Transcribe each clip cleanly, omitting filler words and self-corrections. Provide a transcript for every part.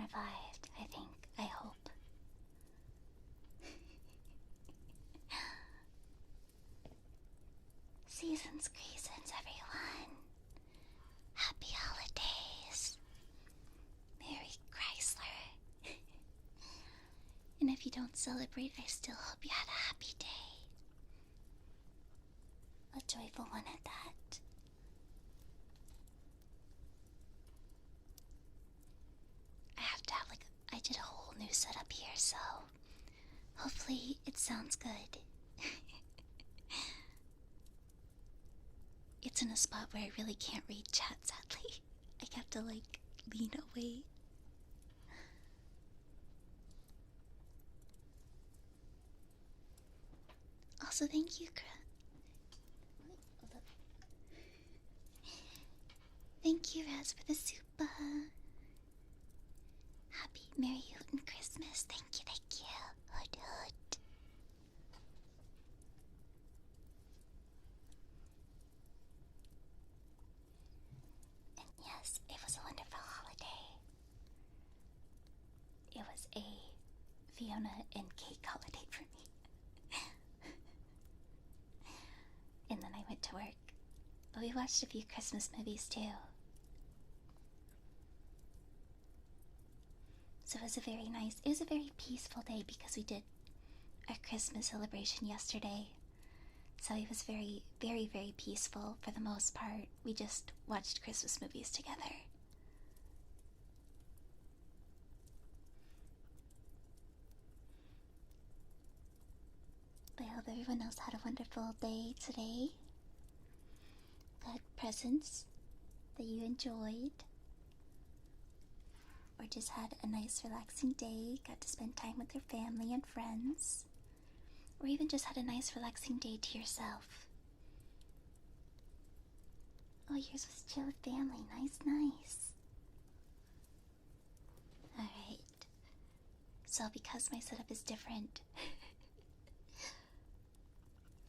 revived, I think. I hope. Seasons, greasons, everyone. Happy holidays. Merry Chrysler. And if you don't celebrate, I still hope you had a happy day. A joyful one at that. I have to have I did a whole new setup here, so hopefully it sounds good. It's in a spot where I really can't read chat, sadly. I have to lean away. Also, thank you, Thank you, Raz, for the super. Happy Merry Hootin' Christmas. Thank you, thank you. Hood hood. And yes, it was a wonderful holiday. It was a Fiona and cake holiday for me. And then I went to work. But we watched a few Christmas movies too. So it was a very peaceful day because we did our Christmas celebration yesterday. So it was very, very, very peaceful for the most part. We just watched Christmas movies together. But I hope everyone else had a wonderful day today. Got presents that you enjoyed. Or just had a nice relaxing day, got to spend time with your family and friends. Or even just had a nice relaxing day to yourself. Oh, yours was chill with family. Nice, nice. Alright. So because my setup is different,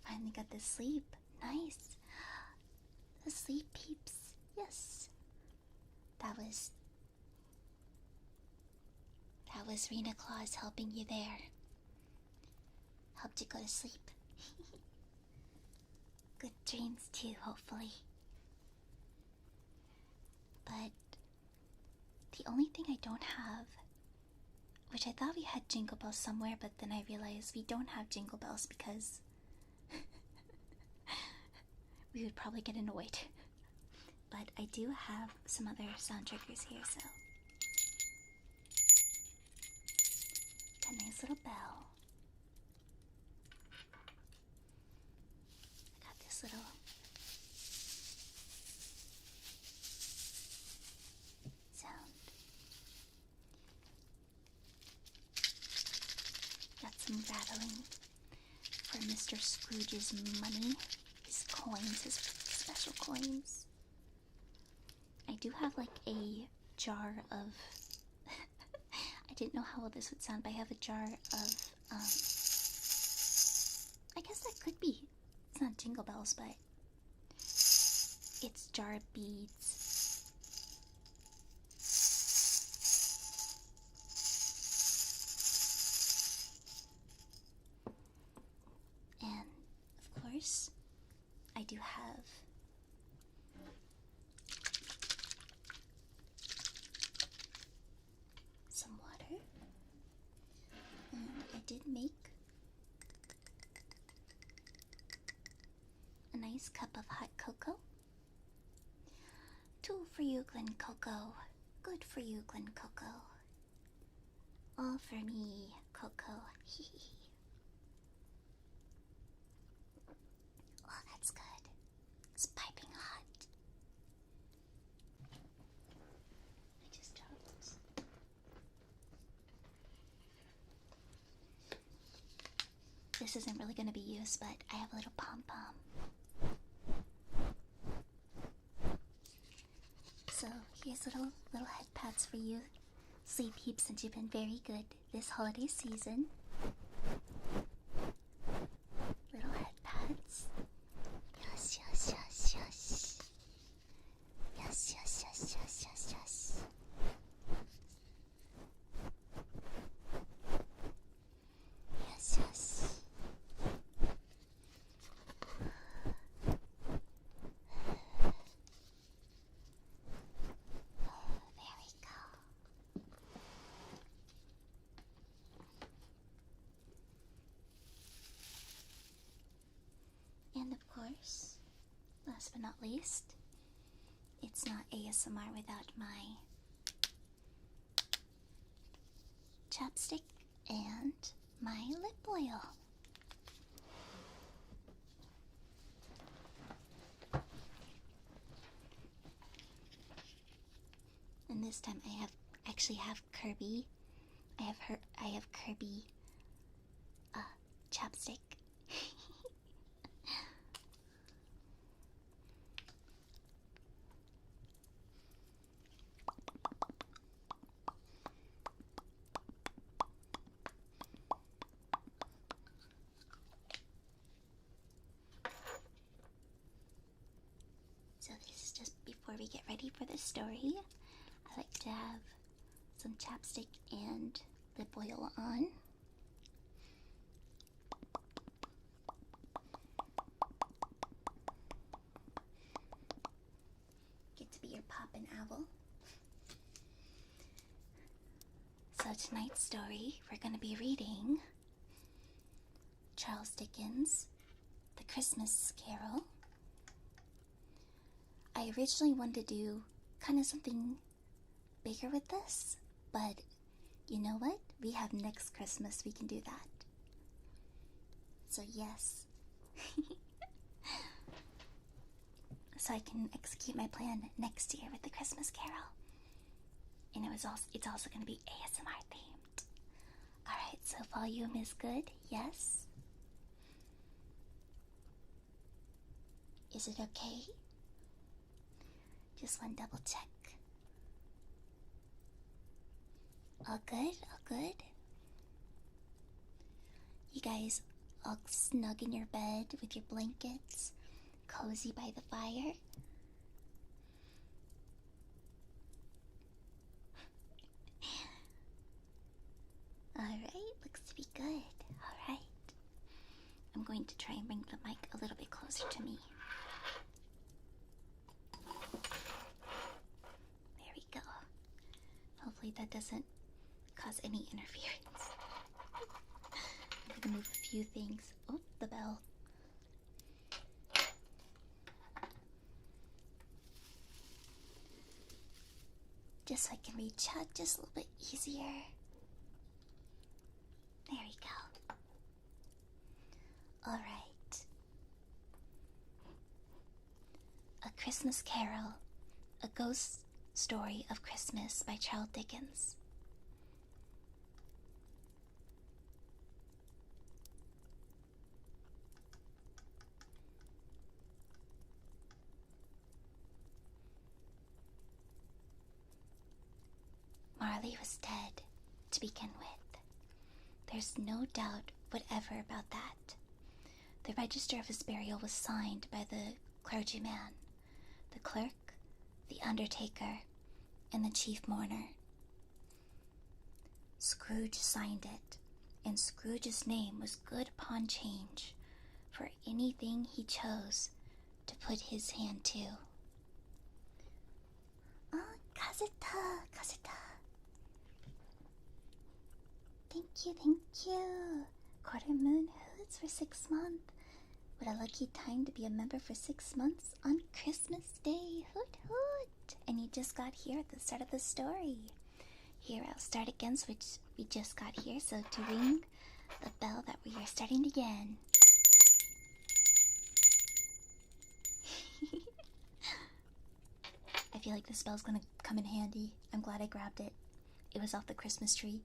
finally got to sleep. Nice. The Sleepeeps. Yes. That was Rina Claus helping you there. Helped you go to sleep. Good dreams too, hopefully. But the only thing I don't have, which I thought we had jingle bells somewhere, but then I realized we don't have jingle bells because we would probably get annoyed. But I do have some other sound triggers here, so. Got a nice little bell. I got this little sound. Got some rattling for Mr. Scrooge's money, his coins, his special coins. I do have a jar of I didn't know how well this would sound, but I have a jar of I guess that could be, it's not jingle bells, but it's jar beads. And of course I do have some water, and I did make a nice cup of hot cocoa. 2 for you, Glen Coco. Good for you, Glen Coco. All for me, Coco. Oh, that's good. It's piping hot. I just dropped. This isn't really going to be used, but I have a little pom-pom. So here's little head pads for you, Sleepeeps, since you've been very good this holiday season. Little head pads. Yes, yes, yes, yes. Yes, yes, yes, yes, yes, yes. of course, last but not least, it's not ASMR without my chapstick and my lip oil. And this time I actually have Kirby. I have Kirby chapstick. So this is just before we get ready for the story. I like to have some chapstick and lip oil on. Get to be your poppin' owl. So tonight's story, we're going to be reading Charles Dickens' The Christmas Carol. I originally wanted to do kind of something bigger with this, but you know what? We have next Christmas, we can do that. So yes. So I can execute my plan next year with the Christmas Carol. And it's also going to be ASMR themed. Alright, so volume is good, yes? Is it okay? Just one double check. All good? All good? You guys all snug in your bed with your blankets, cozy by the fire? Alright, looks to be good. Alright. I'm going to try and bring the mic a little bit closer to me. There we go. Hopefully that doesn't cause any interference. I'm gonna move a few things. Oh, the bell. Just so I can reach out just a little bit easier. There we go. Alright. A Christmas Carol, a ghost story of Christmas by Charles Dickens. Marley was dead to begin with. There's no doubt whatever about that. The register of his burial was signed by the clergyman, the clerk, the undertaker, and the chief mourner. Scrooge signed it, and Scrooge's name was good upon change for anything he chose to put his hand to. Oh, Kazuta, Kazuta. Thank you, thank you. Quarter moon hoods for 6 months. What a lucky time to be a member for 6 months on Christmas Day. Hoot hoot. And you just got here at the start of the story. Here, I'll start again, which we just got here. So to ring the bell that we are starting again. I feel like this bell's gonna come in handy. I'm glad I grabbed it. It was off the Christmas tree.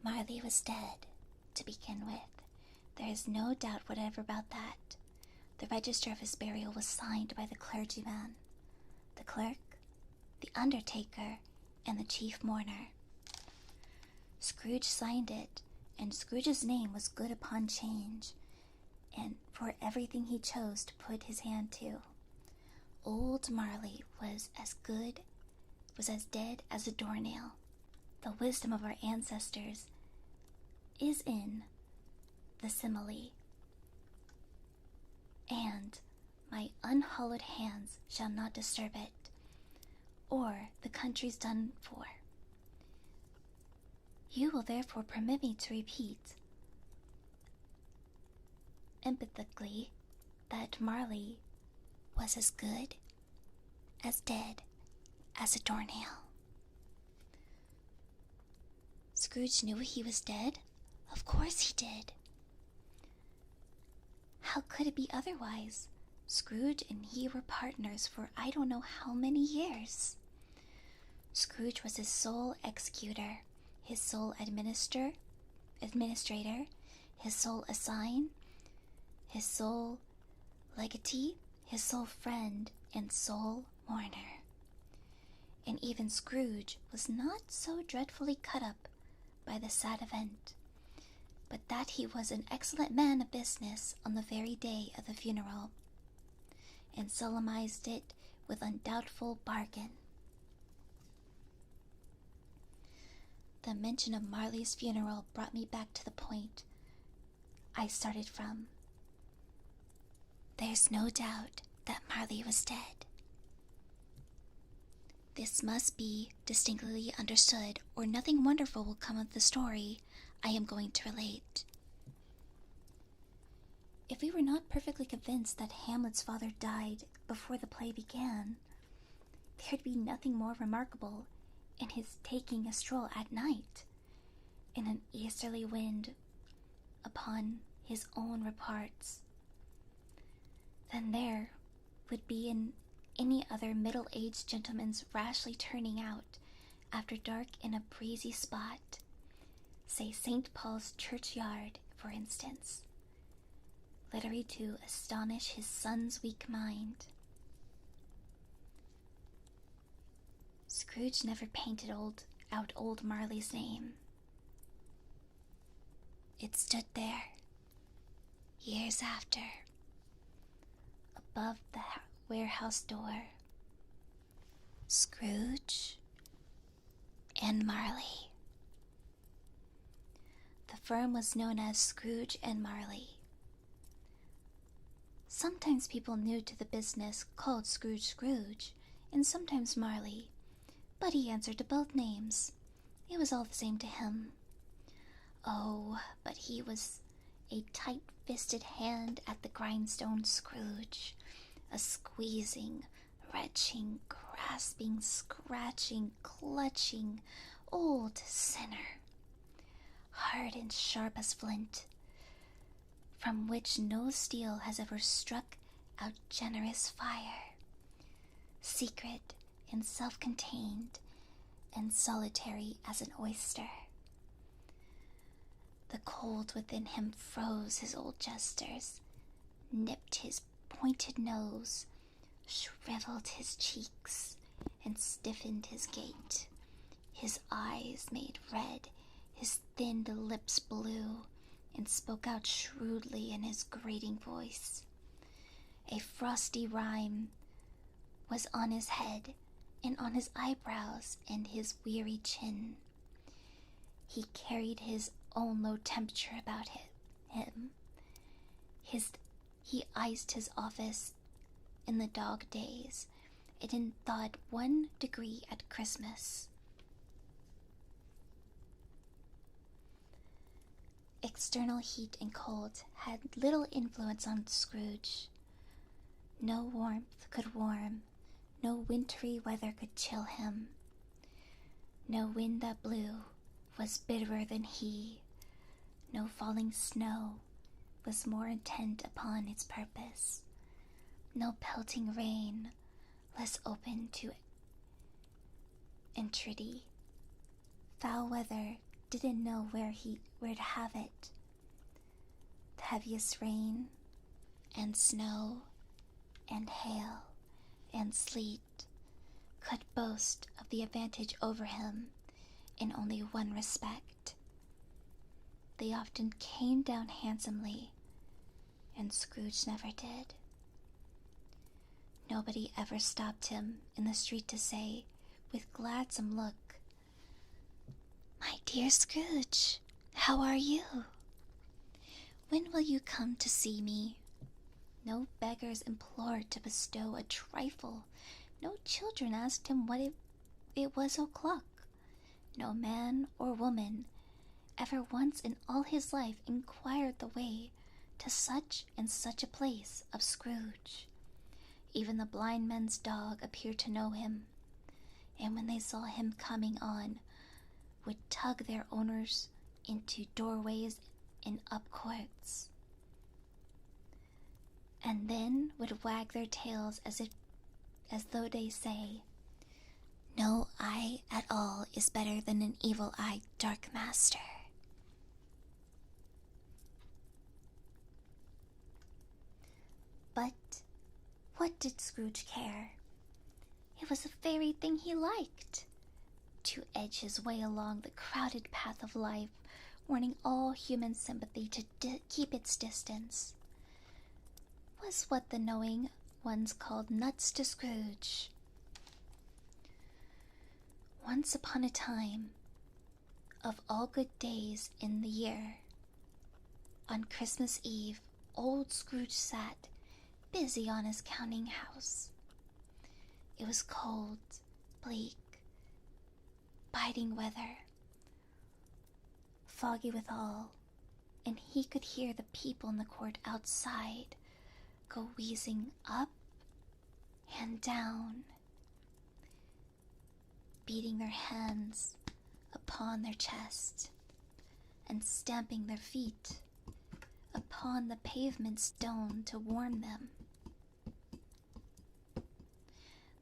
Marley was dead, to begin with. There is no doubt whatever about that. The register of his burial was signed by the clergyman, the clerk, the undertaker, and the chief mourner. Scrooge signed it, and Scrooge's name was good upon change, and for everything he chose to put his hand to. Old Marley was as dead as a doornail. The wisdom of our ancestors is in the simile. And my unhallowed hands shall not disturb it, or the country's done for. You will therefore permit me to repeat emphatically that Marley was as good, as dead, as a doornail. Scrooge knew he was dead. Of course he did. How could it be otherwise? Scrooge and he were partners for I don't know how many years. Scrooge was his sole executor, his sole administrator, his sole assign, his sole legatee, his sole friend, and sole mourner. And even Scrooge was not so dreadfully cut up by the sad event, but that he was an excellent man of business on the very day of the funeral, and solemnized it with undoubtful bargain. The mention of Marley's funeral brought me back to the point I started from. There's no doubt that Marley was dead. This must be distinctly understood, or nothing wonderful will come of the story I am going to relate. If we were not perfectly convinced that Hamlet's father died before the play began, there'd be nothing more remarkable in his taking a stroll at night in an easterly wind upon his own reparts than there would be in any other middle-aged gentleman's rashly turning out after dark in a breezy spot, say St. Paul's churchyard, for instance, literally to astonish his son's weak mind. Scrooge never painted out old Marley's name. It stood there, years after, above the warehouse door. Scrooge and Marley. The firm was known as Scrooge and Marley. Sometimes people new to the business called Scrooge, and sometimes Marley, but he answered to both names. It was all the same to him. Oh, but he was a tight-fisted hand at the grindstone, Scrooge, a squeezing, retching, grasping, scratching, clutching old sinner, hard and sharp as flint, from which no steel has ever struck out generous fire, secret and self-contained and solitary as an oyster. The cold within him froze his old jesters, nipped his pointed nose, shriveled his cheeks, and stiffened his gait. His eyes made red, his thinned lips blue, and spoke out shrewdly in his grating voice. A frosty rime was on his head, and on his eyebrows and his weary chin. He carried his own low temperature about him. He iced his office in the dog days, and in thawed 1 degree at Christmas. External heat and cold had little influence on Scrooge. No warmth could warm, no wintry weather could chill him. No wind that blew was bitterer than he. No falling snow was more intent upon its purpose. No pelting rain less open to entreaty. Foul weather didn't know where to have it. The heaviest rain and snow and hail and sleet could boast of the advantage over him in only one respect. They often came down handsomely, and Scrooge never did. Nobody ever stopped him in the street to say, with gladsome look, "My dear Scrooge, how are you? When will you come to see me?" No beggars implored to bestow a trifle. No children asked him what it was o'clock. No man or woman ever once in all his life inquired the way to such and such a place of Scrooge. Even the blind man's dog appeared to know him, and when they saw him coming on, would tug their owners into doorways and up courts, and then would wag their tails as though they say, "No eye at all is better than an evil-eyed dark master." But what did Scrooge care? It was the very thing he liked, to edge his way along the crowded path of life, warning all human sympathy to keep its distance, was what the knowing ones called nuts to Scrooge. Once upon a time, of all good days in the year, on Christmas Eve, old Scrooge sat busy on his counting house. It was cold, bleak, biting weather, foggy withal, and he could hear the people in the court outside go wheezing up and down, beating their hands upon their chest and stamping their feet upon the pavement stone to warn them.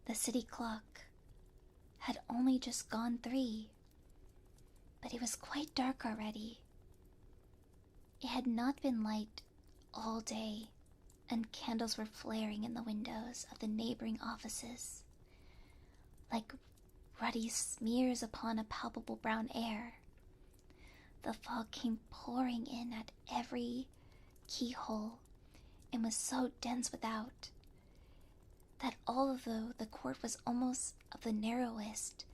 The city clock had only just gone 3, but it was quite dark already. It had not been light all day, and candles were flaring in the windows of the neighboring offices, like ruddy smears upon a palpable brown air. The fog came pouring in at every keyhole, and was so dense without that although the court was almost of the narrowest,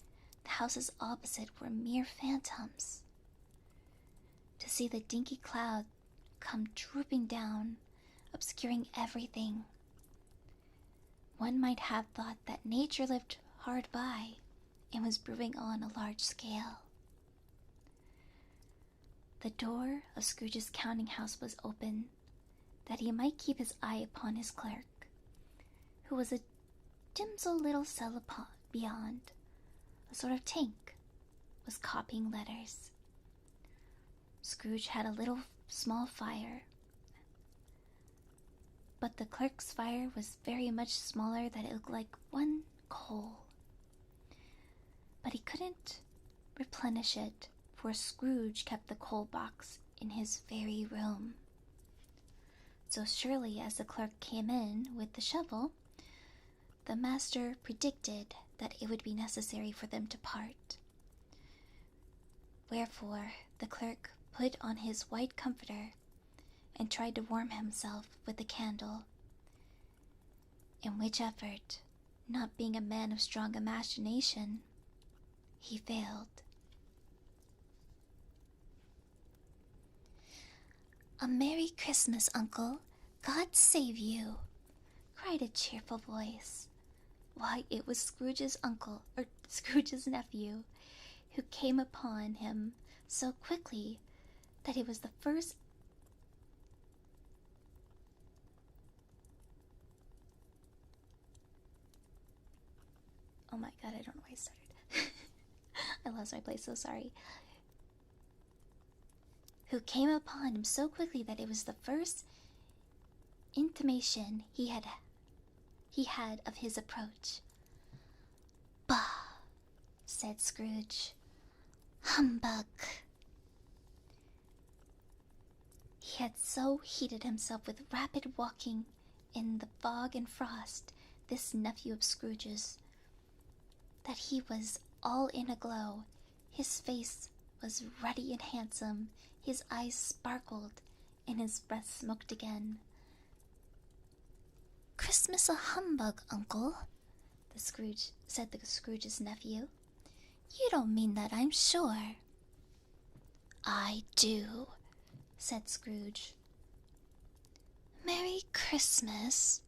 the houses opposite were mere phantoms. To see the dinky cloud come drooping down, obscuring everything, one might have thought that nature lived hard by and was brewing on a large scale. The door of Scrooge's counting house was open, that he might keep his eye upon his clerk, who was a dimsel little cell beyond, a sort of tank, was copying letters. Scrooge had a little small fire, but the clerk's fire was very much smaller, that it looked like one coal. But he couldn't replenish it, for Scrooge kept the coal box in his very room. So surely as the clerk came in with the shovel, the master predicted that it would be necessary for them to part. Wherefore the clerk put on his white comforter and tried to warm himself with a candle, in which effort, not being a man of strong imagination, he failed. "A Merry Christmas, Uncle! God save you!" cried a cheerful voice. Why, it was Scrooge's uncle, or Scrooge's nephew, who came upon him so quickly that it was the first Oh my god, I don't know why I started. I lost my place, so sorry. Who came upon him so quickly that it was the first intimation he had of his approach. "Bah!" said Scrooge. "Humbug!" He had so heated himself with rapid walking in the fog and frost, this nephew of Scrooge's, that he was all in a glow. His face was ruddy and handsome, his eyes sparkled, and his breath smoked again. "Christmas a humbug, Uncle," said the Scrooge's nephew. "You don't mean that, I'm sure." "I do," said Scrooge. "Merry Christmas?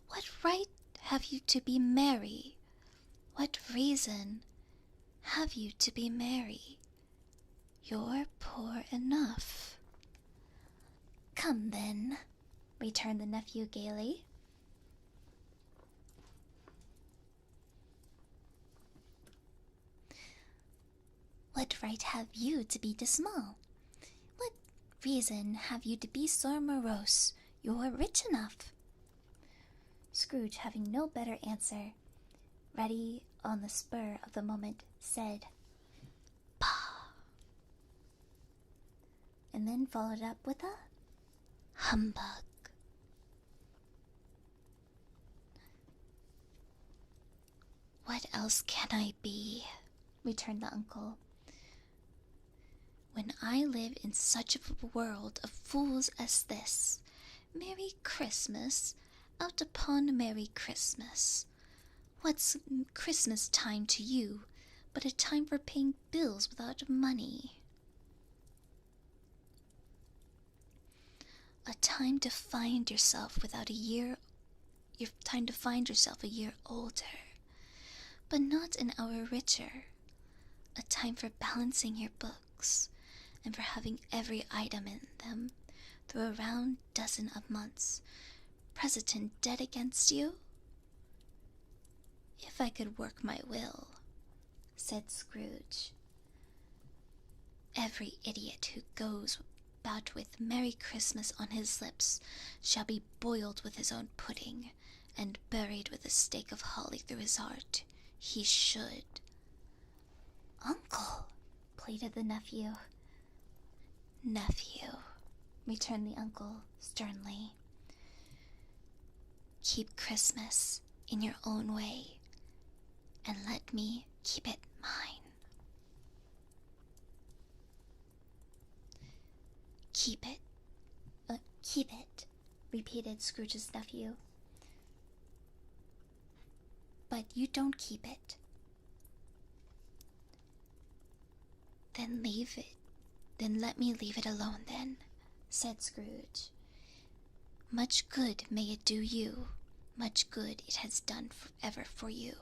What right have you to be merry? What reason have you to be merry? You're poor enough." Come then, returned the nephew gaily. What right have you to be dismal? What reason have you to be so morose? You're rich enough. Scrooge, having no better answer, ready on the spur of the moment, said, "Bah!" and then followed up with a humbug. What else can I be? Returned the uncle. When I live in such a world of fools as this. Merry Christmas, out upon Merry Christmas. What's Christmas time to you but a time for paying bills without money? A time to find yourself without a year, your time to find yourself a year older, but not an hour richer. A time for balancing your books, and for having every item in them through a round dozen of months, President dead against you? If I could work my will, said Scrooge. Every idiot who goes about with Merry Christmas on his lips shall be boiled with his own pudding, and buried with a stake of holly through his heart. He should. Uncle, pleaded the nephew. Nephew, returned the uncle sternly. Keep Christmas in your own way, and let me keep it mine. Keep it, repeated Scrooge's nephew. But you don't keep it. Then leave it. Then let me leave it alone then, said Scrooge. Much good may it do you, much good it has done forever for you.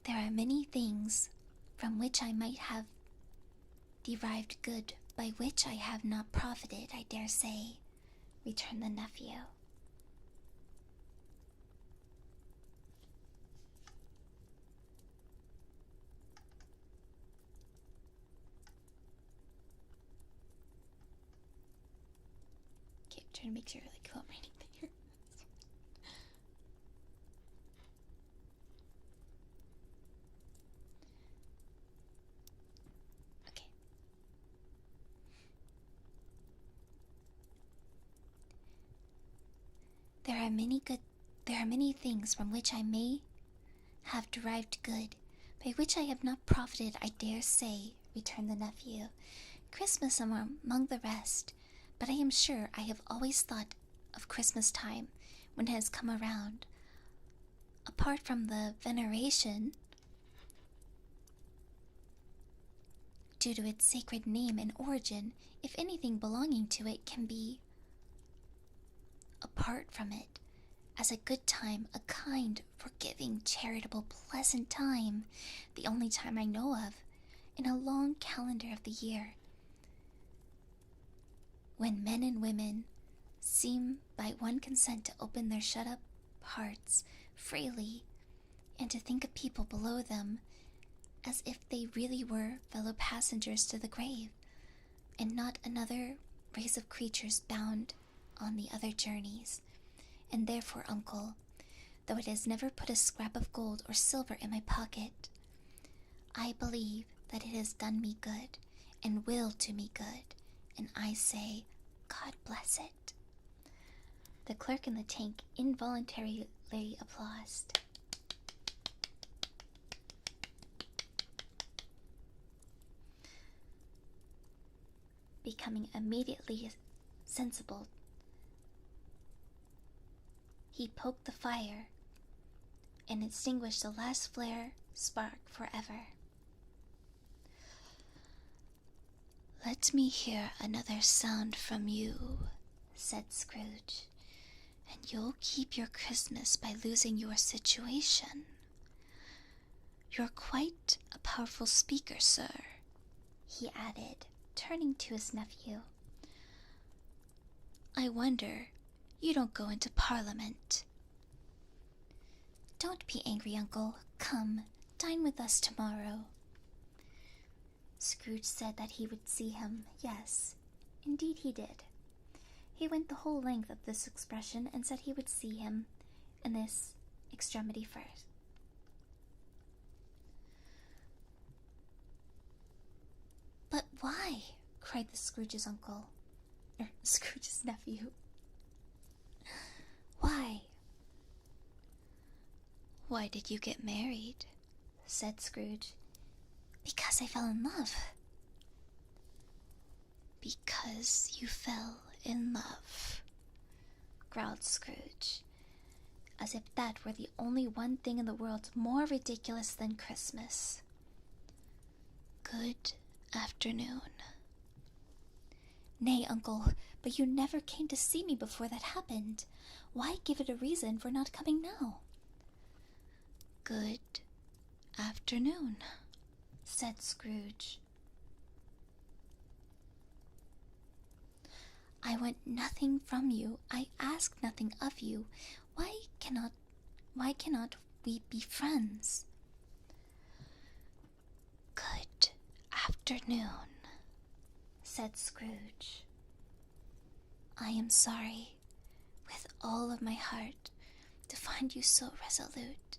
There are many things from which I might have derived good, by which I have not profited, I dare say, returned the nephew. Okay, trying to make sure like I'm reading here. Okay. There are many things from which I may have derived good, by which I have not profited, I dare say, returned the nephew. Christmas among the rest, but I am sure I have always thought of Christmas time when it has come around. Apart from the veneration due to its sacred name and origin, if anything belonging to it can be apart from it, as a good time, a kind, forgiving, charitable, pleasant time, the only time I know of, in a long calendar of the year, when men and women seem by one consent to open their shut-up hearts freely, and to think of people below them as if they really were fellow passengers to the grave, and not another race of creatures bound on the other journeys. And therefore, uncle, though it has never put a scrap of gold or silver in my pocket, I believe that it has done me good, and will do me good, and I say, God bless it. The clerk in the tank involuntarily applauded. Becoming immediately sensible, he poked the fire and extinguished the last flare spark forever. Let me hear another sound from you, said Scrooge, and you'll keep your Christmas by losing your situation. "You're quite a powerful speaker, sir," he added, turning to his nephew. "I wonder you don't go into Parliament." "Don't be angry, Uncle. Come, dine with us tomorrow." Scrooge said that he would see him. Yes, indeed he did. He went the whole length of this expression and said he would see him in this extremity first. "But why?" cried the Scrooge's uncle. Scrooge's nephew. "Why?" "Why did you get married?" said Scrooge. "Because I fell in love." "Because you fell in love," growled Scrooge, as if that were the only one thing in the world more ridiculous than Christmas. "Good afternoon." "Nay, Uncle, but you never came to see me before that happened. Why give it a reason for not coming now?" "Good afternoon," said Scrooge. "I want nothing from you. I ask nothing of you. Why cannot we be friends?" "Good afternoon," said Scrooge. "I am sorry, with all of my heart, to find you so resolute.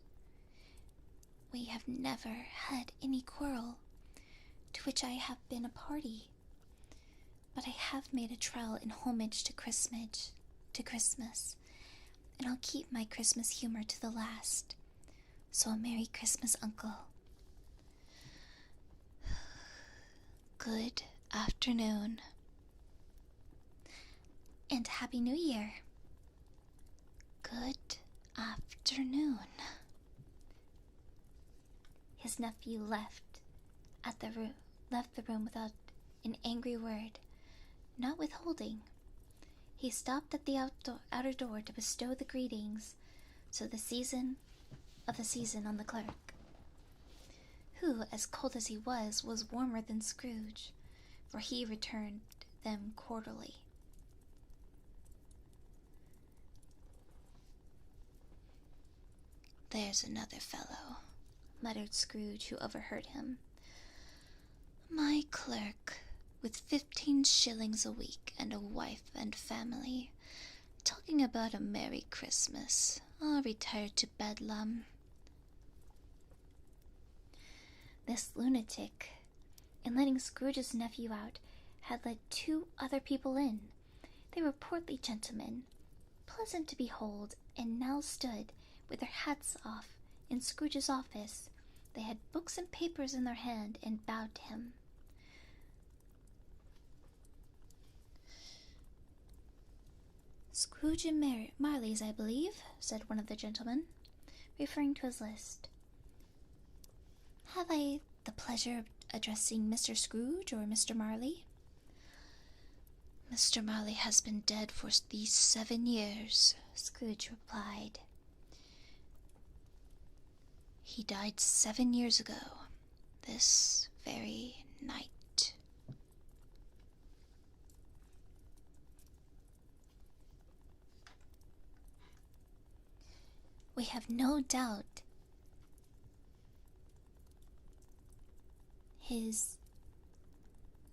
We have never had any quarrel, to which I have been a party. But I have made a trial in homage to Christmas, and I'll keep my Christmas humor to the last. So a Merry Christmas, Uncle." "Good afternoon." "And Happy New Year." "Good afternoon." His nephew left the room without an angry word, not withholding. He stopped at the outer door to bestow the greetings of the season on the clerk, who, as cold as he was warmer than Scrooge, for he returned them cordially. "There's another fellow," muttered Scrooge, who overheard him. "My clerk, with 15 shillings a week and a wife and family, talking about a Merry Christmas. I'll retire to Bedlam." This lunatic, in letting Scrooge's nephew out, had let 2 other people in. They were portly gentlemen, pleasant to behold, and now stood, with their hats off, in Scrooge's office. They had books and papers in their hand, and bowed to him. "Scrooge and Marley's, I believe," said one of the gentlemen, referring to his list. "Have I the pleasure of addressing Mr. Scrooge or Mr. Marley?" "Mr. Marley has been dead for these 7 years," Scrooge replied. "He died 7 years ago, this very night." We have no doubt his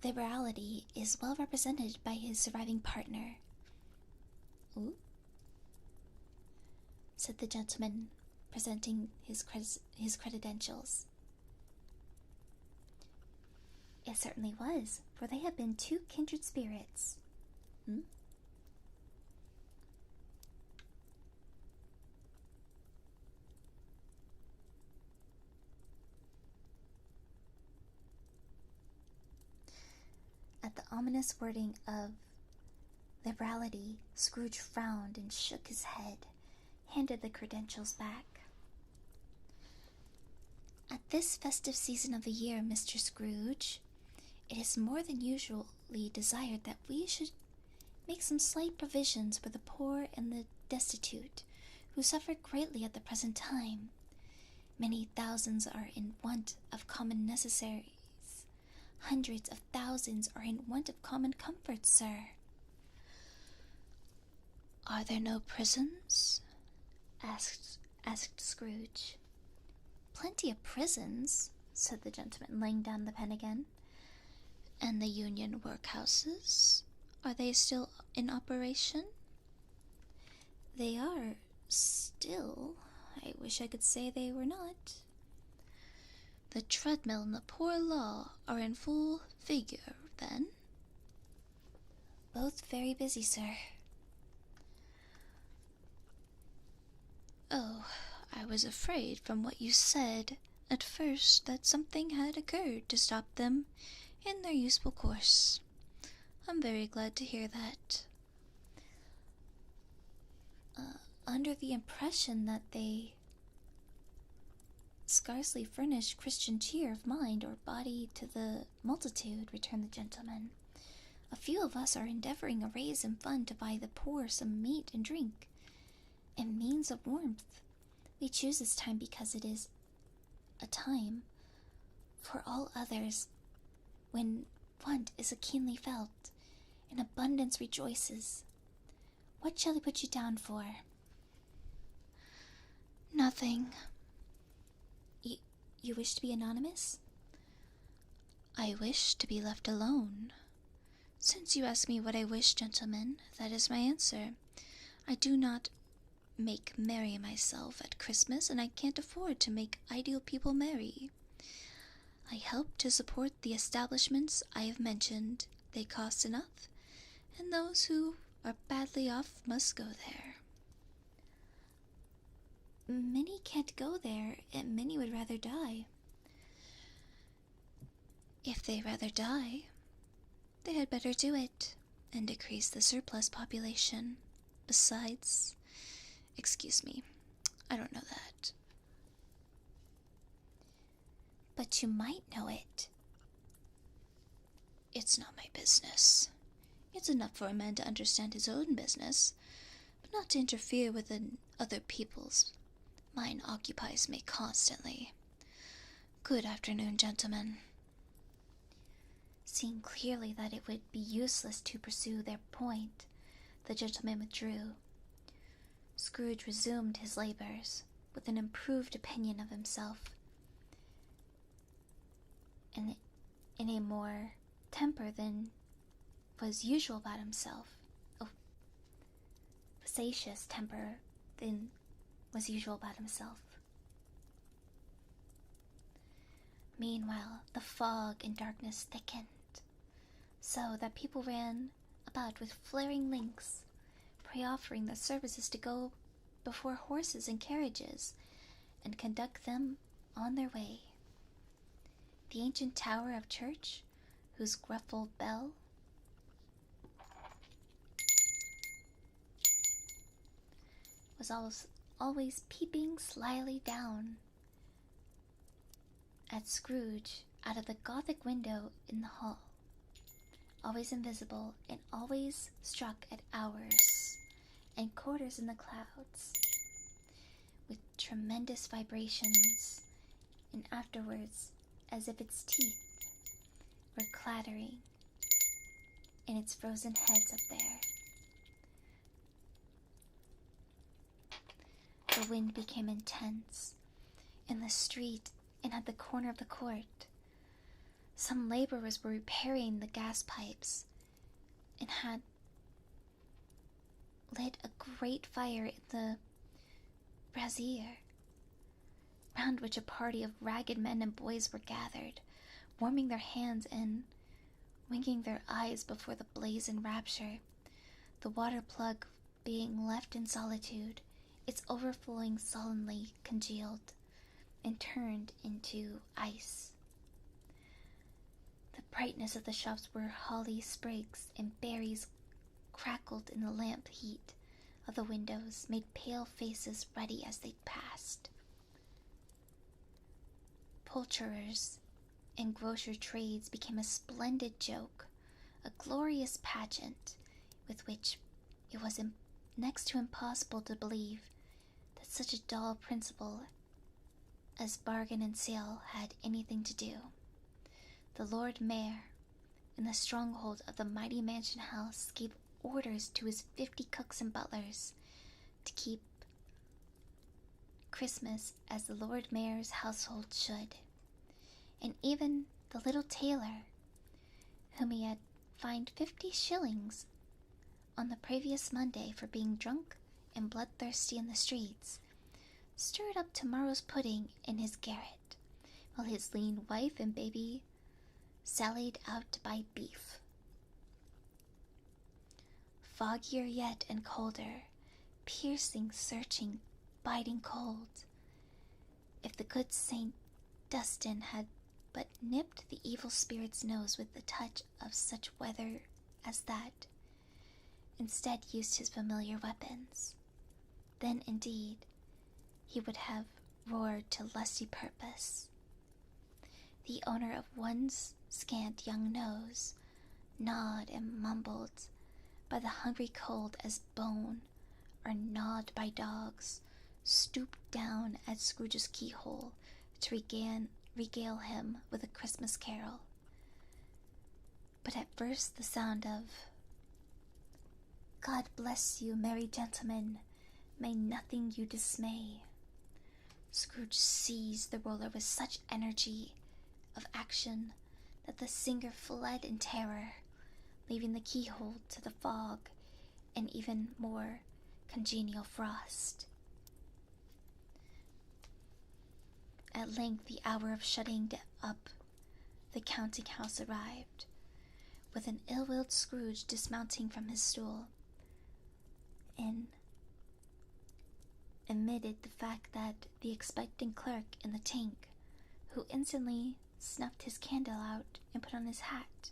liberality is well represented by his surviving partner. "Ooh," said the gentleman, presenting his credentials. "It certainly was, for they have been 2 kindred spirits." "Hmm?" At the ominous wording of liberality, Scrooge frowned and shook his head, handed the credentials back. "At this festive season of the year, Mr. Scrooge, it is more than usually desired that we should make some slight provisions for the poor and the destitute, who suffer greatly at the present time. Many thousands are in want of common necessaries. Hundreds of thousands are in want of common comforts, sir. Are there no prisons? asked Scrooge. Plenty of prisons, said the gentleman, laying down the pen again. And the union workhouses? Are they still in operation? They are still. I wish I could say they were not. The treadmill and the poor law are in full figure, then? Both very busy, sir. Oh, I was afraid from what you said at first that something had occurred to stop them in their useful course. I'm very glad to hear that. Under the impression that they scarcely furnish Christian cheer of mind or body to the multitude, returned the gentleman. A few of us are endeavoring a raise in fund to buy the poor some meat and drink, and means of warmth. We choose this time because it is a time for all others when want is keenly felt, and abundance rejoices. What shall I put you down for? Nothing. You wish to be anonymous? I wish to be left alone. Since you ask me what I wish, gentlemen, that is my answer. I do not make merry myself at Christmas, and I can't afford to make ideal people merry. I help to support the establishments I have mentioned. They cost enough, and those who are badly off must go there. Many can't go there, and many would rather die. If they rather die, they had better do it, and decrease the surplus population. Besides, excuse me, I don't know that. But you might know it. It's not my business. It's enough for a man to understand his own business, but not to interfere with other people's. Mine occupies me constantly. Good afternoon, gentlemen. Seeing clearly that it would be useless to pursue their point, the gentleman withdrew. Scrooge resumed his labors with an improved opinion of himself, and in a more temper than was usual about himself. Facetious temper than was usual about himself. Meanwhile, the fog and darkness thickened, so that people ran about with flaring links, offering their services to go before horses and carriages and conduct them on their way. The ancient tower of church, whose gruffled bell was always peeping slyly down at Scrooge out of the Gothic window in the hall, always invisible and always struck at hours and quarters in the clouds with tremendous vibrations, and afterwards as if its teeth were clattering in its frozen heads up there. The wind became intense in the street and at the corner of the court. Some laborers were repairing the gas pipes and had lit a great fire in the brazier, round which a party of ragged men and boys were gathered, warming their hands and winking their eyes before the blaze in rapture, the water plug being left in solitude, its overflowing sullenly congealed and turned into ice. The brightness of the shops where holly sprigs and berries crackled in the lamp heat of the windows made pale faces ruddy as they passed. Poulterers and grocer trades became a splendid joke, a glorious pageant with which it was next to impossible to believe that such a dull principle as bargain and sale had anything to do. The Lord Mayor, in the stronghold of the mighty mansion house, gave orders to his 50 cooks and butlers to keep Christmas as the Lord Mayor's household should. And even the little tailor, whom he had fined 50 shillings on the previous Monday for being drunk and bloodthirsty in the streets, stirred up tomorrow's pudding in his garret, while his lean wife and baby sallied out to buy beef. Foggier yet and colder, piercing, searching, biting cold. If the good Saint Dustin had but nipped the evil spirit's nose with the touch of such weather as that, instead used his familiar weapons, then indeed he would have roared to lusty purpose. The owner of one's scant young nose, gnawed and mumbled by the hungry cold as bone, or gnawed by dogs, stooped down at Scrooge's keyhole to regale him with a Christmas carol. But at first the sound of "God bless you, merry gentlemen, may nothing you dismay," Scrooge seized the roller with such energy of action that the singer fled in terror, leaving the keyhole to the fog and even more congenial frost. At length the hour of shutting up the counting house arrived, with an ill-willed Scrooge dismounting from his stool, and admitted the fact that the expectant clerk in the tank, who instantly snuffed his candle out and put on his hat.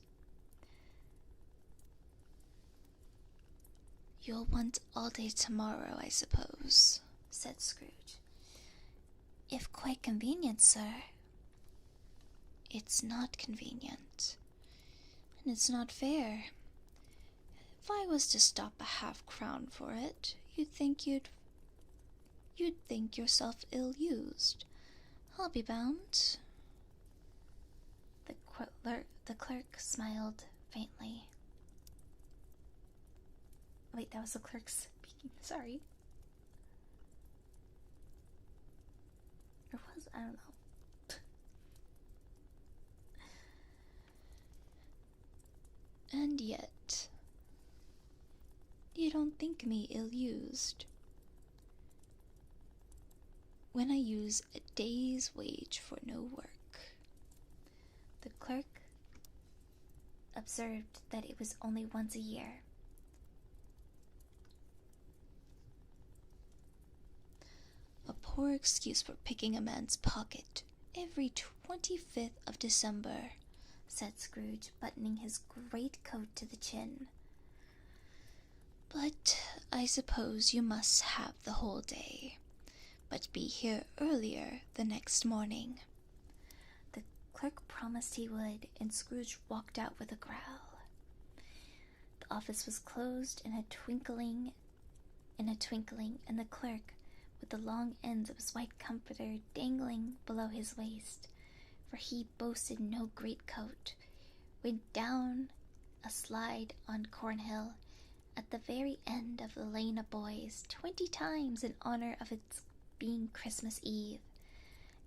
"You'll want all day tomorrow, I suppose," said Scrooge. "If quite convenient, sir." "It's not convenient, and it's not fair. If I was to stop a half-crown for it, you'd think yourself ill-used, I'll be bound." The clerk smiled faintly. Wait, that was the clerk speaking. Sorry. Or was, I don't know. "And yet, you don't think me ill-used when I use a day's wage for no work." The clerk observed that it was only once a year. "A poor excuse for picking a man's pocket every 25th of December," said Scrooge, buttoning his great coat to the chin. "But I suppose you must have the whole day, but be here earlier the next morning." The clerk promised he would, and Scrooge walked out with a growl. The office was closed in a twinkling, and the clerk, with the long ends of his white comforter dangling below his waist, for he boasted no greatcoat, went down a slide on Cornhill at the very end of the Lane of Boys 20 times in honor of its being Christmas Eve,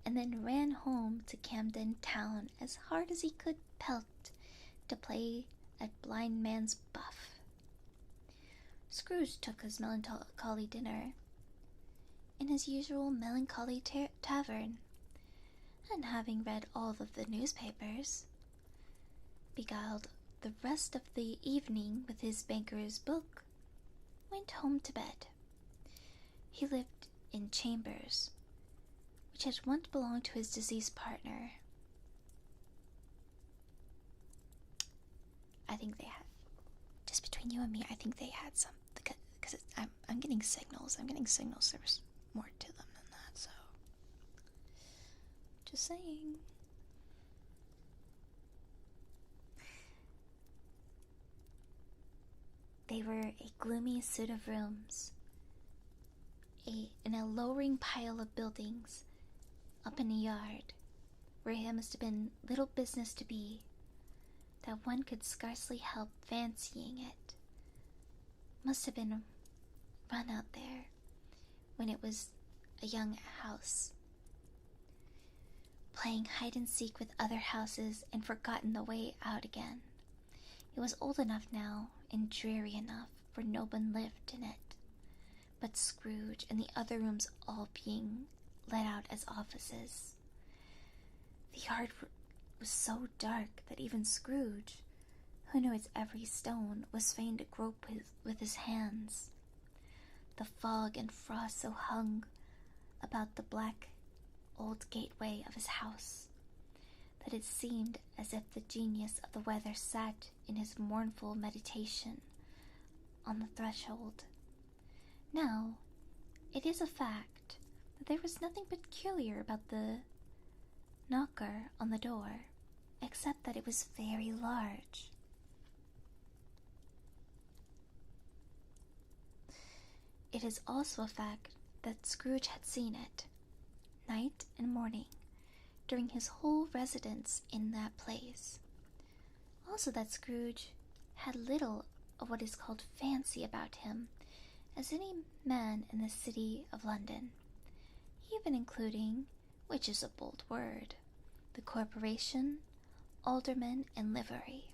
and then ran home to Camden Town as hard as he could pelt to play at blind man's buff. Scrooge took his melancholy dinner in his usual melancholy tavern, and having read all of the newspapers, beguiled the rest of the evening with his banker's book, went home to bed. He lived in chambers which had once belonged to his deceased partner. I think they had, just between you and me, I think they had some, because I'm getting signals. There's more to them than that, so just saying. They were a gloomy suit of rooms, in a lowering pile of buildings, up in a yard where there must have been little business to be, that one could scarcely help fancying it must have been run out there when it was a young house, playing hide and seek with other houses and forgotten the way out again. It was old enough now and dreary enough for no one lived in it but Scrooge, and the other rooms all being let out as offices. The yard was so dark that even Scrooge, who knew its every stone, was fain to grope with his hands. The fog and frost so hung about the black old gateway of his house that it seemed as if the genius of the weather sat in his mournful meditation on the threshold. Now, it is a fact that there was nothing peculiar about the knocker on the door, except that it was very large. It is also a fact that Scrooge had seen it, night and morning, during his whole residence in that place. Also that Scrooge had little of what is called fancy about him, as any man in the city of London, even including, which is a bold word, the corporation, aldermen, and livery.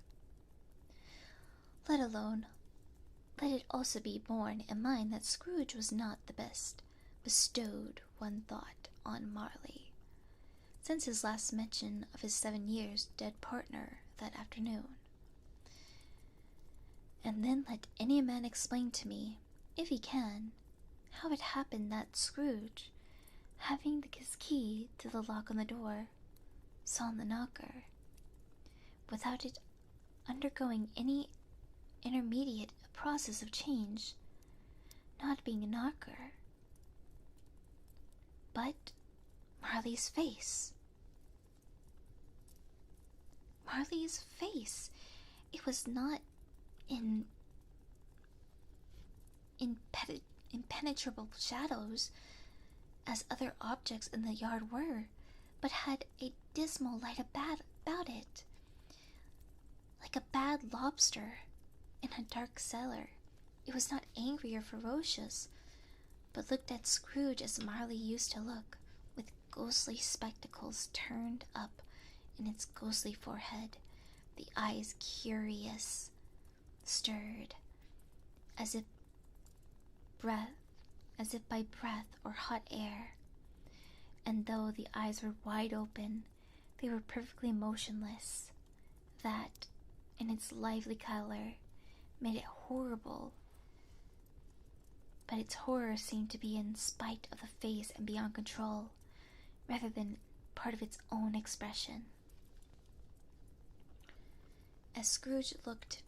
Let it also be borne in mind that Scrooge was not the best bestowed, one thought, on Marley, since his last mention of his 7 years dead partner that afternoon. And then let any man explain to me, if he can, how it happened that Scrooge, having his key to the lock on the door, saw the knocker, without it undergoing any intermediate process of change, not being a knocker, but Marley's face. Marley's face! It was not impenetrable shadows as other objects in the yard were, but had a dismal light about it, like a bad lobster in a dark cellar. It was not angry or ferocious, but looked at Scrooge as Marley used to look, with ghostly spectacles turned up in its ghostly forehead, the eyes curious, stirred, as if by breath or hot air, and though the eyes were wide open, they were perfectly motionless. That, in its lively color, made it horrible, but its horror seemed to be in spite of the face and beyond control, rather than part of its own expression. As Scrooge looked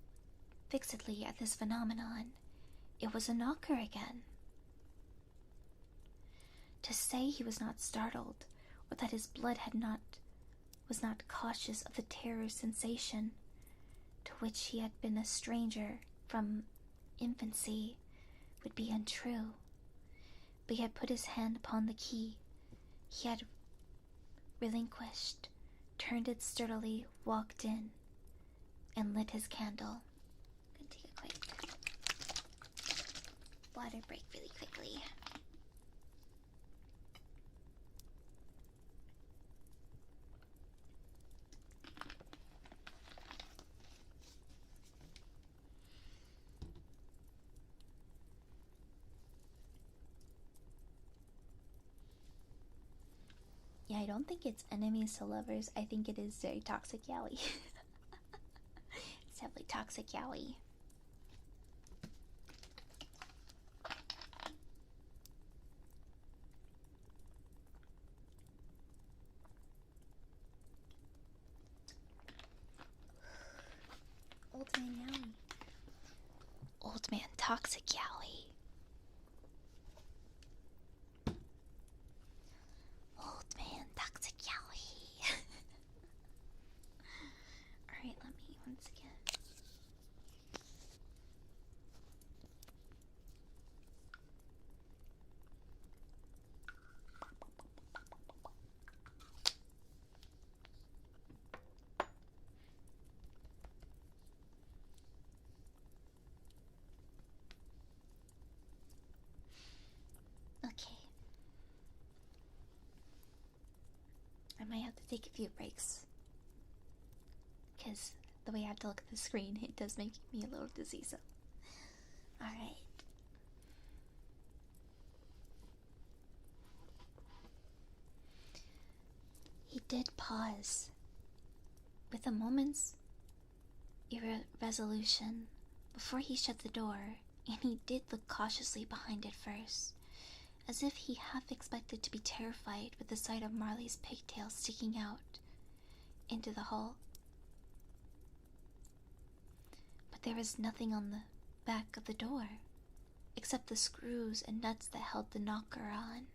fixedly at this phenomenon, it was a knocker again. To say he was not startled, or that his blood was not cautious of the terror sensation to which he had been a stranger from infancy, would be untrue. But he had put his hand upon the key he had relinquished, turned it sturdily, walked in, and lit his candle. I'm gonna take a quick water break really quickly. Yeah, I don't think it's enemies to lovers. I think it is very toxic yaoi. It's definitely toxic yaoi. Old man yaoi. Old man toxic yaoi. Old man toxic yaoi. Alright, let me once again. might have to take a few breaks. Because the way I have to look at the screen, it does make me a little dizzy, so. Alright. He did pause, with a moment's irresolution, before he shut the door, and he did look cautiously behind it first, as if he half expected to be terrified with the sight of Marley's pigtails sticking out into the hall. But there was nothing on the back of the door, except the screws and nuts that held the knocker on.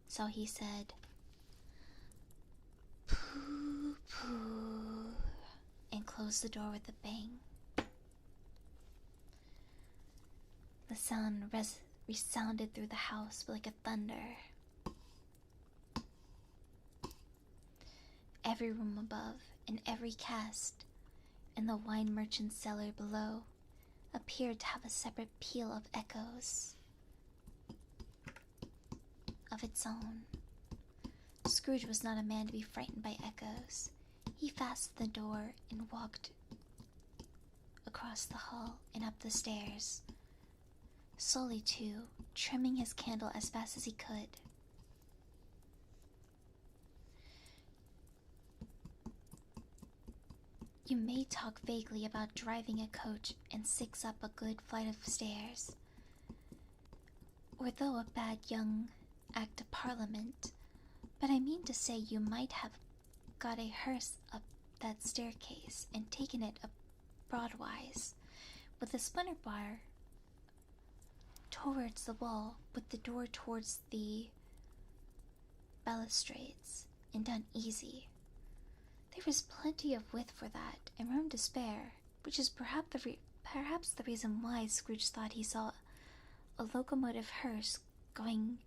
So he said, "Pooh, pooh," and closed the door with a bang. The sound resounded through the house like a thunder. Every room above and every cask in the wine merchant's cellar below appeared to have a separate peal of echoes of its own. Scrooge was not a man to be frightened by echoes. He fastened the door and walked across the hall and up the stairs, slowly too, trimming his candle as fast as he could. You may talk vaguely about driving a coach and 6 up a good flight of stairs, or though a bad young Act of Parliament, but I mean to say you might have got a hearse up that staircase and taken it up broadwise, with a splinter bar towards the wall, with the door towards the balustrades, and done easy. There was plenty of width for that, and room to spare, which is perhaps the reason why Scrooge thought he saw a locomotive hearse going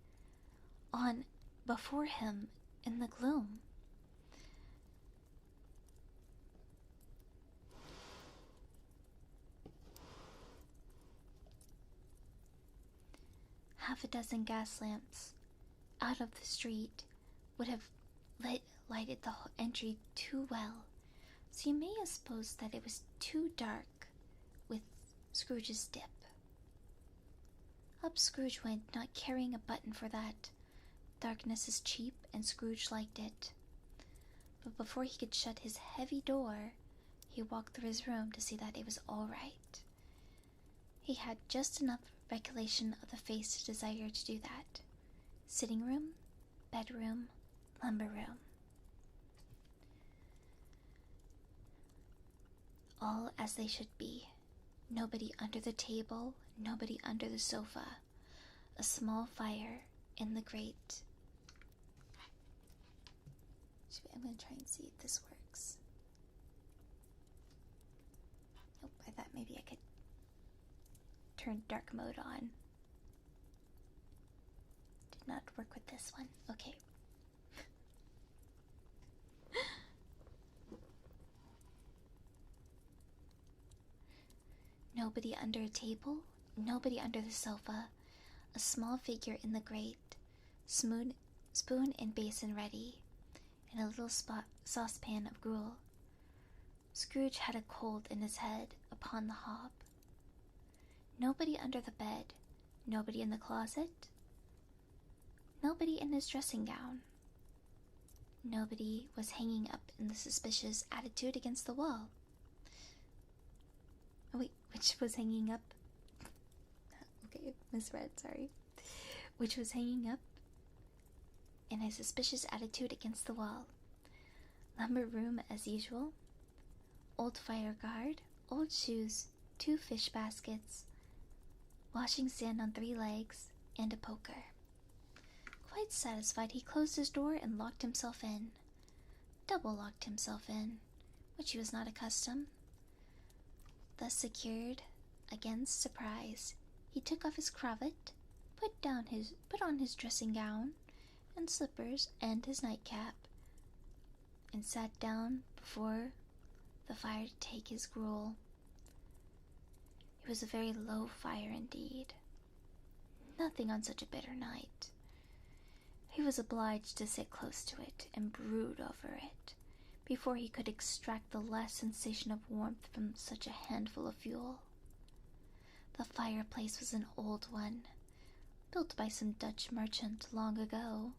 on before him in the gloom. Half a dozen gas lamps out of the street would have lighted the whole entry too well, so you may have supposed that it was too dark with Scrooge's dip. Up Scrooge went, not caring a button for that. Darkness is cheap, and Scrooge liked it. But before he could shut his heavy door, he walked through his room to see that it was all right. He had just enough recollection of the face to desire to do that. Sitting room, bedroom, lumber room. All as they should be. Nobody under the table, nobody under the sofa. A small fire in the grate. I'm going to try and see if this works. Nope, I thought maybe I could turn dark mode on. Did not work with this one. Okay. Nobody under a table, nobody under the sofa. A small figure in the grate, spoon and basin ready, and a little saucepan of gruel. Scrooge had a cold in his head upon the hob. Nobody under the bed, nobody in the closet, nobody in his dressing gown. Nobody was hanging up in the suspicious attitude against the wall. Oh wait, which was hanging up? Okay, misread, sorry. Which was hanging up in a suspicious attitude against the wall. Lumber room as usual. Old fire guard, old shoes, 2 fish baskets, washing stand on 3 legs, and a poker. Quite satisfied, he closed his door and locked himself in. Double locked himself in, which he was not accustomed. Thus secured against surprise, he took off his cravat, put on his dressing gown and slippers and his nightcap, and sat down before the fire to take his gruel. It was a very low fire indeed. Nothing on such a bitter night. He was obliged to sit close to it and brood over it before he could extract the last sensation of warmth from such a handful of fuel. The fireplace was an old one, built by some Dutch merchant long ago,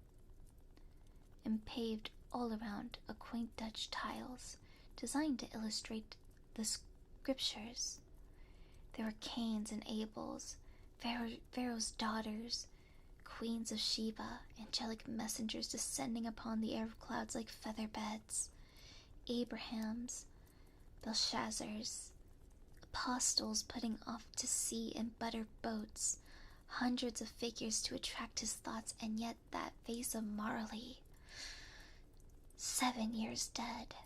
and paved all around a quaint Dutch tiles designed to illustrate the scriptures. There were Cains and Abels, Pharaoh's daughters, queens of Sheba, angelic messengers descending upon the air of clouds like feather beds, Abrahams, Belshazzars, apostles putting off to sea in butter boats, hundreds of figures to attract his thoughts, and yet that face of Marley, 7 years dead,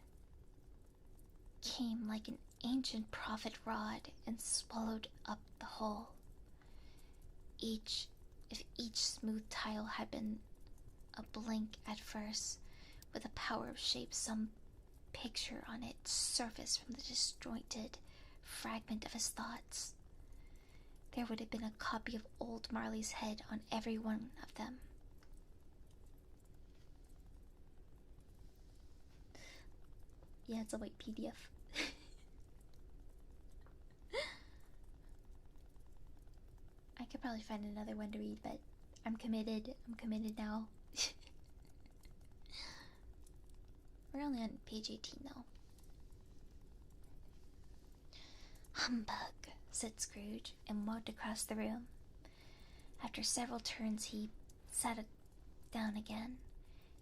came like an ancient prophet rod and swallowed up the whole. If each smooth tile had been a blank at first, with the power of shape, some picture on it surfaced from the disjointed fragment of his thoughts. There would have been a copy of old Marley's head on every one of them. Yeah, it's a white PDF. I could probably find another one to read, but I'm committed. I'm committed now. We're only on page 18 though. Humbug, said Scrooge, and walked across the room. After several turns he sat down again.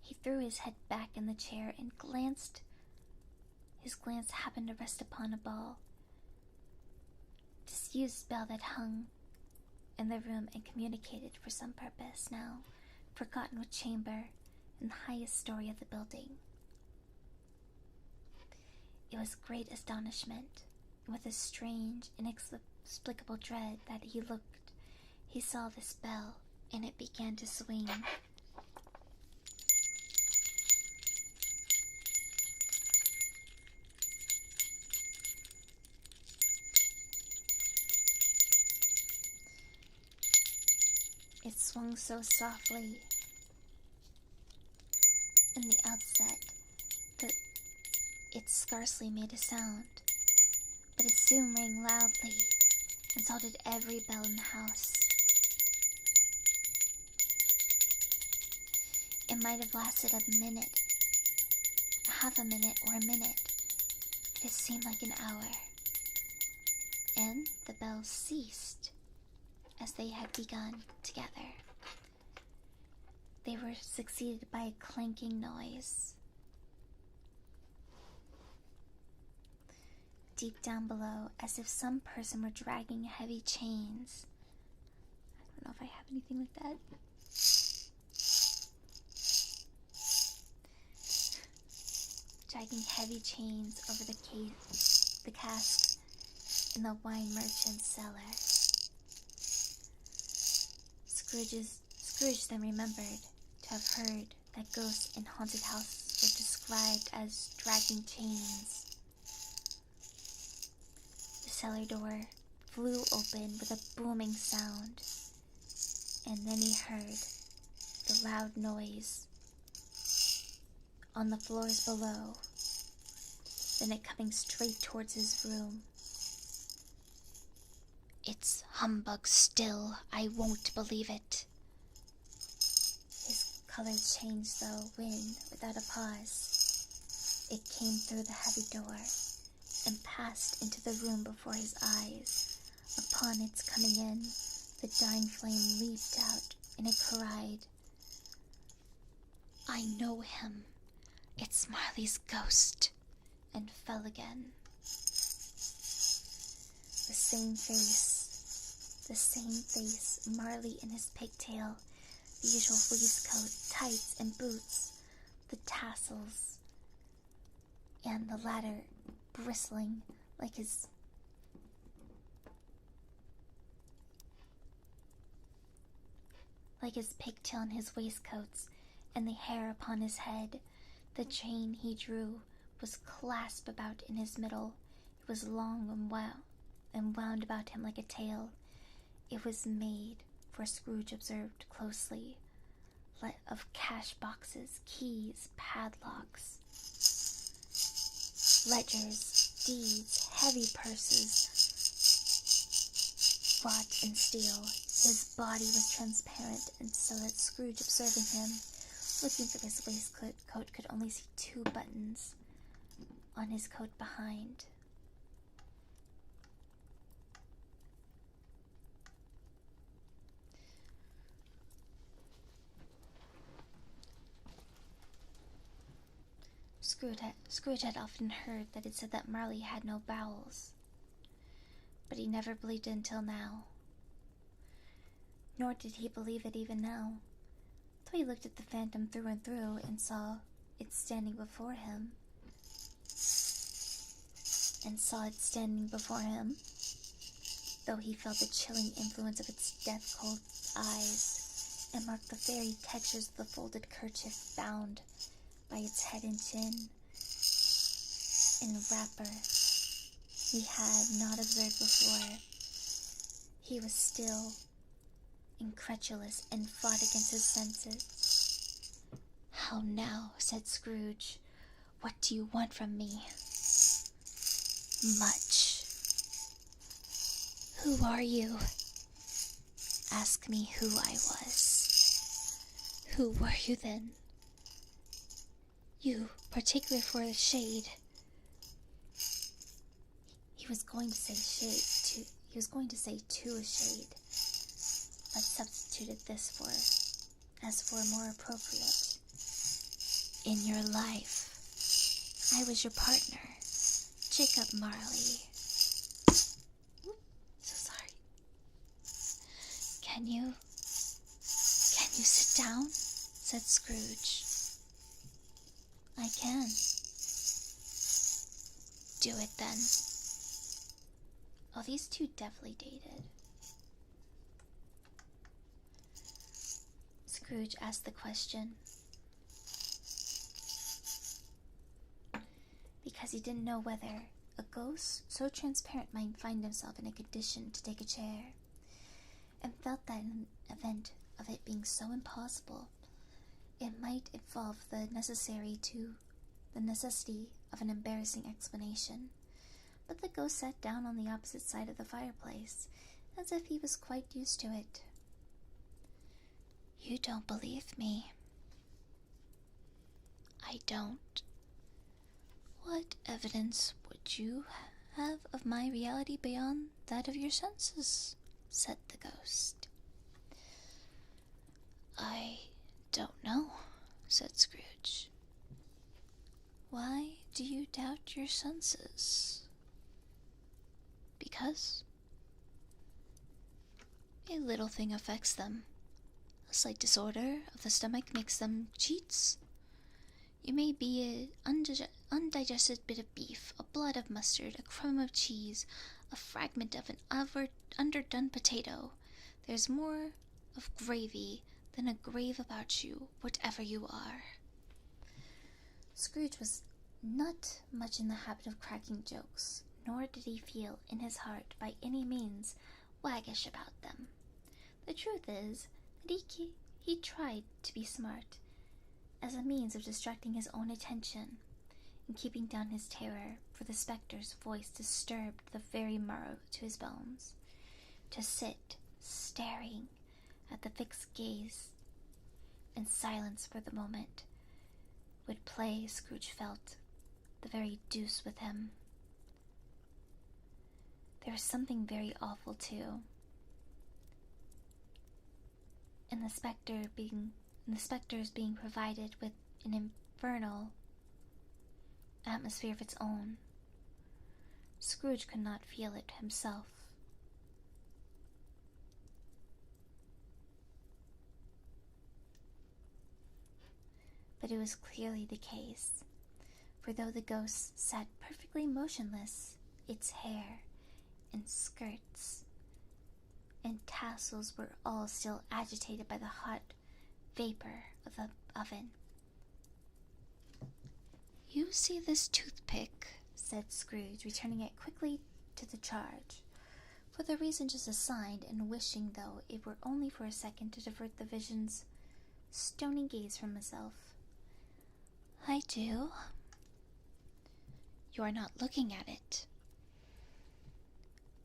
He threw his head back in the chair and his glance happened to rest upon a disused bell that hung in the room and communicated for some purpose, now forgotten, with chamber in the highest story of the building. It was great astonishment, and with a strange, inexplicable dread that he saw this bell, and it began to swing. It swung so softly in the outset that it scarcely made a sound, but it soon rang loudly, and so did every bell in the house. It might have lasted a minute, half a minute, or a minute, but it seemed like an hour. And the bells ceased as they had begun together. They were succeeded by a clanking noise. Deep down below, as if some person were dragging heavy chains. I don't know if I have anything like that. Dragging heavy chains over the cask in the wine merchant's cellar. Scrooge then remembered to have heard that ghosts in haunted houses were described as dragging chains. The cellar door flew open with a booming sound, and then he heard the loud noise on the floors below, then it coming straight towards his room. "It's humbug still, I won't believe it." His color changed though when, without a pause, it came through the heavy door and passed into the room before his eyes. Upon its coming in, the dying flame leaped out, and it cried, "I know him. It's Marley's ghost," and fell again. The same face, Marley in his pigtail, the usual waistcoat, tights, and boots, the tassels, and the latter bristling like his pigtail in his waistcoats, and the hair upon his head. The chain he drew was clasped about in his middle. It was long and wound about him like a tail. It was made, for Scrooge observed closely, of cash boxes, keys, padlocks, ledgers, deeds, heavy purses, wrought in steel. His body was transparent, and so that Scrooge, observing him, looking for his waistcoat, could only see 2 buttons on his coat behind. Scrooge had often heard that it said that Marley had no bowels, but he never believed it until now. Nor did he believe it even now, though he looked at the phantom through and through and saw it standing before him. Though he felt the chilling influence of its death-cold eyes, and marked the very textures of the folded kerchief bound by its head and chin in a wrapper he had not observed before. He was still incredulous and fought against his senses. "How now?" said Scrooge. "What do you want from me?" "Much." "Who are you?" "Ask me who I was." "Who were you then?" "You, particular for the shade." He was going to say to a shade, but substituted this as for more appropriate. "In your life, I was your partner, Jacob Marley." Oops, so sorry. Can you sit down?" said Scrooge. "I can." "Do it then." Oh, these two definitely dated. Scrooge asked the question because he didn't know whether a ghost so transparent might find himself in a condition to take a chair, and felt that in the event of it being so impossible, it might involve the necessity of an embarrassing explanation. But the ghost sat down on the opposite side of the fireplace, as if he was quite used to it. "You don't believe me." "I don't." "What evidence would you have of my reality beyond that of your senses?" said the ghost. "I don't know," said Scrooge. "Why do you doubt your senses?" "Because a little thing affects them. A slight disorder of the stomach makes them cheats. You may be an undigested bit of beef, a blot of mustard, a crumb of cheese, a fragment of an underdone potato. There's more of gravy than a grave about you, whatever you are." Scrooge was not much in the habit of cracking jokes, nor did he feel in his heart by any means waggish about them. The truth is that he tried to be smart, as a means of distracting his own attention and keeping down his terror, for the spectre's voice disturbed the very marrow to his bones. To sit staring at the fixed gaze in silence for the moment would play, Scrooge felt, the very deuce with him. There was something very awful, too, in the specters being provided with an infernal atmosphere of its own. Scrooge could not feel it himself. But it was clearly the case, for though the ghost sat perfectly motionless, its hair and skirts and tassels were all still agitated by the hot vapor of the oven. "You see this toothpick," said Scrooge, returning it quickly to the charge, for the reason just assigned, and wishing, though it were only for a second, to divert the vision's stony gaze from myself. I do. You are not looking at it,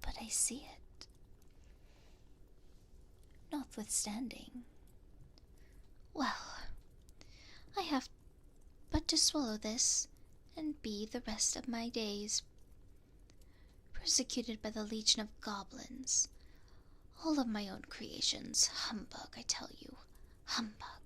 but I see it. Notwithstanding, well, I have but to swallow this and be the rest of my days persecuted by the legion of goblins. All of my own creations. Humbug, I tell you. Humbug.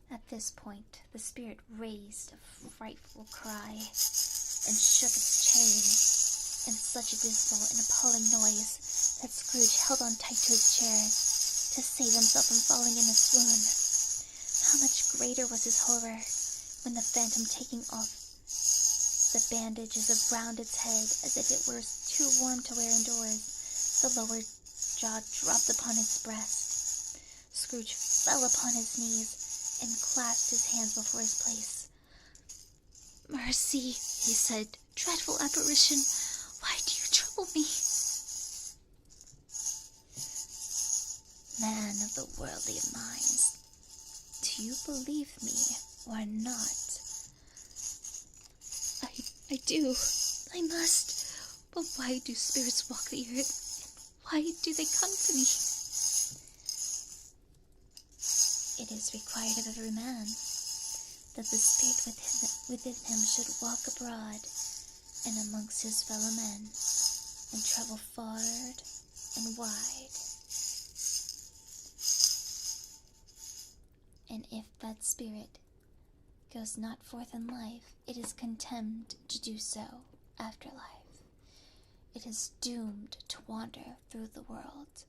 At this point, the spirit raised a frightful cry and shook its chain in such a dismal and appalling noise that Scrooge held on tight to his chair to save himself from falling in a swoon. How much greater was his horror when the phantom, taking off the bandages around its head as if it were too warm to wear indoors, the lower jaw dropped upon its breast. Scrooge fell upon his knees and clasped his hands before his face. "Mercy," he said, "dreadful apparition, why do you trouble me?" Man of the worldly minds, do you believe me or not? I do. I must. But why do spirits walk the earth? Why do they come to me? It is required of every man that the spirit within him should walk abroad and amongst his fellow men, and travel far and wide. And if that spirit goes not forth in life, it is condemned to do so after life. It is doomed to wander through the world.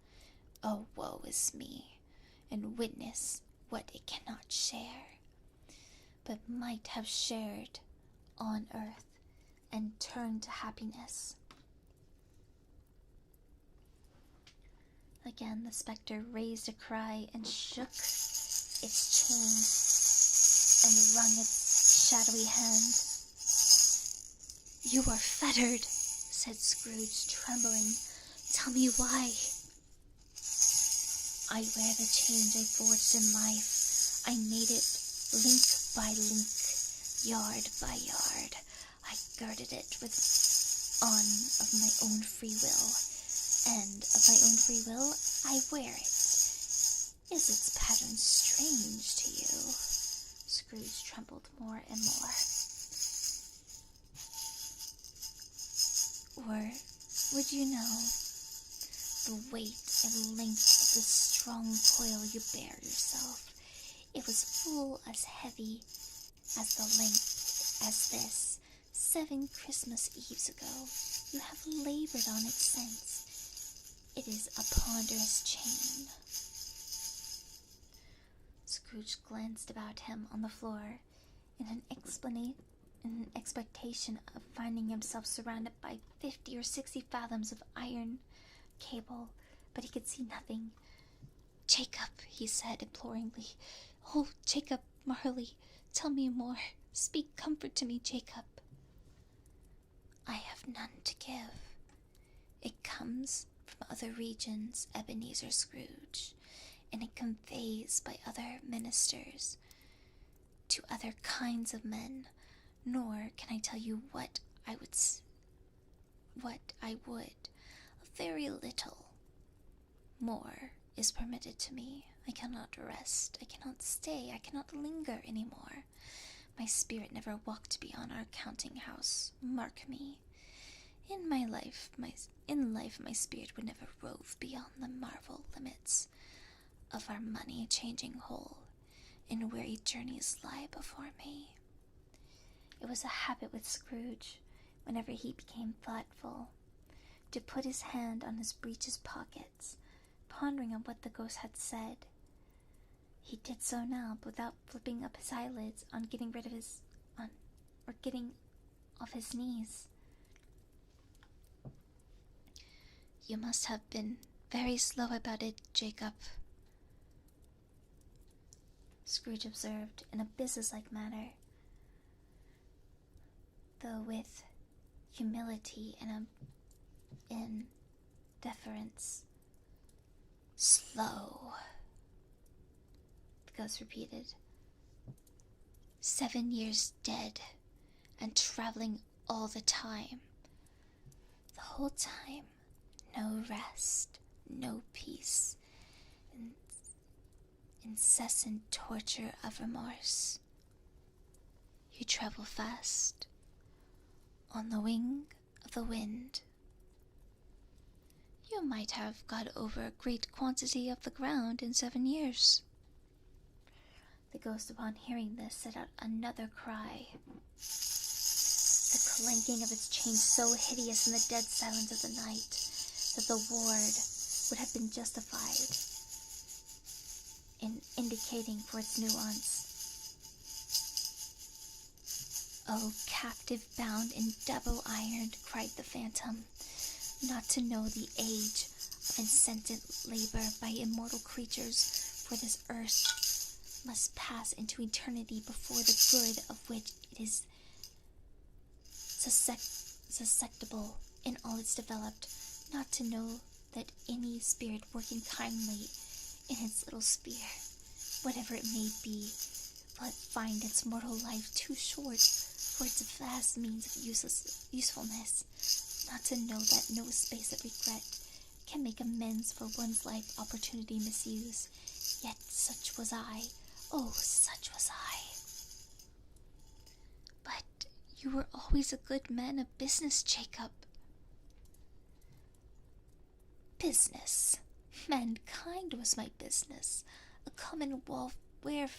Oh, woe is me, and witness what it cannot share, but might have shared on earth and turned to happiness. Again, the spectre raised a cry and shook its chain and wrung its shadowy hand. "You are fettered," said Scrooge, trembling. "Tell me why." "I wear the chains I forged in life. I made it link by link, yard by yard. I girded it on of my own free will, and of my own free will I wear it. Is its pattern strange to you?" Scrooge trembled more and more. "Or would you know the weight and length of the strong coil you bear yourself? It was full as heavy as the length as this. 7 Christmas Eves ago, you have labored on it since. It is a ponderous chain." Scrooge glanced about him on the floor in an expectation of finding himself surrounded by 50 or 60 fathoms of iron cable, but he could see nothing. "Jacob," he said imploringly. "Oh, Jacob Marley, tell me more. Speak comfort to me, Jacob." "I have none to give. It comes from other regions, Ebenezer Scrooge, and it conveys by other ministers to other kinds of men, nor can I tell you what I would. Very little more is permitted to me. I cannot rest, I cannot stay, I cannot linger any more. My spirit never walked beyond our counting house. Mark me. In life, my spirit would never rove beyond the marvel limits of our money-changing hole, and weary journeys lie before me." It was a habit with Scrooge, whenever he became thoughtful, to put his hand on his breeches pockets, pondering on what the ghost had said. He did so now, but without flipping up his eyelids on getting off his knees. "You must have been very slow about it, Jacob," Scrooge observed in a businesslike manner, though with humility and deference. "Slow. ghost repeated. 7 years dead, and traveling all the time. The whole time, no rest, no peace, incessant torture of remorse. You travel fast, on the wing of the wind. You might have got over a great quantity of the ground in 7 years. The ghost, upon hearing this, set out another cry. The clanking of its chain so hideous in the dead silence of the night that the ward would have been justified in indicating for its nuance. "Oh, captive bound in double iron," cried the phantom, "not to know the age of incessant labor by immortal creatures, for this earth must pass into eternity before the good of which it is susceptible in all its developed, not to know that any spirit working kindly in its little sphere, whatever it may be, will find its mortal life too short for its vast means of usefulness, not to know that no space of regret can make amends for one's life opportunity misused. Yet such was I, oh, such was I." "But you were always a good man of business, Jacob." "Business? Mankind was my business. A common welfare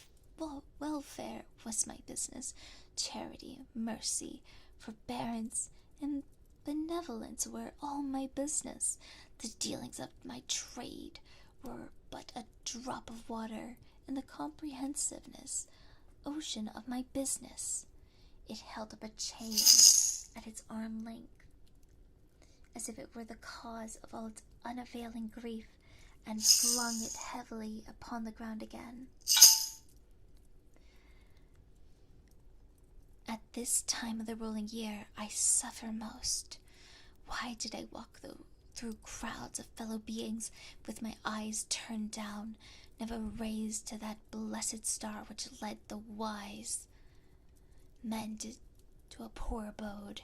was my business. Charity, mercy, forbearance, and benevolence were all my business. The dealings of my trade were but a drop of water in the comprehensiveness ocean of my business. It held up a chain at its arm length, as if it were the cause of all its unavailing grief, and flung it heavily upon the ground again. At this time of the rolling year, I suffer most. Why did I walk through crowds of fellow beings with my eyes turned down, never raised to that blessed star which led the wise men to a poor abode?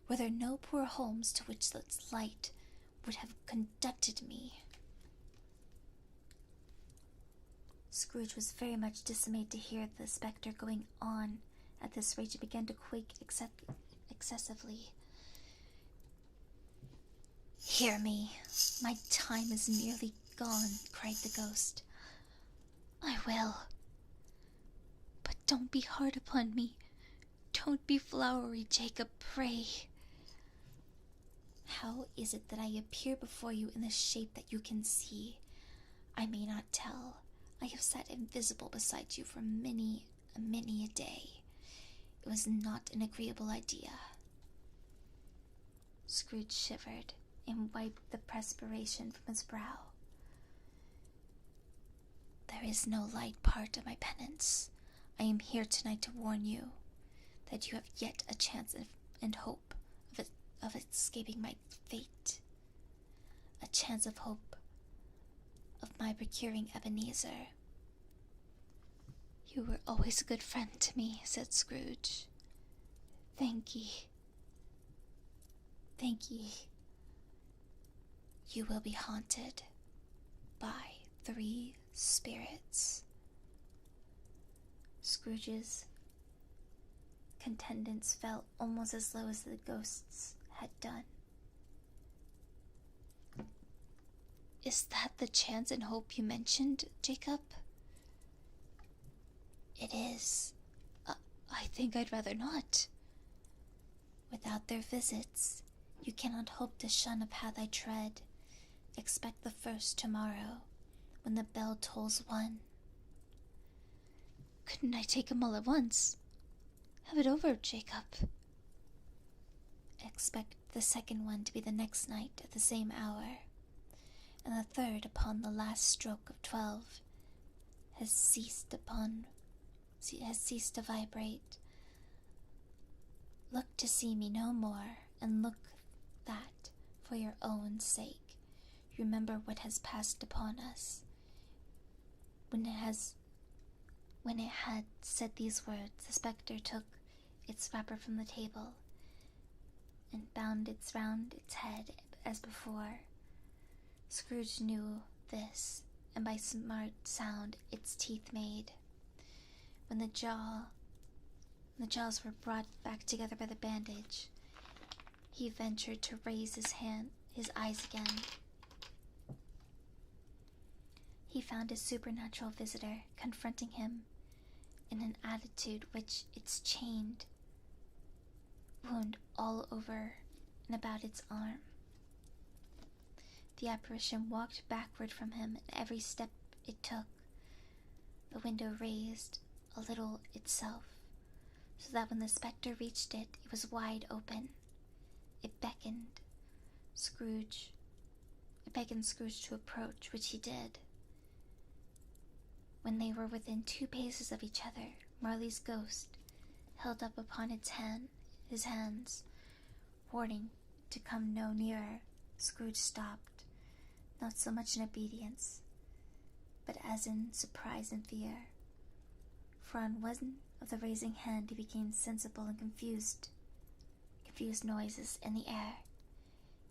Were there no poor homes to which its light would have conducted me?" Scrooge was very much dismayed to hear the spectre going on at this rate, and began to quake excessively. "Hear me, my time is nearly gone," cried the ghost. "I will. But don't be hard upon me. Don't be flowery, Jacob, pray." "How is it that I appear before you in the shape that you can see? I may not tell. I have sat invisible beside you for many a day. It was not an agreeable idea." Scrooge shivered and wiped the perspiration from his brow. "There is no light part of my penance. I am here tonight to warn you that you have yet a chance and hope of escaping my fate. A chance of hope of my procuring Ebenezer." "You were always a good friend to me," said Scrooge. Thank ye. You will be haunted by 3 spirits. Scrooge's contentance fell almost as low as the ghost's had done. "Is that the chance and hope you mentioned, Jacob?" "It is. I think I'd rather not. Without their visits, you cannot hope to shun a path I tread. Expect the first tomorrow, when the bell tolls 1. "Couldn't I take 'em all at once? Have it over, Jacob." "Expect the second one to be the next night at the same hour, and the third upon the last stroke of 12 has ceased to vibrate. Look to see me no more, and look that, for your own sake, you remember what has passed upon us. When it has When it had said these words, the spectre took its wrapper from the table and bound it round its head as before. Scrooge knew this, and by smart sound its teeth made. When the jaws were brought back together by the bandage, he ventured to raise his eyes again. He found his supernatural visitor confronting him in an attitude which its chained wound all over and about its arm. The apparition walked backward from him, and every step it took, the window raised a little itself, so that when the spectre reached it, it was wide open. It beckoned Scrooge to approach, which he did. When they were within 2 paces of each other, Marley's ghost held up upon his hands, warning to come no nearer. Scrooge stopped, not so much in obedience, but as in surprise and fear. For on one of the raising hand he became sensible and confused noises in the air,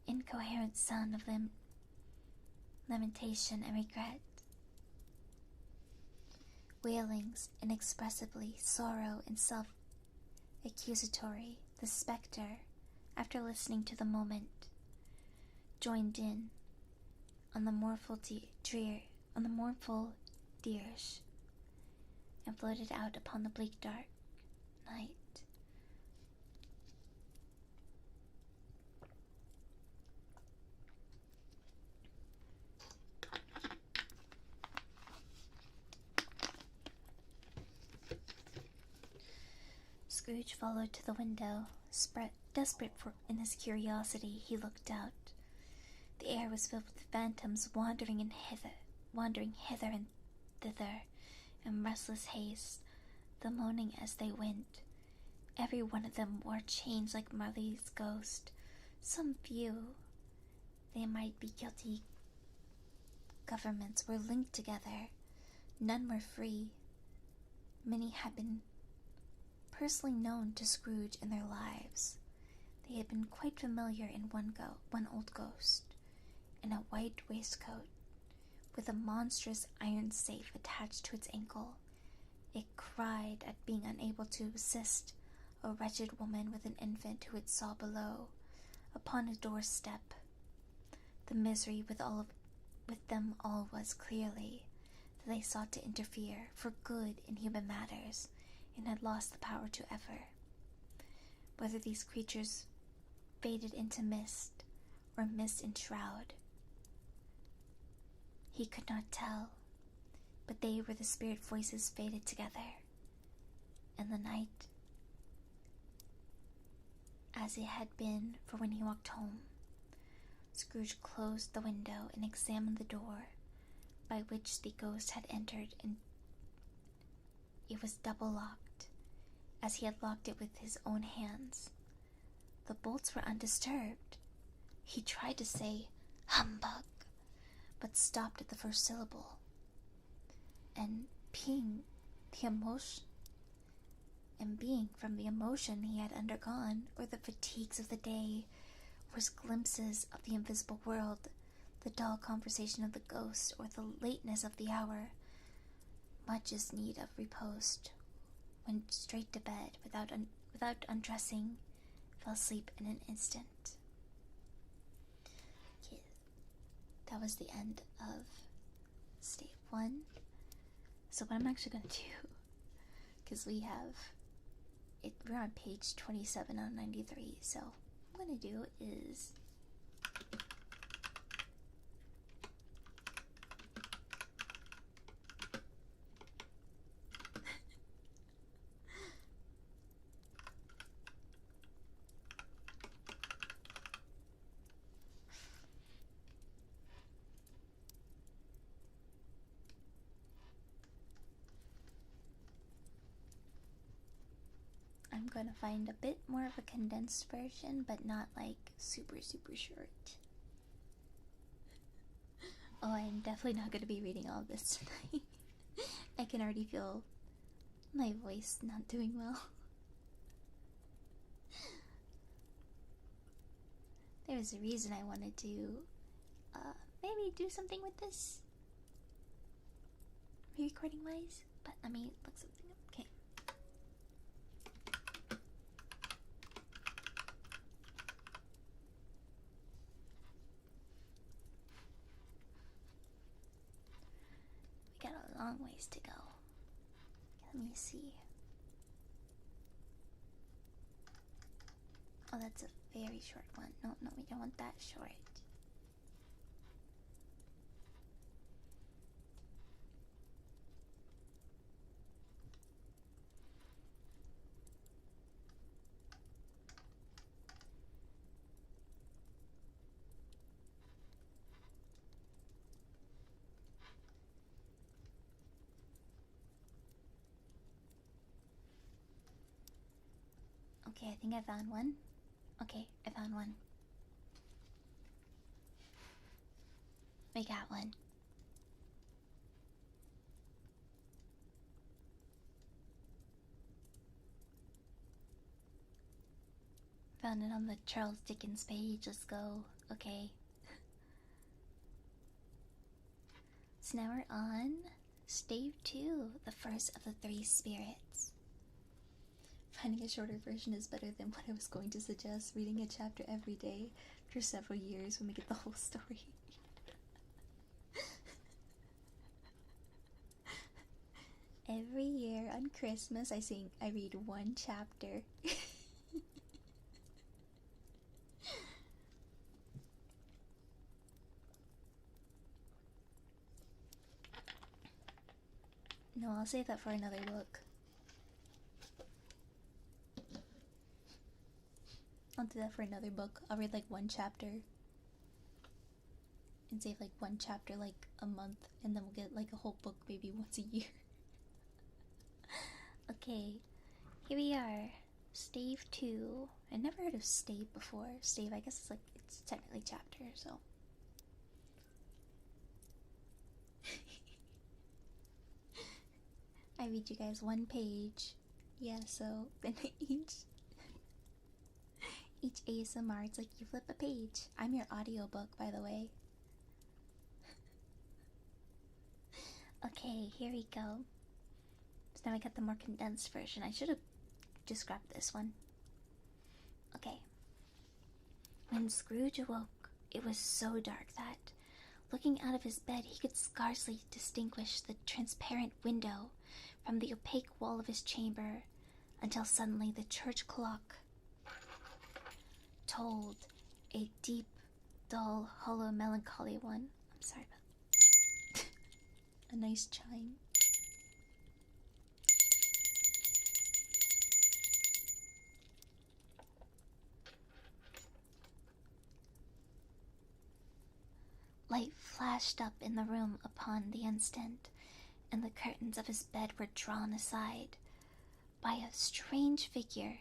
incoherent sound of lamentation and regret, wailings inexpressibly, sorrow and self-accusatory. The spectre, after listening to the moment, joined in on the mournful dirge, and floated out upon the bleak dark night. Scrooge followed to the window. Desperate in his curiosity, he looked out. The air was filled with phantoms wandering hither and thither in restless haste, the moaning as they went. Every one of them wore chains like Marley's ghost. Some few, they might be guilty governments, were linked together. None were free. Many had been personally known to Scrooge in their lives. They had been quite familiar in one old ghost, in a white waistcoat, with a monstrous iron safe attached to its ankle. It cried at being unable to assist a wretched woman with an infant who it saw below, upon a doorstep. The misery with them all was clearly that they sought to interfere for good in human matters, and had lost the power to ever. Whether these creatures faded into mist, or mist in shroud, he could not tell, but they were the spirit voices faded together, and the night as it had been for when he walked home. Scrooge closed the window and examined the door by which the ghost had entered, and it was double locked, as he had locked it with his own hands. The bolts were undisturbed. He tried to say "humbug," but stopped at the first syllable, and being from the emotion he had undergone, or the fatigues of the day, or his glimpses of the invisible world, the dull conversation of the ghost, or the lateness of the hour, much is need of repose, went straight to bed without undressing, fell asleep in an instant. Okay, that was the end of step 1. So what I'm actually going to do, because we're on page 27 on 93, so what I'm going to do is I'm going to find a bit more of a condensed version, but not like super short. Oh, I'm definitely not going to be reading all of this tonight. I can already feel My voice not doing well. There was a reason I wanted to maybe do something with this recording wise, but let me look something up. Okay. We got a long ways to go. Let me see. Oh, that's a very short one. No, no, we don't want that short. Okay, I think I found one. Okay, I found one. We got one. Found it on the Charles Dickens page. Let's go. Okay. So now we're on Stave 2, the first of the 3 spirits. Finding a shorter version is better than what I was going to suggest. Reading a chapter every day for several years when we get the whole story. Every year on Christmas, I read one chapter. No, I'll save that for another book. I'll do that for another book. I'll read like one chapter and save like one chapter like a month, and then we'll get like a whole book maybe once a year. Okay, here we are. Stave 2. I never heard of stave before. Stave, I guess it's technically chapter, so. I read you guys one page. Yeah, so then each ASMR, it's like you flip a page. I'm your audiobook, by the way. Okay, here we go. So now I got the more condensed version. I should have just grabbed this one. Okay. When Scrooge awoke, it was so dark that, looking out of his bed, he could scarcely distinguish the transparent window from the opaque wall of his chamber, until suddenly the church clock tolled, a deep, dull, hollow, melancholy one. I'm sorry about a nice chime. Light flashed up in the room upon the instant, and the curtains of his bed were drawn aside by a strange figure,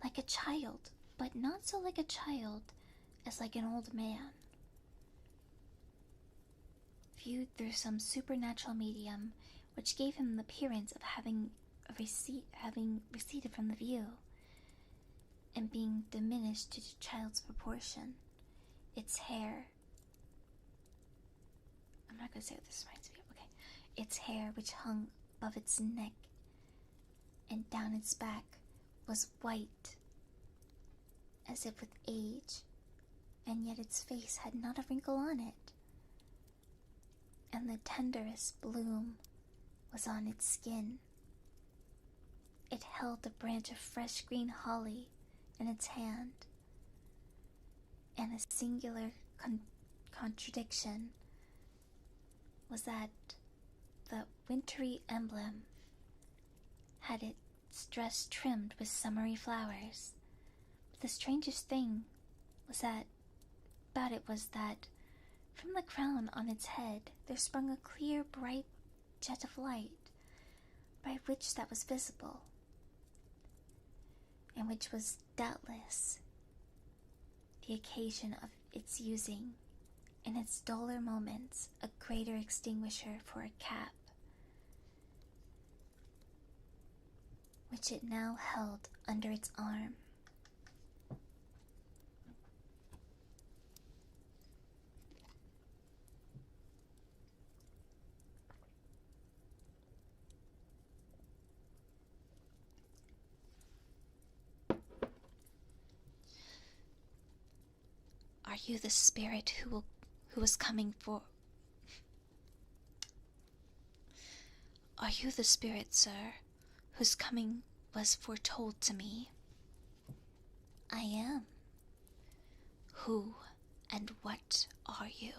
like a child, but not so like a child as like an old man. Viewed through some supernatural medium, which gave him the appearance of having receded from the view, and being diminished to the child's proportion. Its hair, I'm not gonna say what this reminds me of, okay. Its hair, which hung above its neck and down its back, was white, as if with age, and yet its face had not a wrinkle on it, and the tenderest bloom was on its skin. It held a branch of fresh green holly in its hand, and a singular contradiction was that the wintry emblem had its dress trimmed with summery flowers. But the strangest thing about it was that from the crown on its head there sprung a clear, bright jet of light, by which that was visible, and which was doubtless the occasion of its using, in its duller moments, a greater extinguisher for a cap. which it now held under its arm. Are you the spirit who was coming for? Are you the spirit, sir, whose coming was foretold to me? I am. Who and what are you?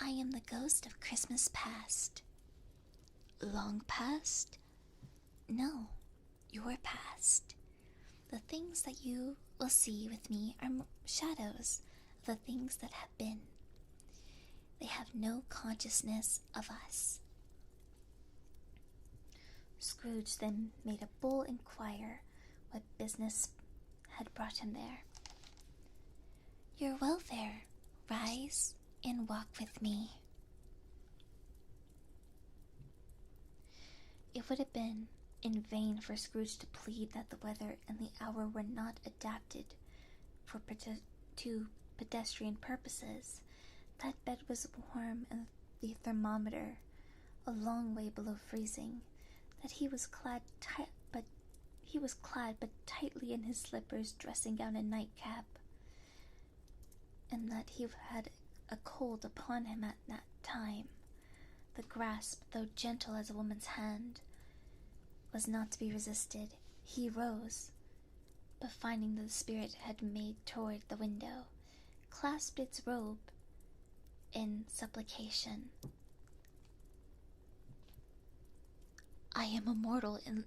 I am the ghost of Christmas past. Long past? No, your past. The things that you will see with me are shadows of the things that have been. They have no consciousness of us. Scrooge then made a bold inquiry what business had brought him there. Your welfare. Rise and walk with me. It would have been in vain for Scrooge to plead that the weather and the hour were not adapted to pedestrian purposes. That bed was warm and the thermometer a long way below freezing, that he was clad but tightly in his slippers, dressing gown and nightcap, and that he had a cold upon him at that time. The grasp, though gentle as a woman's hand, was not to be resisted. He rose, but finding that the spirit had made toward the window, clasped its robe in supplication. I am a mortal and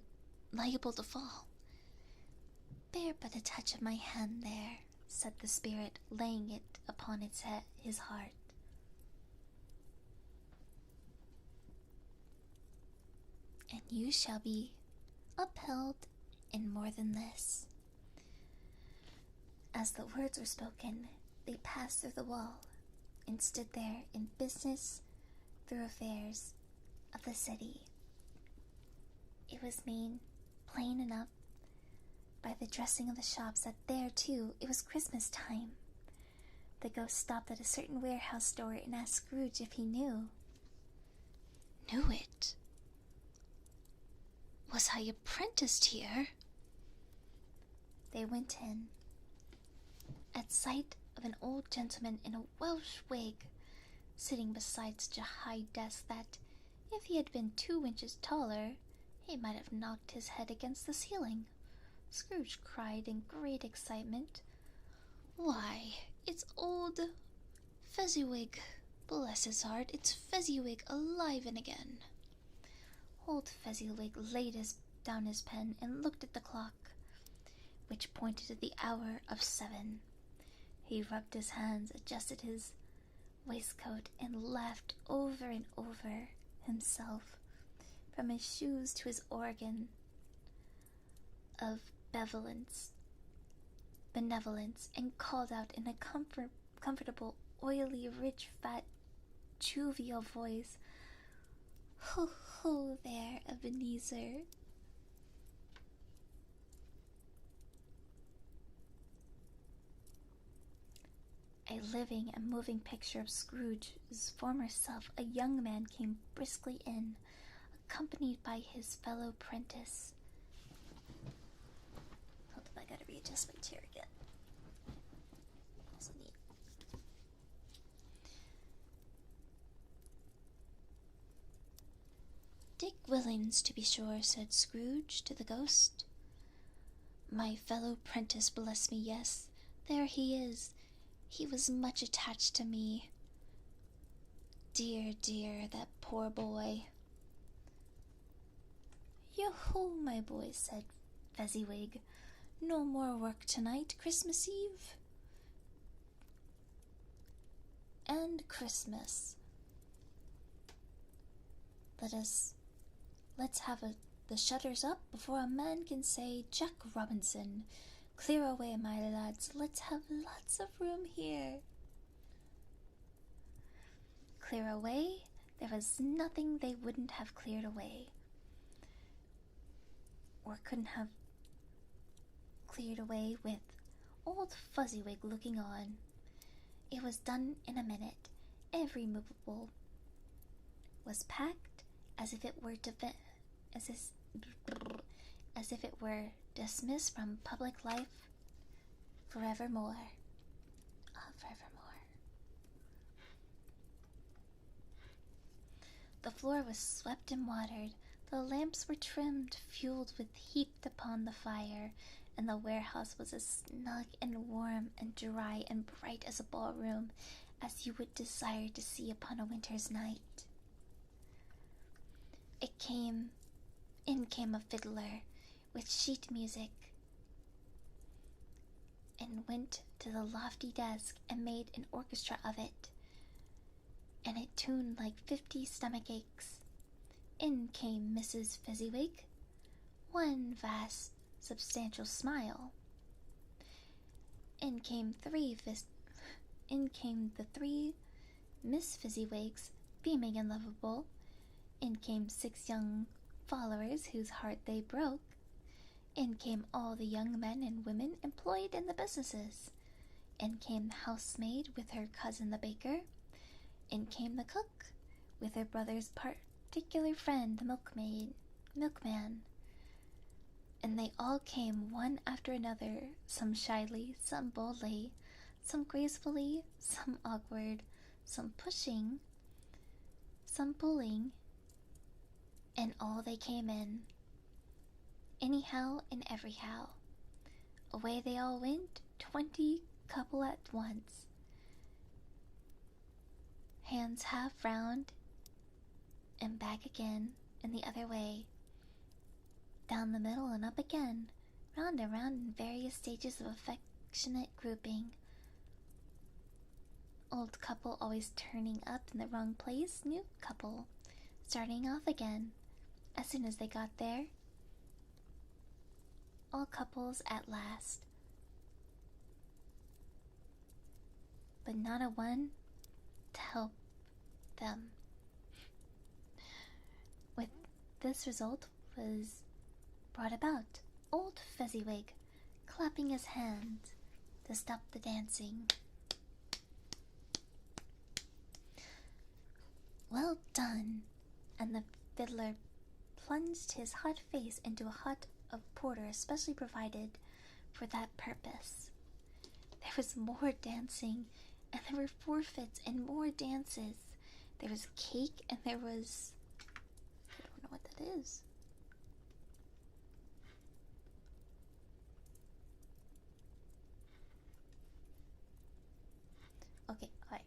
liable to fall. Bear but a touch of my hand there, said the spirit, laying it upon his heart. And you shall be upheld in more than this. As the words were spoken, they passed through the wall and stood there in business thoroughfares of the city. It was made plain enough by the dressing of the shops that there, too, it was Christmas time. The ghost stopped at a certain warehouse door and asked Scrooge if he knew. Knew it? Was I apprenticed here? They went in. At sight of an old gentleman in a Welsh wig, sitting beside such a high desk that, if he had been 2 inches taller, he might have knocked his head against the ceiling, Scrooge cried in great excitement, "Why, it's old Fezziwig! Bless his heart, it's Fezziwig alive and again!" Old Fezziwig laid down his pen and looked at the clock, which pointed to the hour of 7. He rubbed his hands, adjusted his waistcoat, and laughed over and over himself, from his shoes to his organ of benevolence, and called out in a comfortable, oily, rich, fat, jovial voice, "Ho, ho there, Ebenezer!" A living and moving picture of Scrooge's former self, a young man came briskly in, accompanied by his fellow prentice. Hold on, I gotta readjust my chair again. That's neat. "Dick Willings, to be sure," said Scrooge to the ghost. "My fellow prentice, bless me, yes, there he is. He was much attached to me. Dear, dear, that poor boy." "Yo-ho, my boy," said Fezziwig. "No more work tonight, Christmas Eve and Christmas. Let's have the shutters up before a man can say, 'Jack Robinson, clear away, my lads, let's have lots of room here.'" Clear away? There was nothing they wouldn't have cleared away. or couldn't have cleared away with old Fuzzywig looking on. It was done in a minute. Every movable was packed as if it were as if it were dismissed from public life forevermore. Forevermore. The floor was swept and watered. The lamps were trimmed, fueled with heaped upon the fire, and the warehouse was as snug and warm and dry and bright as a ballroom as you would desire to see upon a winter's night. In came a fiddler with sheet music, and went to the lofty desk and made an orchestra of it, and it tuned like 50 stomach aches. In came Mrs. Fezziwig, one vast, substantial smile. In came the three Miss Fezziwigs, beaming and lovable. In came 6 young followers whose heart they broke. In came all the young men and women employed in the businesses. In came the housemaid with her cousin the baker. In came the cook with her brother's particular friend the milkman. And they all came one after another, some shyly, some boldly, some gracefully, some awkward, some pushing, some pulling, and all they came in. Anyhow and everyhow. Away they all went, 20 couple at once. Hands half round, and back again, and the other way. Down the middle and up again, round and round in various stages of affectionate grouping. Old couple always turning up in the wrong place, new couple starting off again. As soon as they got there, all couples at last. But not a one to help them. With this result was brought about old Fezziwig clapping his hands to stop the dancing. Well done! And the fiddler plunged his hot face into a hot of porter especially provided for that purpose. There was more dancing, and there were forfeits and more dances. There was cake, and there was... I don't know what that is. Okay, I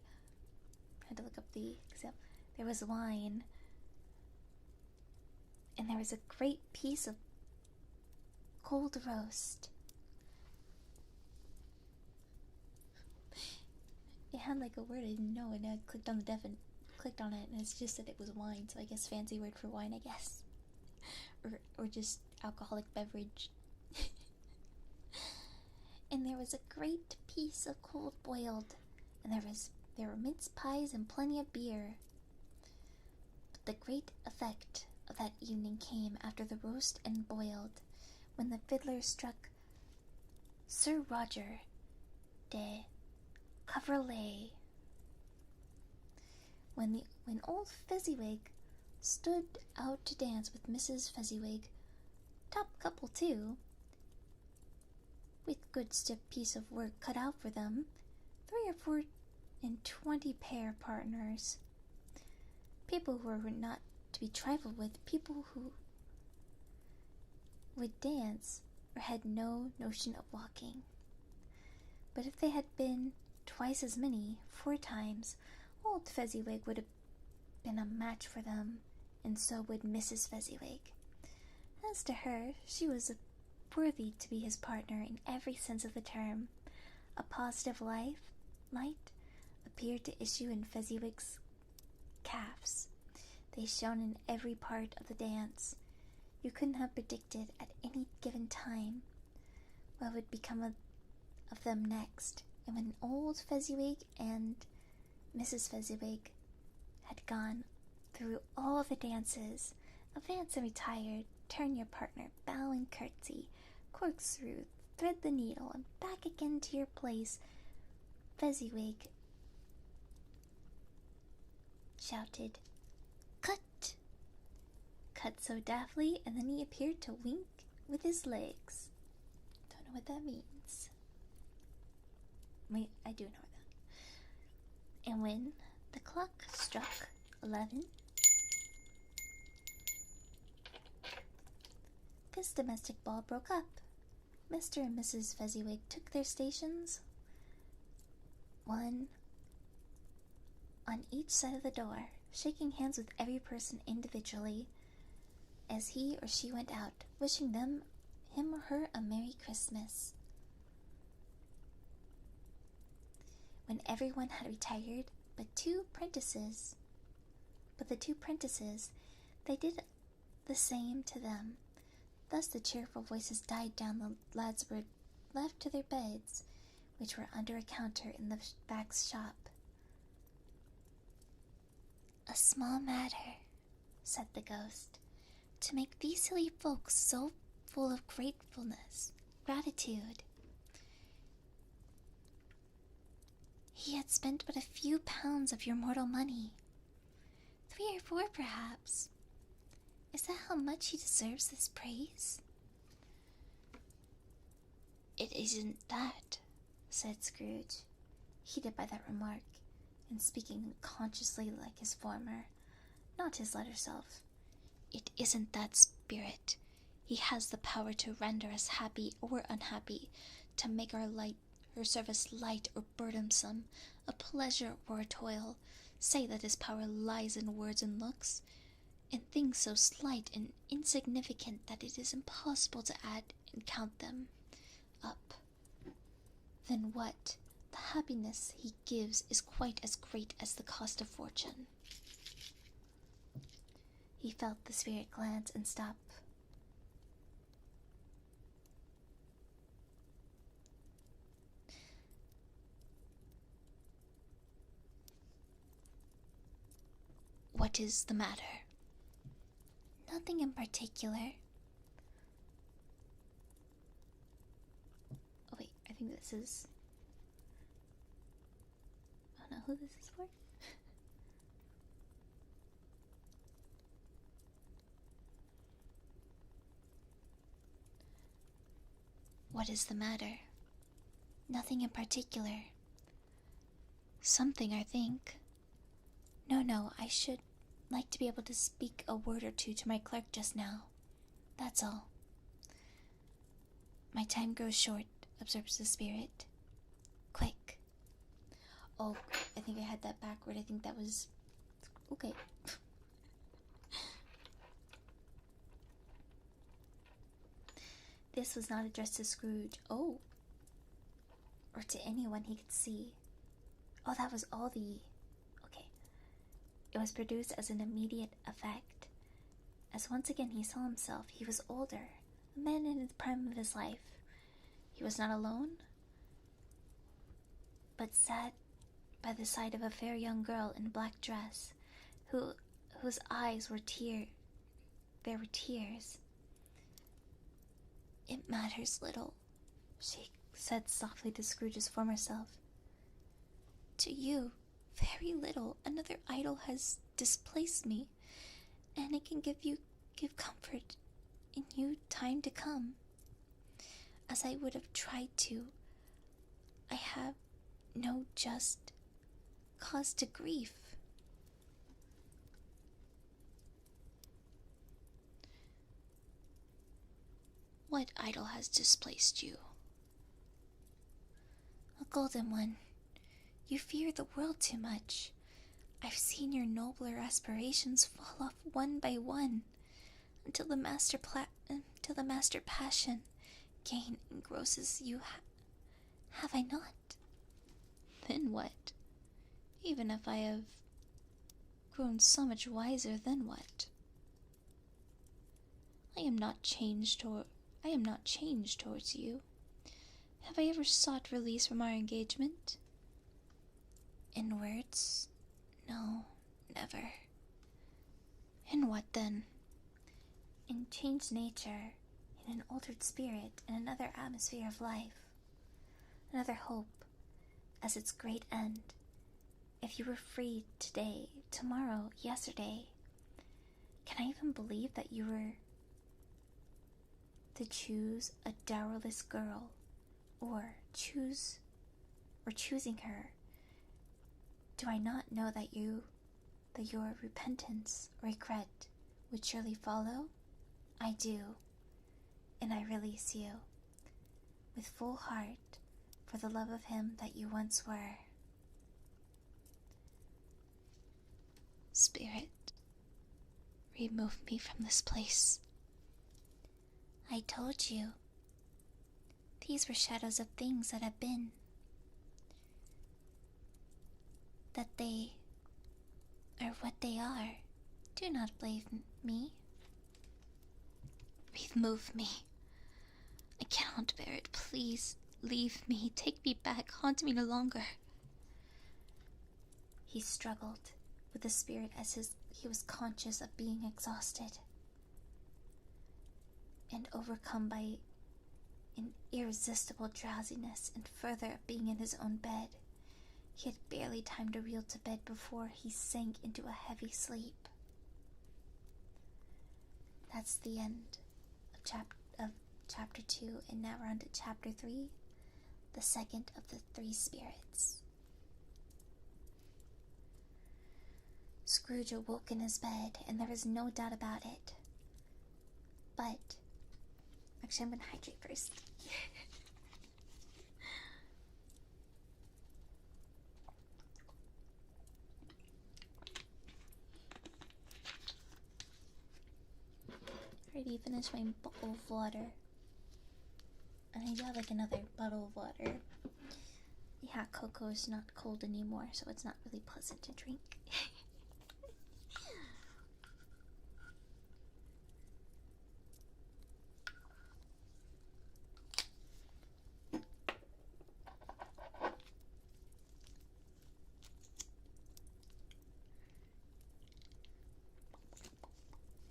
had to look up the example. There was wine, and there was a great piece of cold roast. It had like a word I didn't know, and I clicked on it, and it's just that it was wine, so I guess fancy word for wine, I guess. Or just alcoholic beverage. And there was a great piece of cold boiled, and there were mince pies and plenty of beer. But the great effect of that evening came after the roast and boiled, when the fiddler struck Sir Roger de Coverley. When old Fezziwig stood out to dance with Mrs. Fezziwig, top couple too, with good stiff piece of work cut out for them, 3 or 4 and 20 pair partners, people who were not to be trifled with, people who would dance or had no notion of walking. But if they had been twice as many, 4 times, old Fezziwig would have been a match for them, and so would Mrs. Fezziwig. As to her, she was worthy to be his partner in every sense of the term. A positive light appeared to issue in Fezziwig's calves. They shone in every part of the dance. You couldn't have predicted at any given time what would become of them next, and when old Fezziwig and Mrs. Fezziwig had gone through all the dances, advanced and retired turn your partner, bow and curtsy, corkscrew, thread the needle, and back again to your place. Fezziwig shouted, "Cut!" Cut so daftly, and then he appeared to wink with his legs. Don't know what that means. Wait, I do know that. And when the clock struck 11, this domestic ball broke up. Mr. and Mrs. Fezziwig took their stations, one on each side of the door, shaking hands with every person individually as he or she went out, wishing him or her a Merry Christmas. When everyone had retired but the two prentices, they did the same to them. Thus the cheerful voices died down. The lads were left to their beds, which were under a counter in the back shop. "A small matter," said the ghost, "to make these silly folks so full of gratitude. He had spent but a few pounds of your mortal money. 3 or 4, perhaps. Is that how much he deserves this praise?" "It isn't that," said Scrooge, heated by that remark, and speaking consciously like his former, not his latter self. "It isn't that, Spirit. He has the power to render us happy or unhappy, to make our service light or burdensome, a pleasure or a toil. Say that his power lies in words and looks, in things so slight and insignificant that it is impossible to add and count them up. Then what? The happiness he gives is quite as great as the cost of fortune." He felt the spirit glance and stop. "What is the matter?" "Nothing in particular." Oh wait, I think this is... I don't know who this is for. "What is the matter?" "Nothing in particular." "Something, I think." No, I should like to be able to speak a word or two to my clerk just now. That's all." "My time grows short," observes the spirit. "Quick." Oh, I think I had that backward. I think that was... Okay. This was not addressed to Scrooge. Oh. Or to anyone he could see. Oh, that was all the... Okay. It was produced as an immediate effect. As once again he saw himself, he was older, a man in the prime of his life. He was not alone, but sat by the side of a fair young girl in a black dress, whose eyes were there were tears. "It matters little," she said softly to Scrooge's former self. "To you, very little. Another idol has displaced me, and it can give comfort in you time to come. As I would have tried to, I have no just cause to grief." "What idol has displaced you?" "A golden one. You fear the world too much. I've seen your nobler aspirations fall off one by one, until the master passion, gain, engrosses you. Have I not?" "Then what? Even if I have grown so much wiser, then what? I am not changed towards you. Have I ever sought release from our engagement?" "In words, no, never." "In what then?" in changed nature, in an altered spirit, in another atmosphere of life, another hope as its great end. If you were free today, tomorrow, yesterday, can I even believe that you were to choose a dowerless girl, or choosing her? Do I not know that your repentance, regret would surely follow? I do, and I release you with full heart for the love of him that you once were. Spirit, remove me from this place. I told you, these were shadows of things that have been, that they are what they are. Do not blame me. Remove me. I cannot bear it. Please leave me. Take me back. Haunt me no longer. He struggled with the spirit as he was conscious of being exhausted and overcome by an irresistible drowsiness, and further being in his own bed. He had barely time to reel to bed before he sank into a heavy sleep. That's the end of chapter 2, and now we're on to chapter 3, the second of the 3 spirits. Scrooge awoke in his bed, and there was no doubt about it. But, actually, I'm going to hydrate first. Already finished my bottle of water. And I do have like another bottle of water. The hot cocoa is not cold anymore, so it's not really pleasant to drink.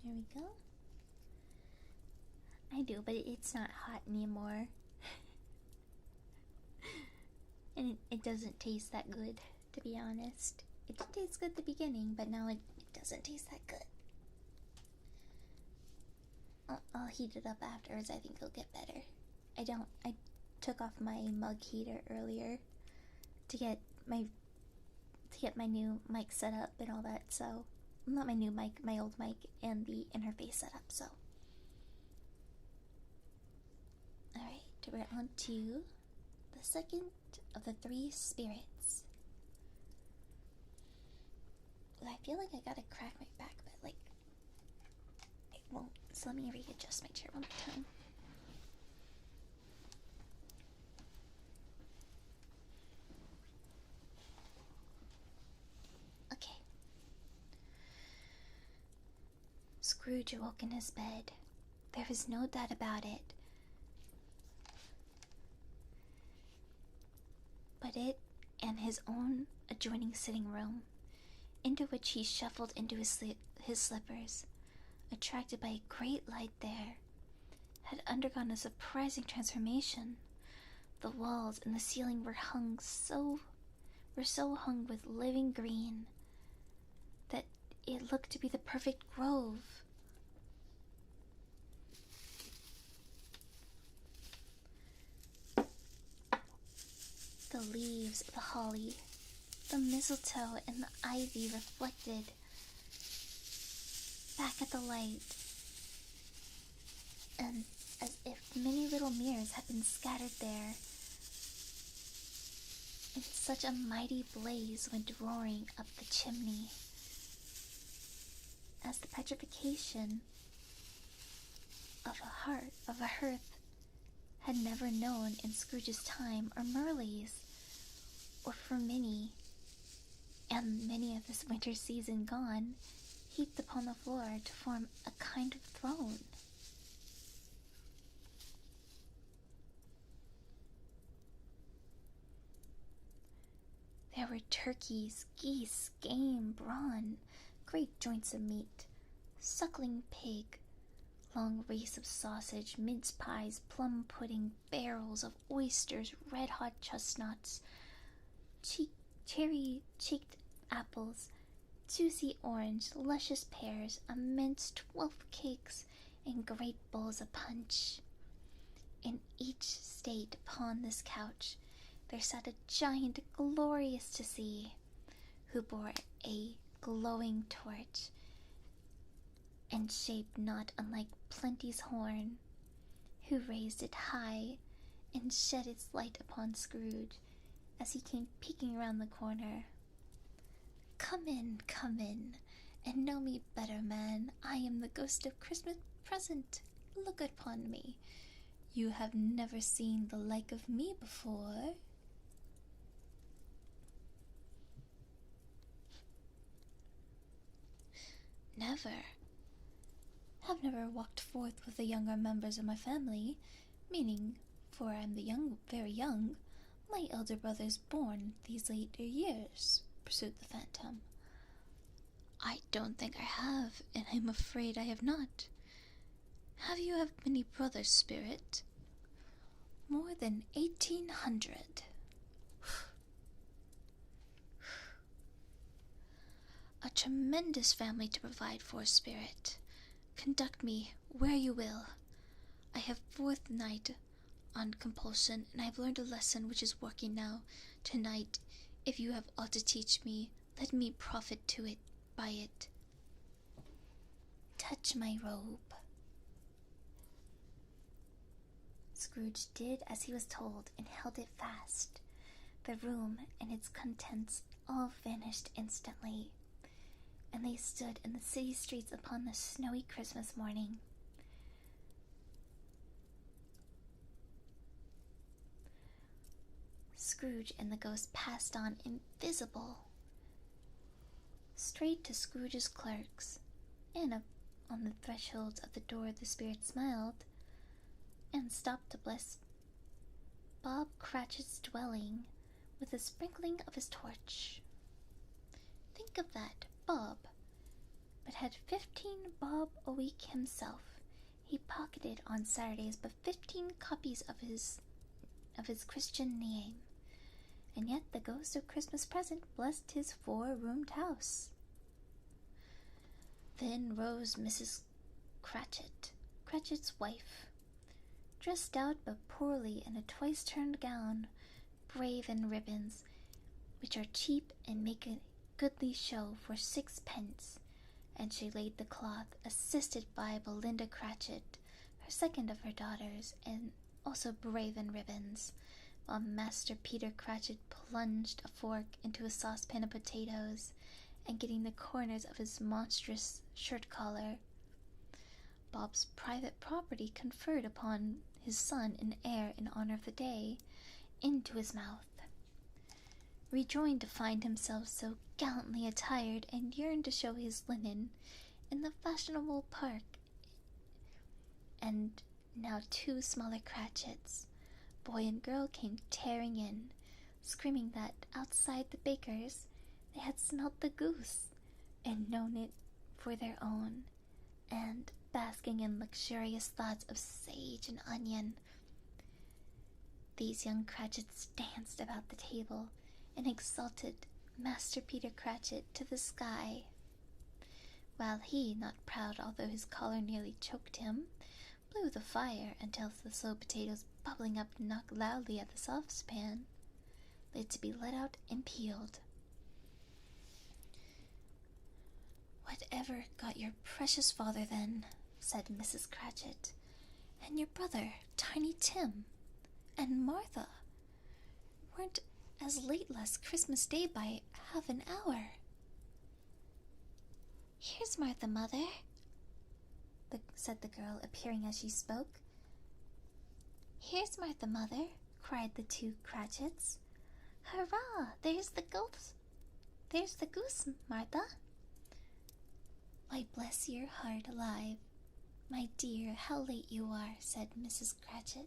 There we go. I do, but it's not hot anymore. And it doesn't taste that good, to be honest. It did taste good at the beginning, but now it doesn't taste that good. I'll heat it up afterwards. I think it'll get better. I took off my mug heater earlier to get my new mic set up and all that, so not my new mic, my old mic and the interface set up, so. Alright, we're on to the second of the 3 spirits. I feel like I gotta crack my back, but like, it won't. So let me readjust my chair one more time. Okay. Scrooge awoke in his bed. There was no doubt about it. But it and his own adjoining sitting room, into which he shuffled into his slippers, attracted by a great light there, had undergone a surprising transformation. The walls and the ceiling were so hung with living green that it looked to be the perfect grove. The leaves of the holly, the mistletoe, and the ivy reflected back at the light, and as if many little mirrors had been scattered there, and such a mighty blaze went roaring up the chimney as the petrification of a hearth had never known in Scrooge's time, or Merle's, or for many of this winter season gone, heaped upon the floor to form a kind of throne. There were turkeys, geese, game, brawn, great joints of meat, suckling pig, Long wreaths of sausage, mince pies, plum pudding, barrels of oysters, red-hot chestnuts, cherry-cheeked apples, juicy orange, luscious pears, immense 12 cakes, and great bowls of punch. In each state upon this couch there sat a giant glorious to see, who bore a glowing torch, and shaped not unlike Plenty's horn, who raised it high and shed its light upon Scrooge as he came peeking round the corner. Come in, and know me better, man. I am the ghost of Christmas present. Look upon me. You have never seen the like of me before. Never. Have never walked forth with the younger members of my family, meaning, for I am very young, my elder brothers born these later years, pursued the phantom. I don't think I have, and I'm afraid I have not. Have you have many brothers, Spirit? More than 1,800. A tremendous family to provide for, Spirit. Conduct me where you will. I have fortnight on compulsion, and I have learned a lesson which is working now. Tonight, if you have aught to teach me, let me profit by it. Touch my robe. Scrooge did as he was told and held it fast. The room and its contents all vanished instantly, and they stood in the city streets upon the snowy Christmas morning. Scrooge and the ghost passed on invisible, straight to Scrooge's clerks, and on the thresholds of the door the spirit smiled, and stopped to bless Bob Cratchit's dwelling with a sprinkling of his torch. Think of that, Bob, but had 15 bob a week himself. He pocketed on Saturdays but 15 copies of his Christian name, and yet the ghost of Christmas present blessed his 4-roomed house. Then rose Mrs. Cratchit, Cratchit's wife, dressed out but poorly in a twice-turned gown, brave in ribbons, which are cheap and make a goodly show for 6 pence, and she laid the cloth, assisted by Belinda Cratchit, her second of her daughters, and also brave in ribbons, while Master Peter Cratchit plunged a fork into a saucepan of potatoes, and getting the corners of his monstrous shirt-collar, Bob's private property conferred upon his son and heir in honor of the day, into his mouth, rejoined to find himself so gallantly attired, and yearned to show his linen in the fashionable park. And now 2 smaller Cratchits, boy and girl, came tearing in, screaming that outside the baker's they had smelt the goose and known it for their own, and basking in luxurious thoughts of sage and onion. These young Cratchits danced about the table and exalted Master Peter Cratchit to the sky, while he, not proud although his collar nearly choked him, blew the fire until the slow potatoes bubbling up knocked loudly at the saucepan, laid to be let out and peeled. Whatever got your precious father then, said Mrs. Cratchit, and your brother, Tiny Tim, and Martha, weren't as late last Christmas Day by half an hour? Here's Martha, Mother, said the girl, appearing as she spoke. Here's Martha, Mother, cried the 2 Cratchits. Hurrah! There's the goose, Martha. Why, bless your heart alive, my dear, how late you are, said Mrs. Cratchit,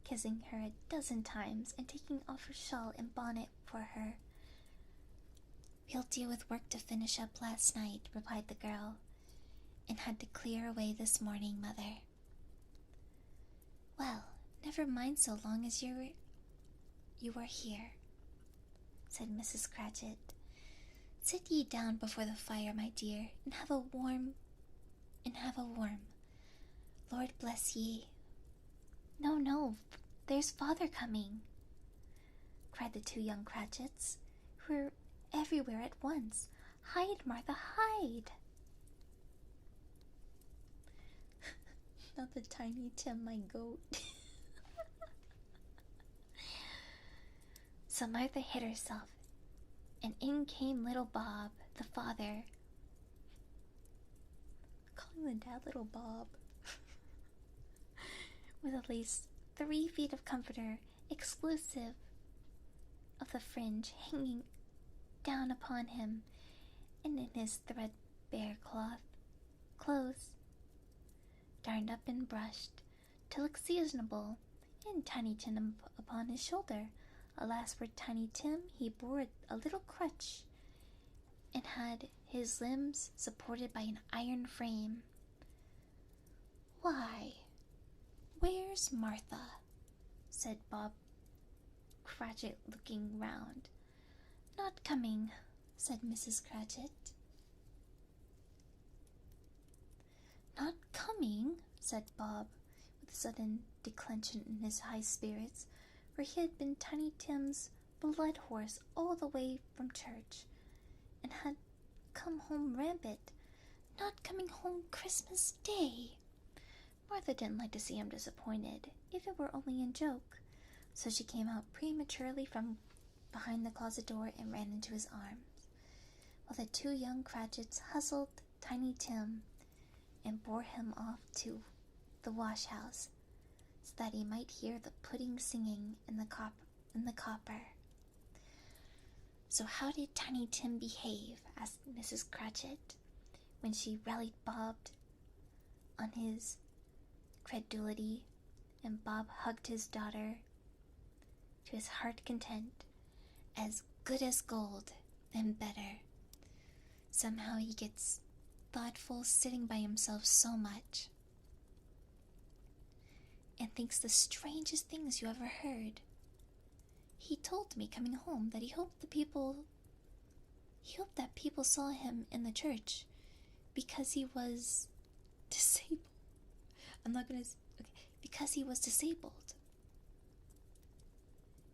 kissing her a dozen times and taking off her shawl and bonnet for her. We'll deal with work to finish up last night, replied the girl, and had to clear away this morning, Mother. Well, never mind so long as you are here, said Mrs. Cratchit. Sit ye down before the fire, my dear, and have a warm. Lord bless ye. No, no, there's father coming, cried the two young Cratchits, who were everywhere at once. Hide, Martha, hide! Not the tiny Tim, my goat. So Martha hid herself, and in came little Bob, the father. Calling the dad little Bob. With at least 3 feet of comforter, exclusive of the fringe, hanging down upon him, and in his threadbare clothes, darned up and brushed to look seasonable, and Tiny Tim upon his shoulder. Alas for Tiny Tim, he bore a little crutch, and had his limbs supported by an iron frame. Why, where's Martha? Said Bob Cratchit, looking round. Not coming, said Mrs. Cratchit. Not coming, said Bob, with a sudden declension in his high spirits, for he had been Tiny Tim's blood horse all the way from church, and had come home rampant. Not coming home Christmas Day. Martha didn't like to see him disappointed, if it were only in joke, so she came out prematurely from behind the closet door and ran into his arms, while the two young Cratchits hustled Tiny Tim and bore him off to the wash-house, so that he might hear the pudding singing in the copper. So how did Tiny Tim behave? Asked Mrs. Cratchit, when she rallied Bob on his credulity, and Bob hugged his daughter to his heart content, as good as gold, and better. Somehow he gets thoughtful sitting by himself so much, and thinks the strangest things you ever heard. He told me coming home that he hoped that people saw him in the church because he was disabled. Because he was disabled.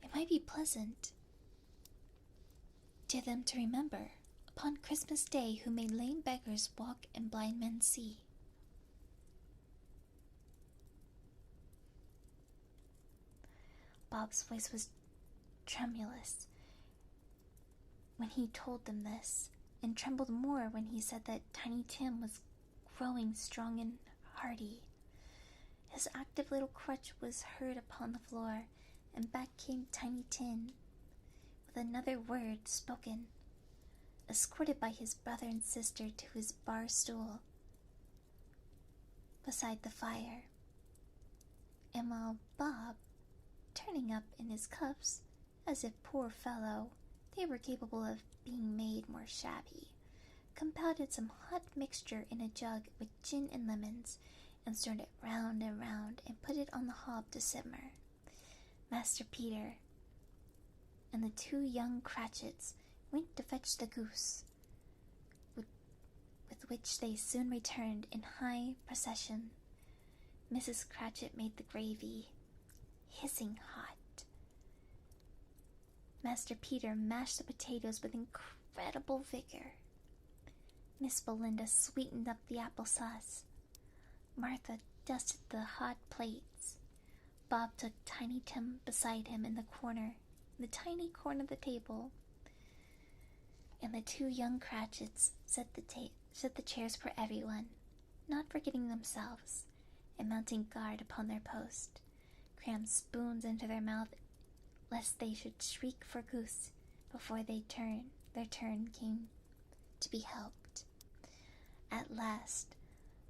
It might be pleasant to them to remember upon Christmas Day who made lame beggars walk and blind men see. Bob's voice was tremulous when he told them this, and trembled more when he said that Tiny Tim was growing strong and hearty. His active little crutch was heard upon the floor, and back came Tiny Tim, with another word spoken, escorted by his brother and sister to his bar stool beside the fire. And while Bob, turning up in his cuffs, as if, poor fellow, they were capable of being made more shabby, compounded some hot mixture in a jug with gin and lemons, and stirred it round and put it on the hob to simmer. Master Peter and the two young Cratchits went to fetch the goose, with which they soon returned in high procession. Mrs. Cratchit made the gravy hissing hot. Master Peter mashed the potatoes with incredible vigor. Miss Belinda sweetened up the applesauce. Martha dusted the hot plates. Bob took Tiny Tim beside him in the tiny corner of the table, and the two young Cratchits set the chairs for everyone, not forgetting themselves, and mounting guard upon their post, crammed spoons into their mouth lest they should shriek for goose before their turn came to be helped. At last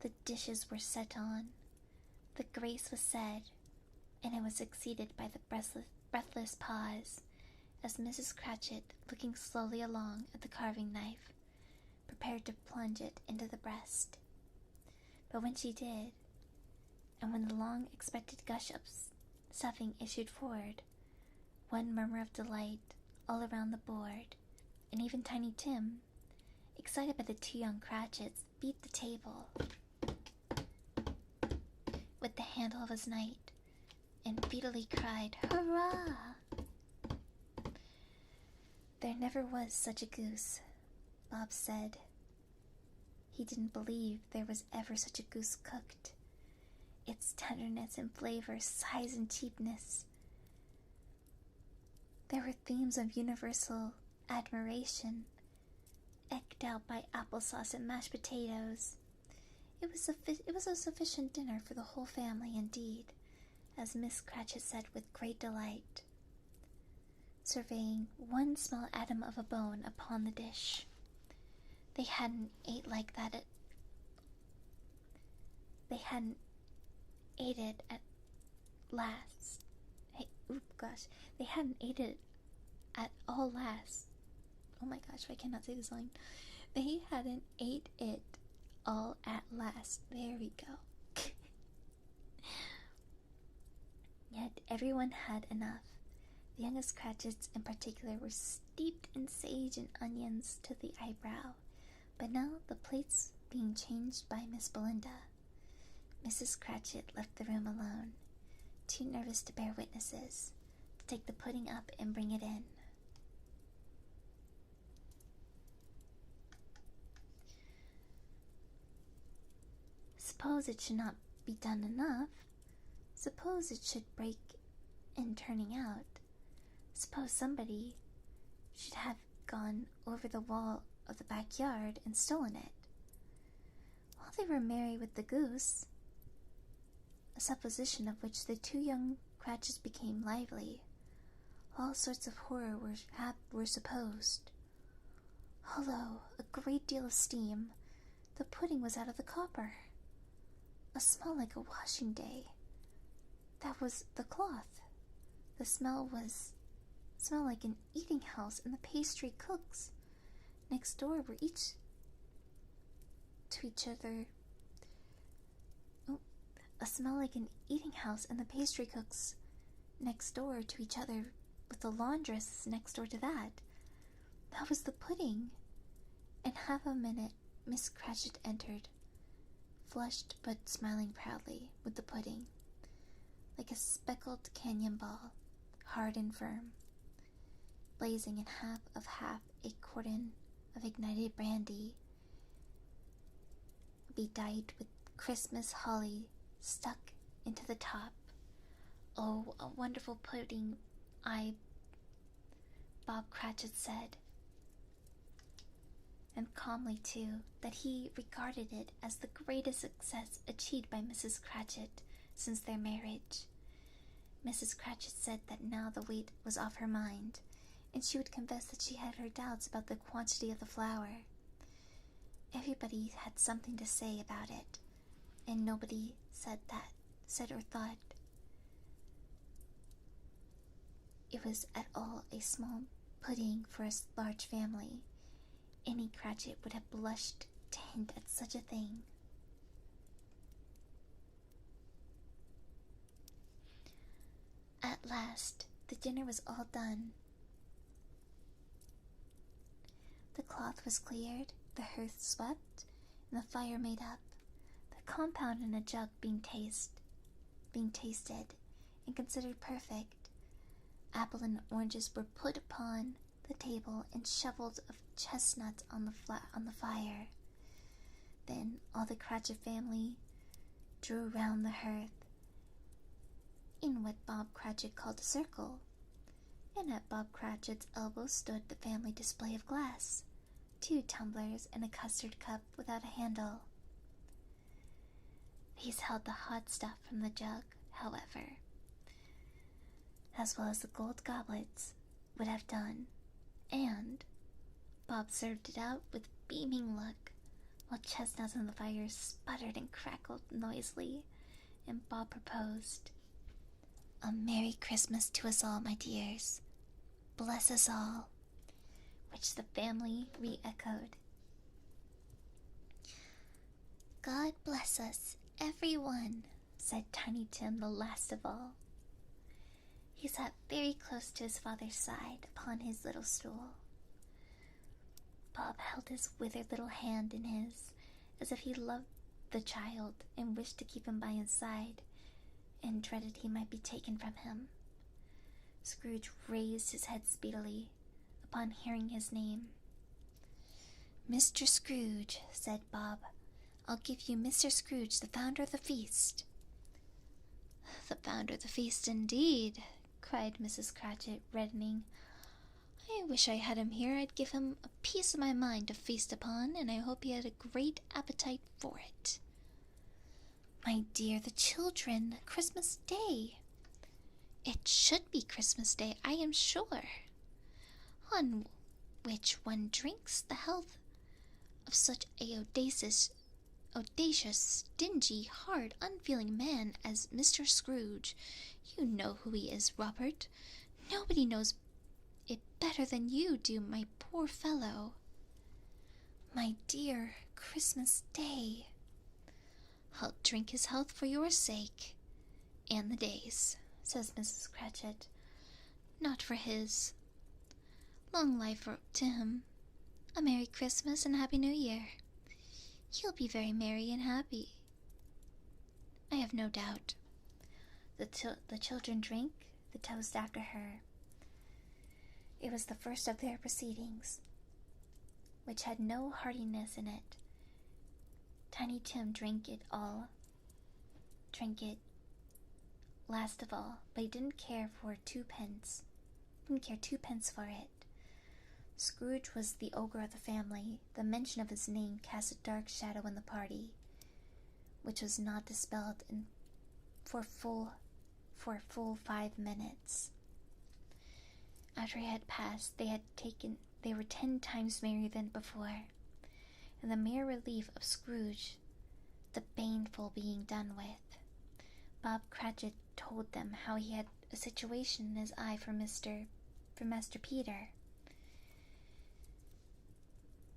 the dishes were set on, the grace was said, and it was succeeded by the breathless pause, as Mrs. Cratchit, looking slowly along at the carving knife, prepared to plunge it into the breast. But when she did, and when the long-expected gush of stuffing issued forward, one murmur of delight all around the board, and even Tiny Tim, excited by the two young Cratchits, beat the table with the handle of his knife, and speedily cried, "Hurrah!" There never was such a goose, Bob said. He didn't believe there was ever such a goose cooked. Its tenderness and flavor, size and cheapness. There were themes of universal admiration, eked out by applesauce and mashed potatoes. It was a sufficient dinner for the whole family, indeed, as Miss Cratchit said with great delight, surveying one small atom of a bone upon the dish. They hadn't ate like that They hadn't ate it at last. They hadn't ate it at all last. Oh my gosh, I cannot say this line. They hadn't ate it all at last. There we go. Yet everyone had enough. The youngest Cratchits in particular were steeped in sage and onions to the eyebrow. But now, the plates being changed by Miss Belinda, Mrs. Cratchit left the room alone, too nervous to bear witnesses, to take the pudding up and bring it in. Suppose it should not be done enough. Suppose it should break in turning out. Suppose somebody should have gone over the wall of the backyard and stolen it. While they were merry with the goose, a supposition of which the two young Cratchits became lively, all sorts of horror were supposed. Holloa, a great deal of steam. The pudding was out of the copper. A smell like a washing day. That was the cloth. The smell like an eating house, and the pastry cooks next door were each to each other. A smell like an eating house, and the pastry cooks next door to each other, with the laundress next door to that. That was the pudding. In half a minute, Miss Cratchit entered, flushed but smiling proudly, with the pudding, like a speckled canyon ball, hard and firm, blazing in half a quartern of ignited brandy, bedight with Christmas holly stuck into the top. Oh, a wonderful pudding, Bob Cratchit said, and calmly too, that he regarded it as the greatest success achieved by Mrs. Cratchit since their marriage. Mrs. Cratchit said that now the weight was off her mind, and she would confess that she had her doubts about the quantity of the flour. Everybody had something to say about it, and nobody said or thought it was at all a small pudding for a large family. Any Cratchit would have blushed to hint at such a thing. At last, the dinner was all done. The cloth was cleared, the hearth swept, and the fire made up, the compound in a jug being tasted and considered perfect. Apple and oranges were put upon the table, and shovels of chestnuts on the fire. Then all the Cratchit family drew round the hearth, in what Bob Cratchit called a circle, and at Bob Cratchit's elbow stood the family display of glass, 2 tumblers and a custard cup without a handle. These held the hot stuff from the jug, however, as well as the gold goblets would have done, and Bob served it out with beaming look, while chestnuts on the fire sputtered and crackled noisily, and Bob proposed, "A Merry Christmas to us all, my dears. Bless us all," which the family re-echoed. God bless us, everyone, said Tiny Tim the last of all. He sat very close to his father's side upon his little stool. Bob held his withered little hand in his, as if he loved the child and wished to keep him by his side, and dreaded he might be taken from him. Scrooge raised his head speedily upon hearing his name. Mr. Scrooge, said Bob, I'll give you Mr. Scrooge, the founder of the feast. The founder of the feast, indeed, cried Mrs. Cratchit, reddening. I wish I had him here. I'd give him a piece of my mind to feast upon, and I hope he had a great appetite for it. My dear, the children, Christmas Day. It should be Christmas Day, I am sure, on which one drinks the health of such a audacious, stingy, hard, unfeeling man as Mr. Scrooge. You know who he is, Robert. Nobody knows it better than you do, my poor fellow. My dear, Christmas Day. I'll drink his health for your sake, and the day's, says Mrs. Cratchit. Not for his. Long life to him. A Merry Christmas and Happy New Year. He'll be very merry and happy, I have no doubt. The children drank the toast after her. It was the first of their proceedings, which had no heartiness in it. Tiny Tim drank it last of all, but he didn't care for twopence. Didn't care twopence for it. Scrooge was the ogre of the family. The mention of his name cast a dark shadow in the party, which was not dispelled for a full 5 minutes. After it had passed, they were 10 times merrier than before, and the mere relief of Scrooge, the baneful being done with. Bob Cratchit told them how he had a situation in his eye for Master Peter,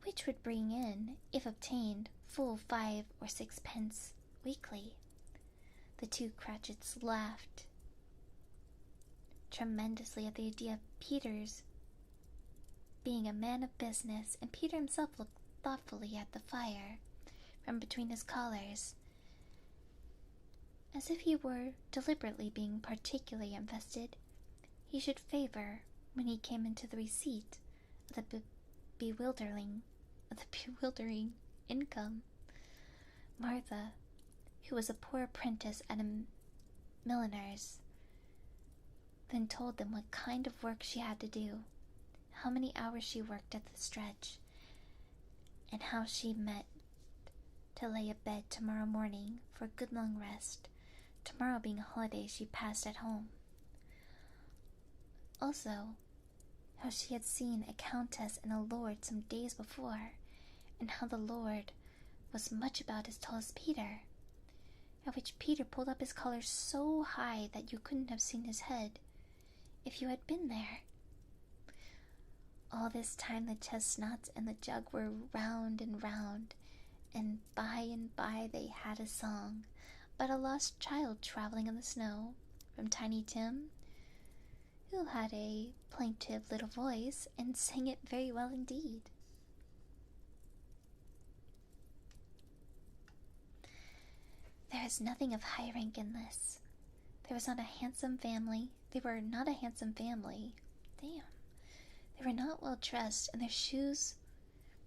which would bring in, if obtained, full 5 or 6 pence weekly. The two Cratchits laughed tremendously at the idea of Peter's being a man of business, and Peter himself looked thoughtfully at the fire from between his collars, as if he were deliberately being particularly invested he should favor when he came into the receipt of the bewildering income. Martha, who was a poor apprentice at a milliner's, then told them what kind of work she had to do, how many hours she worked at the stretch, and how she meant to lay abed tomorrow morning for a good long rest, tomorrow being a holiday she passed at home. Also, how she had seen a countess and a lord some days before, and how the lord was much about as tall as Peter, at which Peter pulled up his collar so high that you couldn't have seen his head if you had been there. All this time the chestnuts and the jug were round, and by they had a song about a lost child traveling in the snow, from Tiny Tim, who had a plaintive little voice and sang it very well indeed. There is nothing of high rank in this. There was not a handsome family. They were not a handsome family. Damn. They were not well dressed, and their shoes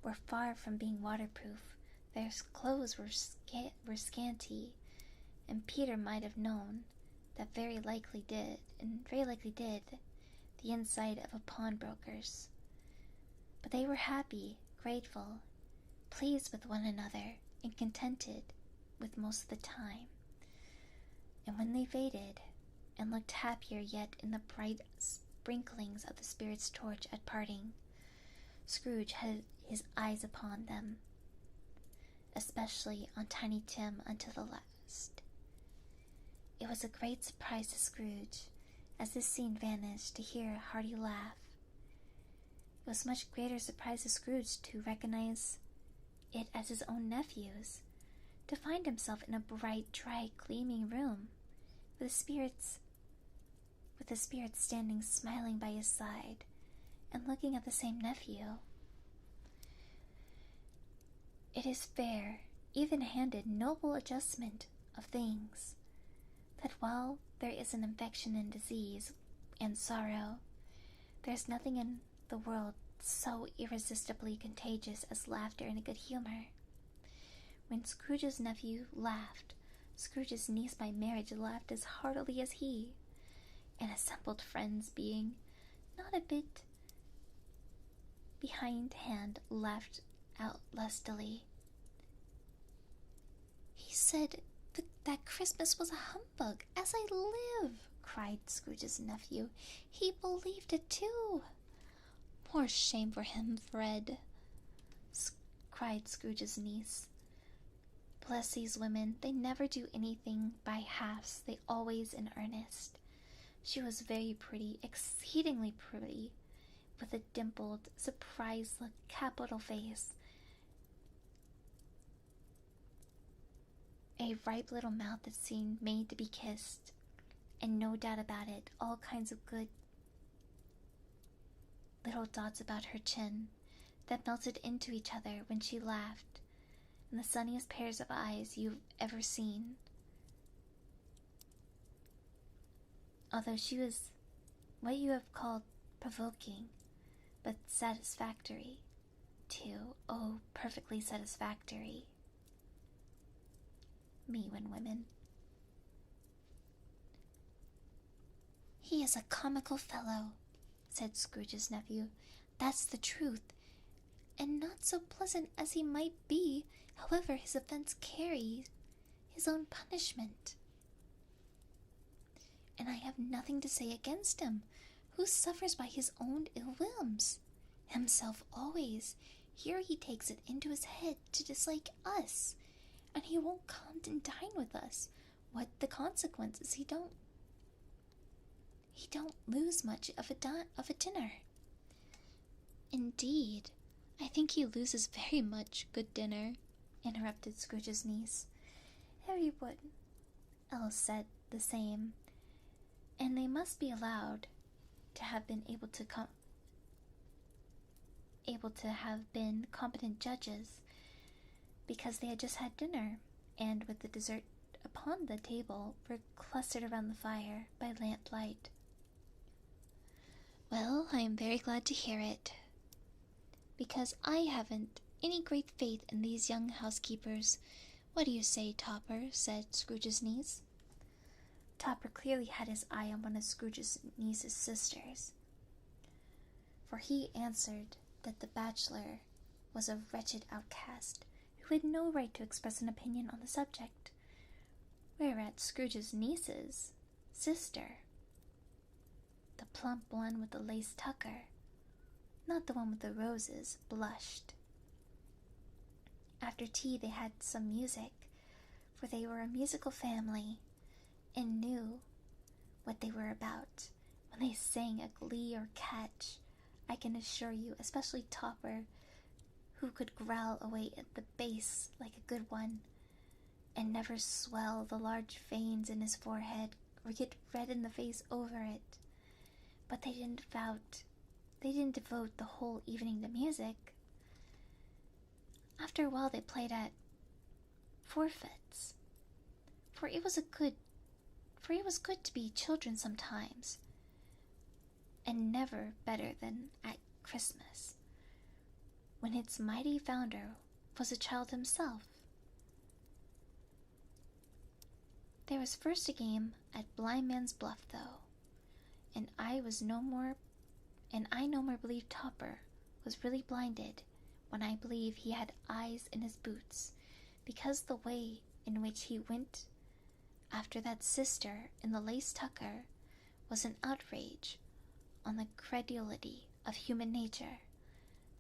were far from being waterproof. Their clothes were scanty, and Peter might have known that very likely did the inside of a pawnbroker's. But they were happy, grateful, pleased with one another, and contented with most of the time. And when they faded, and looked happier yet in the bright sprinklings of the spirit's torch at parting, Scrooge had his eyes upon them, especially on Tiny Tim until the last. It was a great surprise to Scrooge, as this scene vanished, to hear a hearty laugh. It was much greater surprise to Scrooge to recognize it as his own nephew's, to find himself in a bright, dry, gleaming room, with the spirits standing smiling by his side and looking at the same nephew. It is fair, even-handed, noble adjustment of things, that while there is an infection and disease and sorrow, there's nothing in the world so irresistibly contagious as laughter and a good humor. When Scrooge's nephew laughed, Scrooge's niece by marriage laughed as heartily as he, and assembled friends, being not a bit behindhand, laughed out lustily. "He said that Christmas was a humbug, as I live!" cried Scrooge's nephew. "He believed it too." "More shame for him, Fred!" cried Scrooge's niece. "Bless these women, they never do anything by halves, they always in earnest." She was very pretty, exceedingly pretty, with a dimpled, surprised look, capital face, a ripe little mouth that seemed made to be kissed, and no doubt about it, all kinds of good little dots about her chin that melted into each other when she laughed, and the sunniest pairs of eyes you've ever seen. Although she was what you have called provoking, but satisfactory, too. Oh, perfectly satisfactory. Me when women. "He is a comical fellow," said Scrooge's nephew. "That's the truth. And not so pleasant as he might be, however his offense carries his own punishment. And I have nothing to say against him, who suffers by his own ill whims. Himself always. Here he takes it into his head to dislike us, and he won't come and dine with us. What the consequences? He don't lose much of a dinner." "Indeed, I think he loses very much good dinner," interrupted Scrooge's niece. Everyone else said the same, and they must be allowed to have been able to have been competent judges, because they had just had dinner, and with the dessert upon the table, were clustered around the fire by lamplight. "Well, I am very glad to hear it, because I haven't any great faith in these young housekeepers. What do you say, Topper?" said Scrooge's niece. Topper clearly had his eye on one of Scrooge's niece's sisters, for he answered that the bachelor was a wretched outcast, who had no right to express an opinion on the subject, whereat Scrooge's niece's sister, the plump one with the lace tucker, not the one with the roses, blushed. After tea they had some music, for they were a musical family, and knew what they were about when they sang a glee or catch, I can assure you, especially Topper, who could growl away at the bass like a good one, and never swell the large veins in his forehead or get red in the face over it. But they didn't devote the whole evening to music. After a while they played at forfeits, for it was good to be children sometimes, and never better than at Christmas, when its mighty founder was a child himself. There was first a game at Blind Man's Bluff, though, and I no more believe Topper was really blinded when I believe he had eyes in his boots, because the way in which he went after that sister in the lace tucker was an outrage on the credulity of human nature,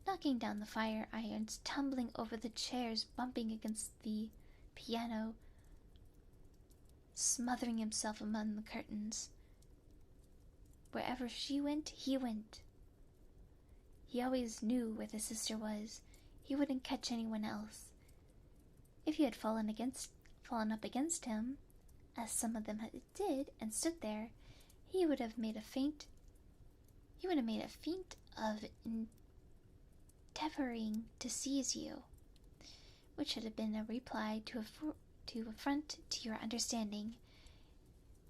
knocking down the fire irons, tumbling over the chairs, bumping against the piano, smothering himself among the curtains. Wherever she went, he went. He always knew where the sister was. He wouldn't catch anyone else. If you had fallen up against him, as some of them did, and stood there, he would have made a feint of endeavoring to seize you, which should have been a reply to affront to your understanding,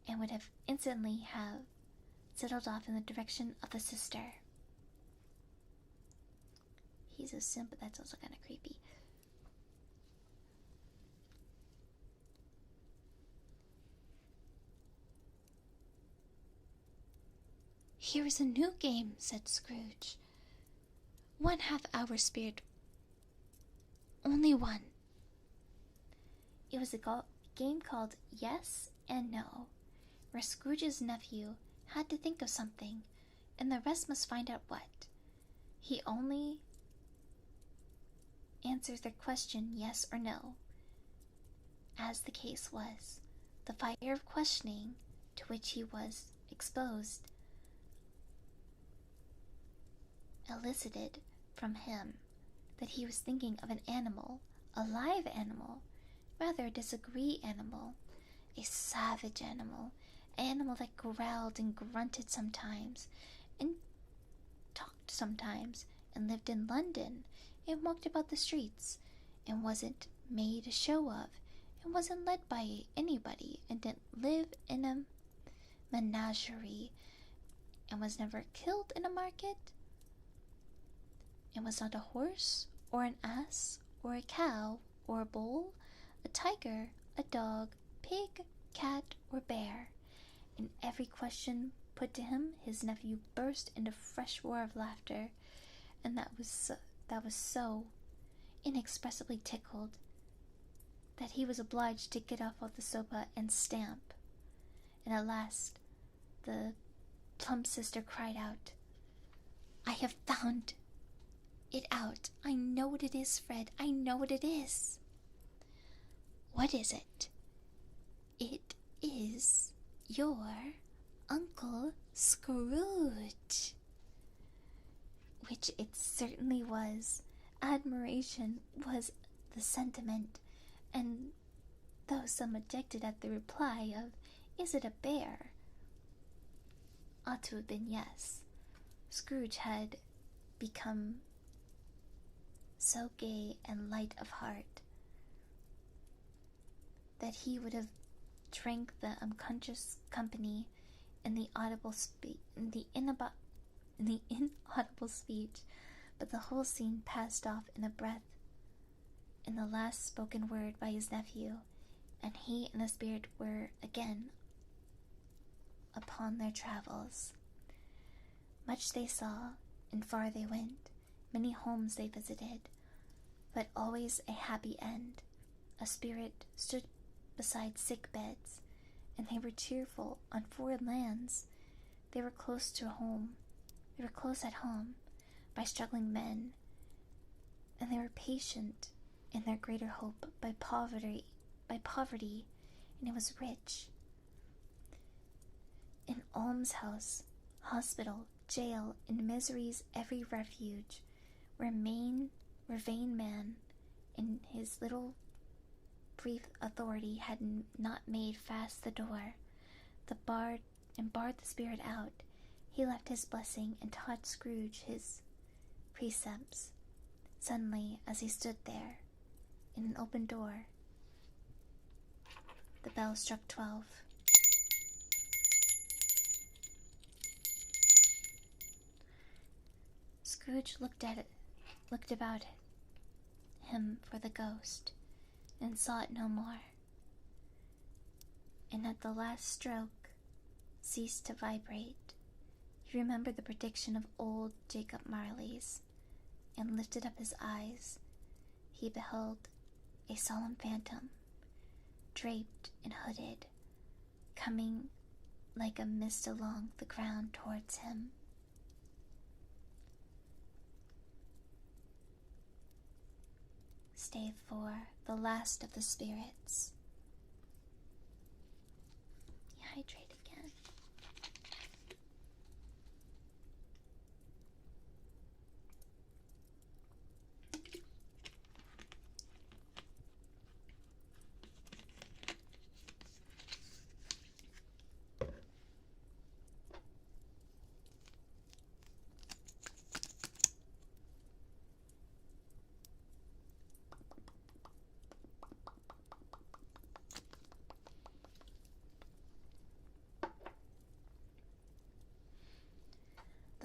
and would have instantly have settled off in the direction of the sister. He's a simp, but that's also kind of creepy. Here is a new game, said Scrooge. 1/2 hour spirit. Only one. It was a game called Yes and No, where Scrooge's nephew had to think of something, and the rest must find out what. He only answers their question yes or no, as the case was. The fire of questioning to which he was exposed elicited from him that he was thinking of an animal, a live animal, rather a disagreeable animal, a savage animal, an animal that growled and grunted sometimes, and talked sometimes, and lived in London, and walked about the streets, and wasn't made a show of, and wasn't led by anybody, and didn't live in a menagerie, and was never killed in a market, and was not a horse, or an ass, or a cow, or a bull, a tiger, a dog, pig, cat, or bear. In every question put to him, his nephew burst into a fresh roar of laughter, and that was so inexpressibly tickled that he was obliged to get off of the sofa and stamp. And at last the plump sister cried out, "I have found it out. I know what it is, Fred. I know what it is." "What is it?" "It is your Uncle Scrooge." Which it certainly was. Admiration was the sentiment, and though some objected at the reply of, "Is it a bear?" ought to have been yes. Scrooge had become so gay and light of heart that he would have drank the unconscious company in the inaudible speech, but the whole scene passed off in a breath in the last spoken word by his nephew, and he and the spirit were again upon their travels. Much they saw, and far they went, many homes they visited, but always a happy end. A spirit stood beside sick beds, and they were cheerful on foreign lands. They were close at home by struggling men, and they were patient in their greater hope by poverty, and it was rich. In almshouse, hospital, jail, in misery's every refuge, where vain man in his little brief authority had not made fast the door, barred the spirit out, he left his blessing and taught Scrooge his precepts. Suddenly, as he stood there, in an open door, the bell struck 12. Scrooge looked about him for the ghost, and saw it no more, and at the last stroke ceased to vibrate. He remembered the prediction of old Jacob Marley's, and lifted up his eyes. He beheld a solemn phantom, draped and hooded, coming like a mist along the ground towards him. Stave 4, the last of the spirits. Hydrate again.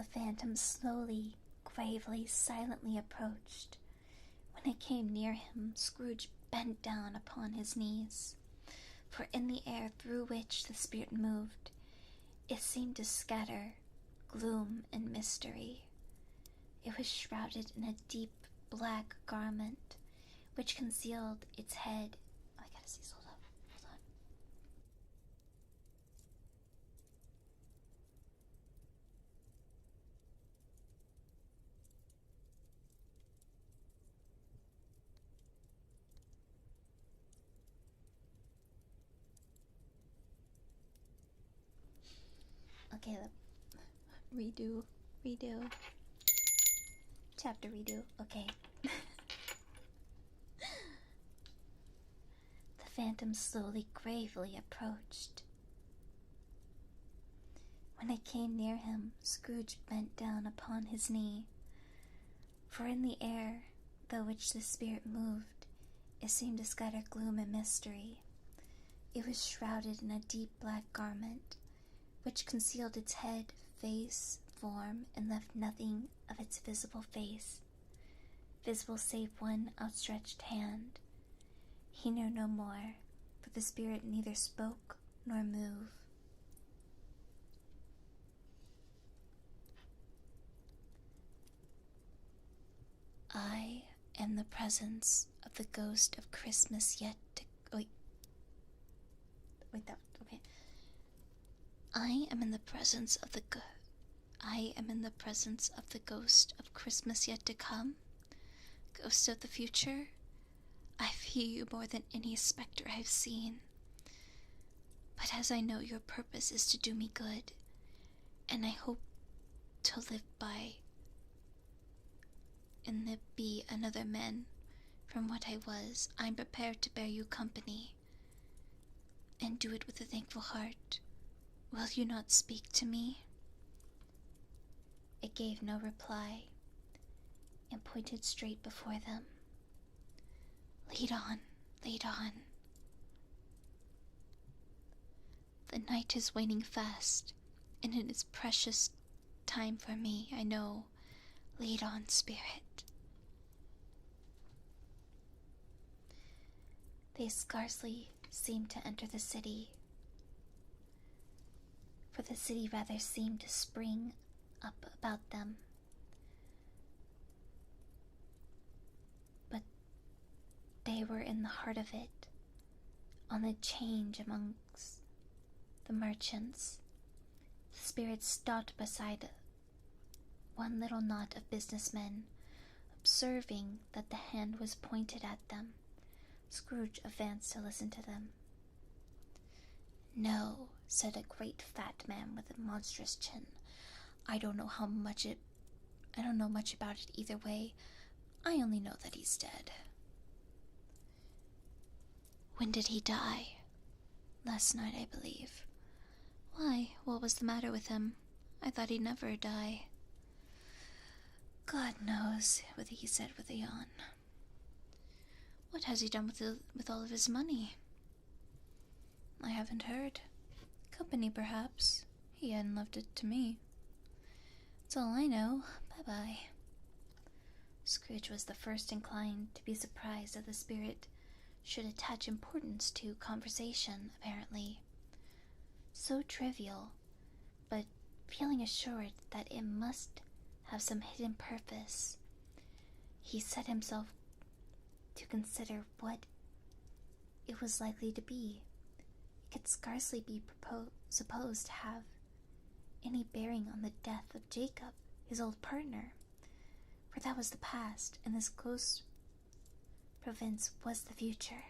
The phantom slowly, gravely, silently approached. When it came near him, Scrooge bent down upon his knees, for in the air through which the spirit moved, it seemed to scatter gloom and mystery. It was shrouded in a deep black garment, which concealed its head. Oh, I gotta see, hold on. Okay, redo. Chapter redo. Okay. The phantom slowly, gravely approached. When it came near him, Scrooge bent down upon his knee, for in the air through which the spirit moved, it seemed to scatter gloom and mystery. It was shrouded in a deep black garment, which concealed its head, face, form, and left nothing of its visible face, visible save one outstretched hand. He knew no more, for the spirit neither spoke nor moved. I am the presence of the ghost of Christmas yet to... okay. I am in the presence of the ghost of Christmas yet to come. Ghost of the future, I fear you more than any spectre I've seen. But as I know your purpose is to do me good, and I hope to live by and be another man from what I was, I'm prepared to bear you company, and do it with a thankful heart. Will you not speak to me? It gave no reply, and pointed straight before them. Lead on, lead on. The night is waning fast, and it is precious time for me, I know. Lead on, spirit. They scarcely seemed to enter the city, for the city rather seemed to spring up about them. But they were in the heart of it, on the change amongst the merchants. The spirit stopped beside one little knot of businessmen, observing that the hand was pointed at them. Scrooge advanced to listen to them. No, said a great fat man with a monstrous chin. I don't know much about it either way. I only know that he's dead. When did he die? Last night, I believe. Why, what was the matter with him? I thought he'd never die. God knows, he said with a yawn. What has he done with all of his money? I haven't heard. Company, perhaps. He hadn't left it to me. That's all I know. Bye-bye. Scrooge was the first inclined to be surprised that the spirit should attach importance to conversation, apparently. So trivial, but feeling assured that it must have some hidden purpose, he set himself to consider what it was likely to be. It could scarcely be supposed to have any bearing on the death of Jacob, his old partner, for that was the past, and this close province was the future.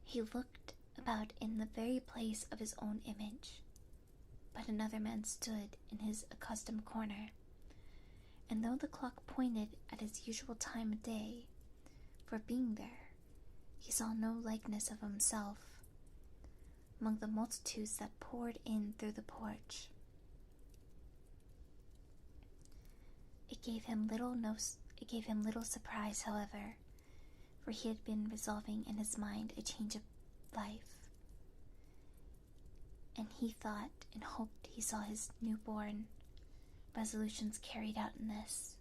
He looked about in the very place of his own image, but another man stood in his accustomed corner, and though the clock pointed at his usual time of day for being there, he saw no likeness of himself among the multitudes that poured in through the porch. It gave him little surprise, however, for he had been resolving in his mind a change of life, and he thought and hoped he saw his newborn resolutions carried out in this.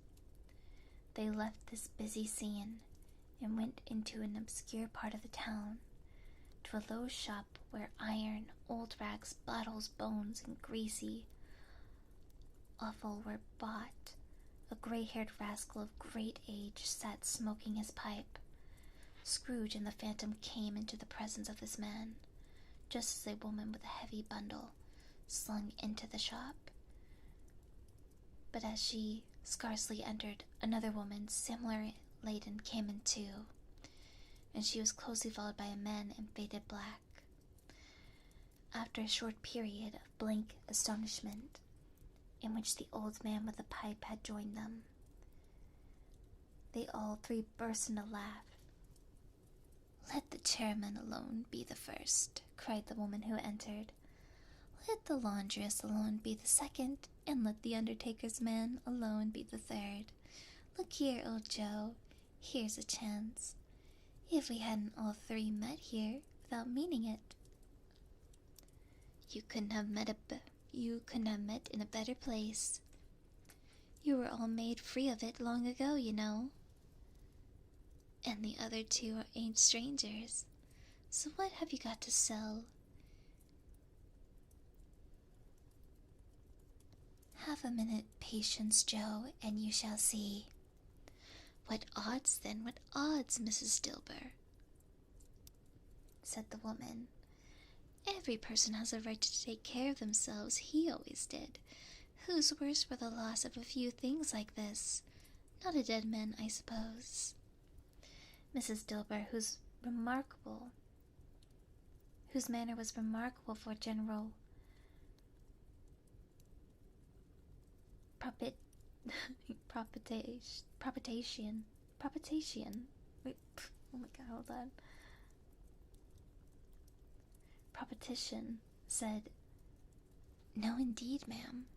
They left this busy scene and went into an obscure part of the town, to a low shop where iron, old rags, bottles, bones, and greasy offal were bought. A gray-haired rascal of great age sat smoking his pipe. Scrooge and the Phantom came into the presence of this man, just as a woman with a heavy bundle slung into the shop. But as she scarcely entered, another woman, similarly laden, came in too, and she was closely followed by a man in faded black. After a short period of blank astonishment, in which the old man with the pipe had joined them, they all three burst into laugh. "Let the chairman alone be the first," cried the woman who entered. "Let the laundress alone be the second, and let the undertaker's man alone be the third. Look here, old Joe, here's a chance. If we hadn't all three met here without meaning it, you couldn't have met in a better place. You were all made free of it long ago, you know. And the other two ain't strangers. So what have you got to sell?" "Have a minute patience, Joe, and you shall see." "What odds, then? What odds, Mrs. Dilber?" said the woman. "Every person has a right to take care of themselves. He always did. Who's worse for the loss of a few things like this? Not a dead man, I suppose." Mrs. Dilber, whose manner was remarkable for general propitation. Wait, oh my god, hold on. Propitiation, said, "No, indeed, ma'am.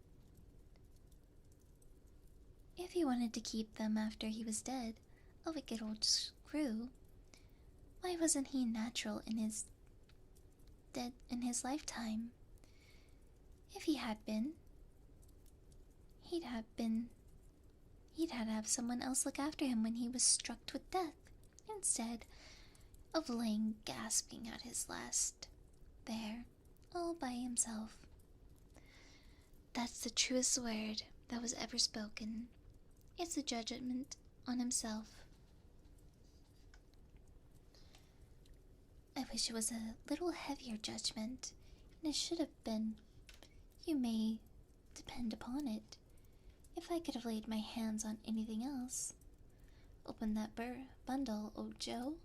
If he wanted to keep them after he was dead, a wicked old screw, why wasn't he natural in his lifetime? If he had been, he'd had to have someone else look after him when he was struck with death, instead of laying gasping out his last there, all by himself. That's the truest word that was ever spoken. It's a judgment on himself. I wish it was a little heavier judgment, and it should have been. You may depend upon it. If I could have laid my hands on anything else. Open that bundle, old Joe.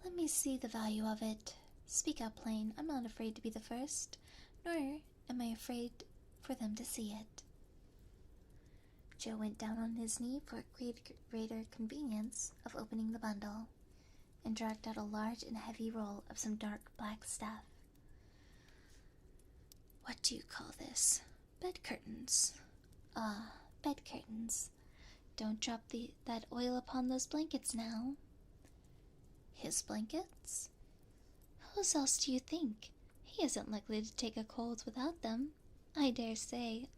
Let me see the value of it. Speak out plain. I'm not afraid to be the first, nor am I afraid for them to see it." Joe went down on his knee for greater convenience of opening the bundle, and dragged out a large and heavy roll of some dark black stuff. "What do you call this? Bed curtains. Ah, bed curtains. Don't drop that oil upon those blankets now." "His blankets? Whose else do you think? He isn't likely to take a cold without them, I dare say.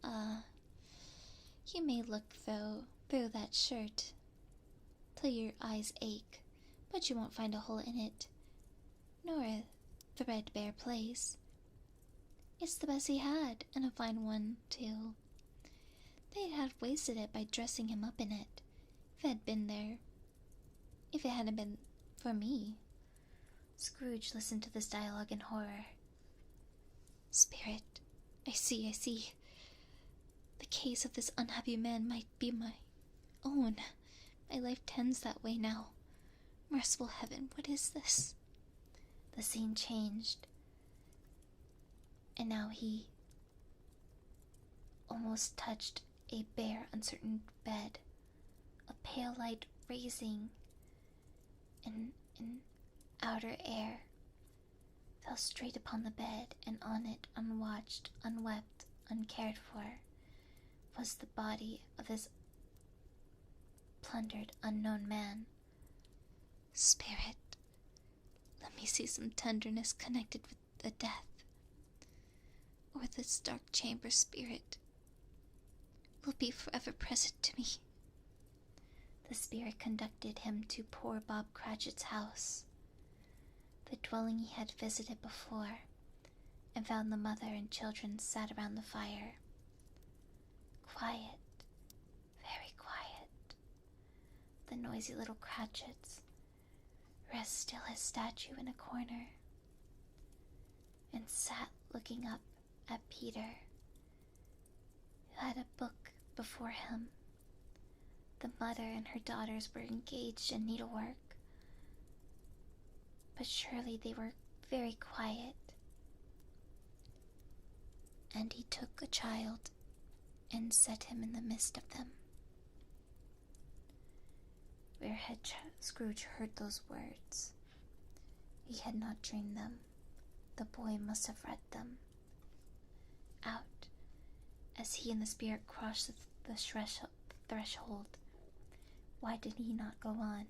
You may look through that shirt till your eyes ache, but you won't find a hole in it, nor a threadbare place. It's the best he had, and a fine one, too. They'd have wasted it by dressing him up in it, if it hadn't been for me." Scrooge listened to this dialogue in horror. "Spirit, I see. The case of this unhappy man might be my own. My life tends that way now. Merciful heaven, what is this?" The scene changed, and now he almost touched a bare, uncertain bed. A pale light raising in outer air fell straight upon the bed, and on it, unwatched, unwept, uncared for, was the body of this plundered unknown man. "Spirit, let me see some tenderness connected with the death, or this dark chamber, spirit. will be forever present to me. The spirit conducted him to poor Bob Cratchit's house, the dwelling he had visited before, and found the mother and children sat around the fire. Quiet, very quiet. The noisy little Cratchits rest still as statue in a corner, and sat looking up at Peter, who had a book before him. The mother and her daughters were engaged in needlework, but surely they were very quiet. And he took a child and set him in the midst of them. Where had Scrooge heard those words? He had not dreamed them. The boy must have read them out as he and the spirit crossed the threshold. Why did he not go on?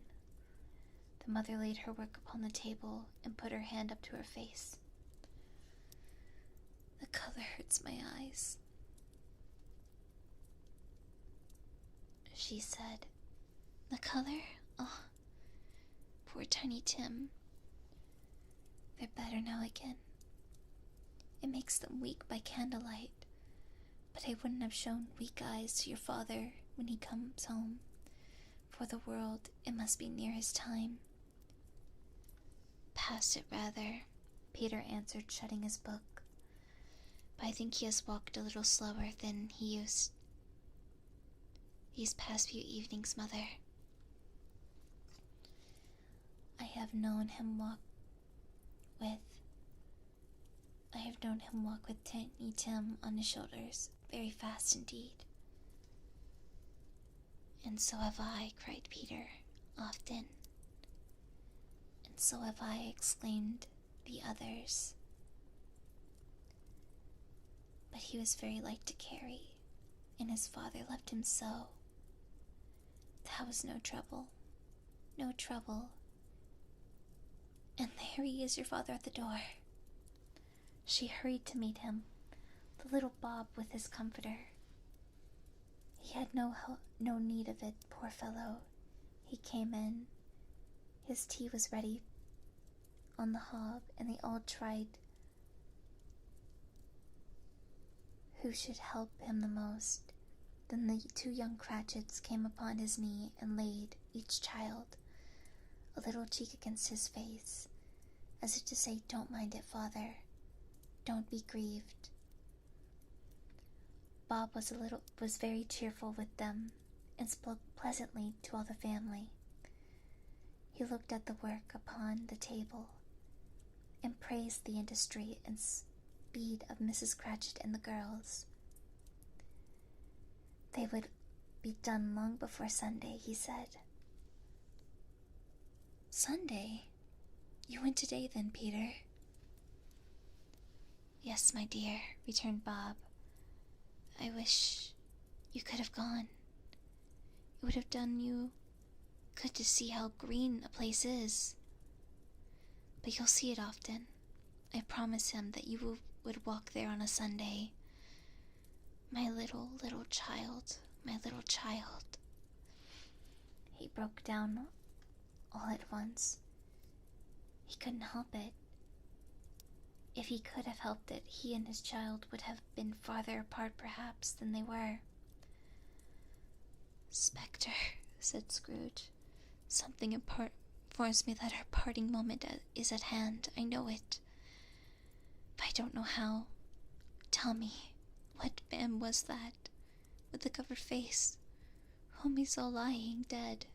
The mother laid her work upon the table and put her hand up to her face. The color hurts my eyes, she said. The color? Oh, poor Tiny Tim. They're better now again. It makes them weak by candlelight, but I wouldn't have shown weak eyes to your father when he comes home. For the world, it must be near his time. Past it, rather, Peter answered, shutting his book. But I think he has walked a little slower than he used these past few evenings, Mother. I have known him walk with Tiny Tim on his shoulders, very fast indeed. And so have I, cried Peter, often. And so have I, exclaimed the others. But he was very light to carry, and his father loved him so. That was no trouble. No trouble. And there he is, your father, at the door. She hurried to meet him, the little Bob with his comforter. He had no need of it, poor fellow. He came in. His tea was ready on the hob, and they all tried who should help him the most. Then the two young Cratchits came upon his knee and laid, each child, a little cheek against his face, as if to say, "Don't mind it, father. Don't be grieved." Bob was very cheerful with them, and spoke pleasantly to all the family. He looked at the work upon the table, and praised the industry and speed of Mrs. Cratchit and the girls. They would be done long before Sunday, he said. Sunday? You went today then, Peter? Yes, my dear, returned Bob. I wish you could have gone. It would have done you good to see how green a place is. But you'll see it often. I promise him that you would walk there on a Sunday. My little child, my little child. He broke down all at once. He couldn't help it. If he could have helped it, he and his child would have been farther apart, perhaps, than they were. Spectre, said Scrooge. Something informs me that our parting moment is at hand. I know it. But I don't know how. Tell me, what man was that, with the covered face, whom he saw lying dead?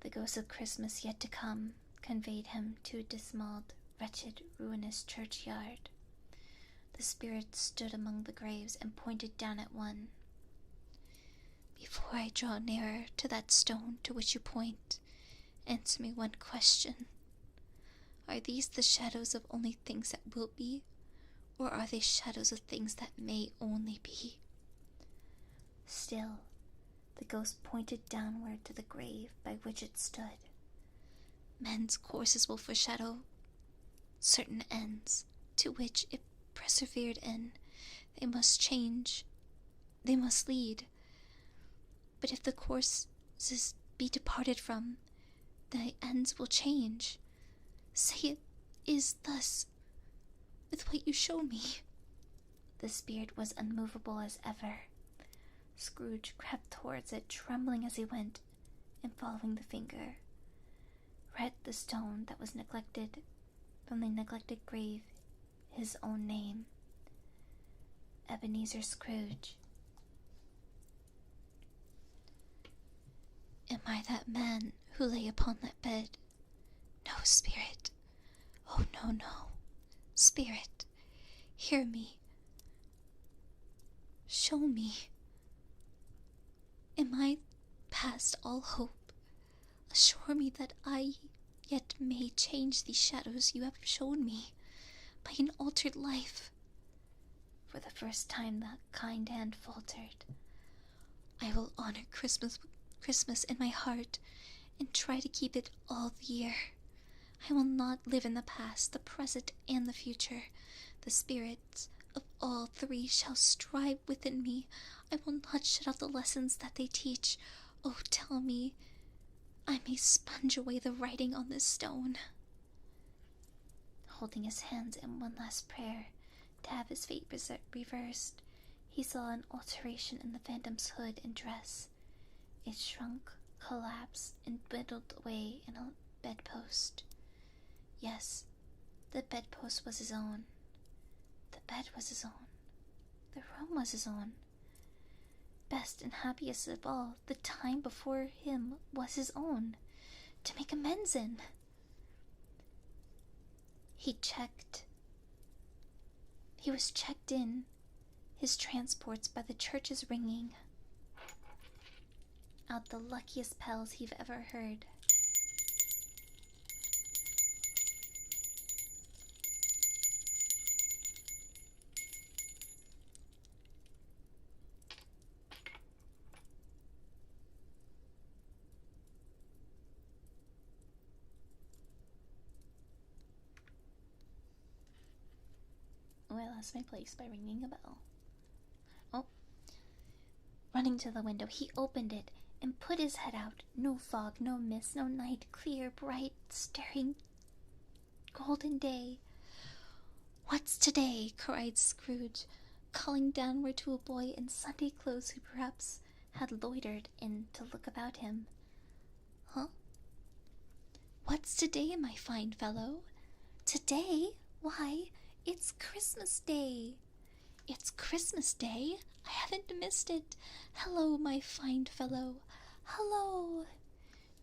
The ghost of Christmas yet to come conveyed him to a dismal, wretched, ruinous churchyard. The spirit stood among the graves and pointed down at one. Before I draw nearer to that stone to which you point, answer me one question. Are these the shadows of only things that will be, or are they shadows of things that may only be? Still, the ghost pointed downward to the grave by which it stood. Men's courses will foreshadow certain ends, to which, if persevered in, they must change they must lead. But if the courses be departed from, the ends will change. Say it is thus, with what you show me. The spirit was unmovable as ever. Scrooge crept towards it, trembling as he went, and following the finger, read the stone that was neglected from the neglected grave, his own name, Ebenezer Scrooge. Am I that man who lay upon that bed? No, spirit. Oh, no, no. Spirit, hear me. Show me. Am I past all hope? Assure me that I yet may change these shadows you have shown me by an altered life. For the first time that kind hand faltered. I will honor Christmas in my heart and try to keep it all the year. I will not live in the past, the present, and the future. The spirits of all three shall strive within me. I will not shut out the lessons that they teach. Oh, tell me, I may sponge away the writing on this stone. Holding his hands in one last prayer to have his fate reversed, he saw an alteration in the phantom's hood and dress. It shrunk, collapsed, and dwindled away in a bedpost. Yes, the bedpost was his own. The bed was his own. The room was his own. Best and happiest of all, the time before him was his own, to make amends in. He was checked in, his transports by the church's ringing out the luckiest bells he've ever heard. Oh, I lost my place by ringing a bell. Oh. Running to the window, he opened it and put his head out. No fog, no mist, no night. Clear, bright, staring, golden day. What's today? Cried Scrooge, calling downward to a boy in Sunday clothes who perhaps had loitered in to look about him. Huh? What's today, my fine fellow? Today? Why, it's Christmas Day. It's Christmas Day? I haven't missed it. Hello, my fine fellow. Hello.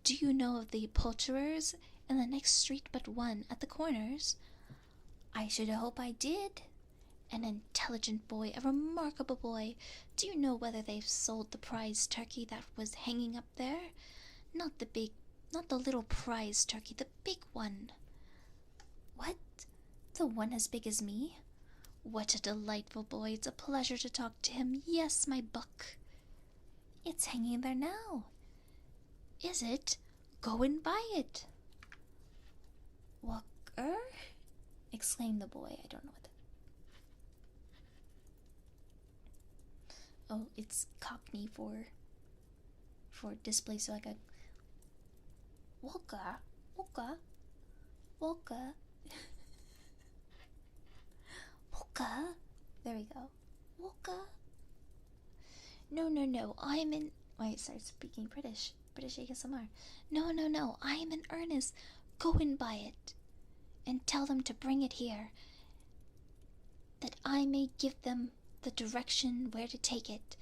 Do you know of the poulterers in the next street but one at the corners? I should hope I did. An intelligent boy, a remarkable boy. Do you know whether they've sold the prize turkey that was hanging up there? Not the little prize turkey, the big one. What? The one as big as me? What a delightful boy. It's a pleasure to talk to him. Yes, my buck. It's hanging there now. Is it? Go and buy it. Walker? Exclaimed the boy. I don't know what that... Oh, it's Cockney for display, so I got... Walker? Walker? Walker? Walker? There we go. Walker? No, I'm in... Wait, start speaking British ASMR. No, I am in earnest. Go and buy it, and tell them to bring it here, that I may give them the direction where to take it.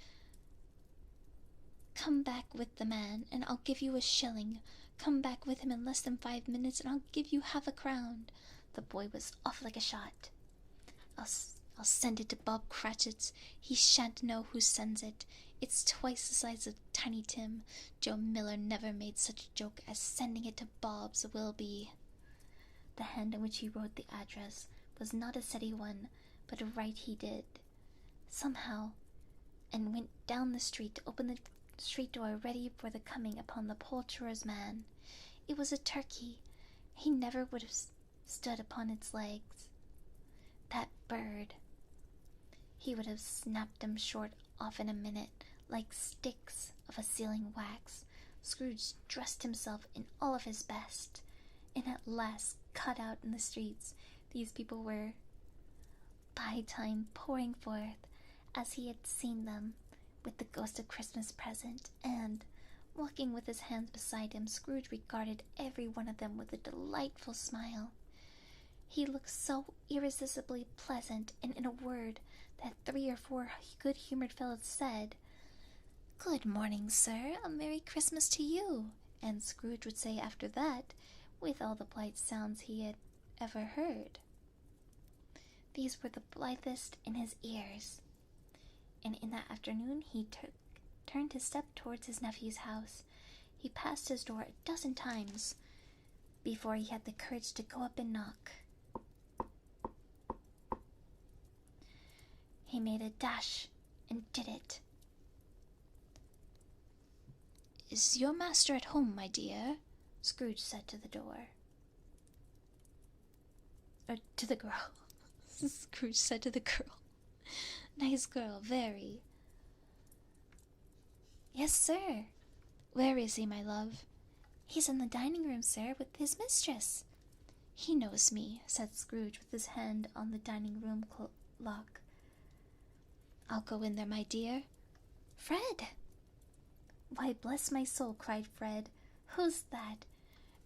Come back with the man, and I'll give you a shilling. Come back with him in less than 5 minutes, and I'll give you half a crown. The boy was off like a shot. I'll send it to Bob Cratchit's. He shan't know who sends it. It's twice the size of Tiny Tim. Joe Miller never made such a joke as sending it to Bob's will be. The hand in which he wrote the address was not a steady one, but write he did, somehow, and went down the street to open the street door ready for the coming upon the poulterer's man. It was a turkey. He never would have stood upon its legs. That bird. He would have snapped them short off in a minute, like sticks of a sealing wax. Scrooge dressed himself in all of his best, and at last cut out in the streets. These people were by time pouring forth as he had seen them, with the ghost of Christmas present, and, walking with his hands beside him, Scrooge regarded every one of them with a delightful smile. He looked so irresistibly pleasant, and in a word, that 3 or 4 good-humored fellows said, "Good morning, sir, a Merry Christmas to you," and Scrooge would say after that, with all the blithe sounds he had ever heard. These were the blithest in his ears, and in that afternoon he turned his step towards his nephew's house. He passed his door 12 times before he had the courage to go up and knock. He made a dash and did it. "Is your master at home, my dear?" Scrooge said to the door. Or to the girl. Scrooge said to the girl. Nice girl, very. "Yes, sir." "Where is he, my love?" "He's in the dining room, sir, with his mistress." "He knows me," said Scrooge, with his hand on the dining room lock. "I'll go in there, my dear." "Fred!" "Why, bless my soul," cried Fred. "Who's that?"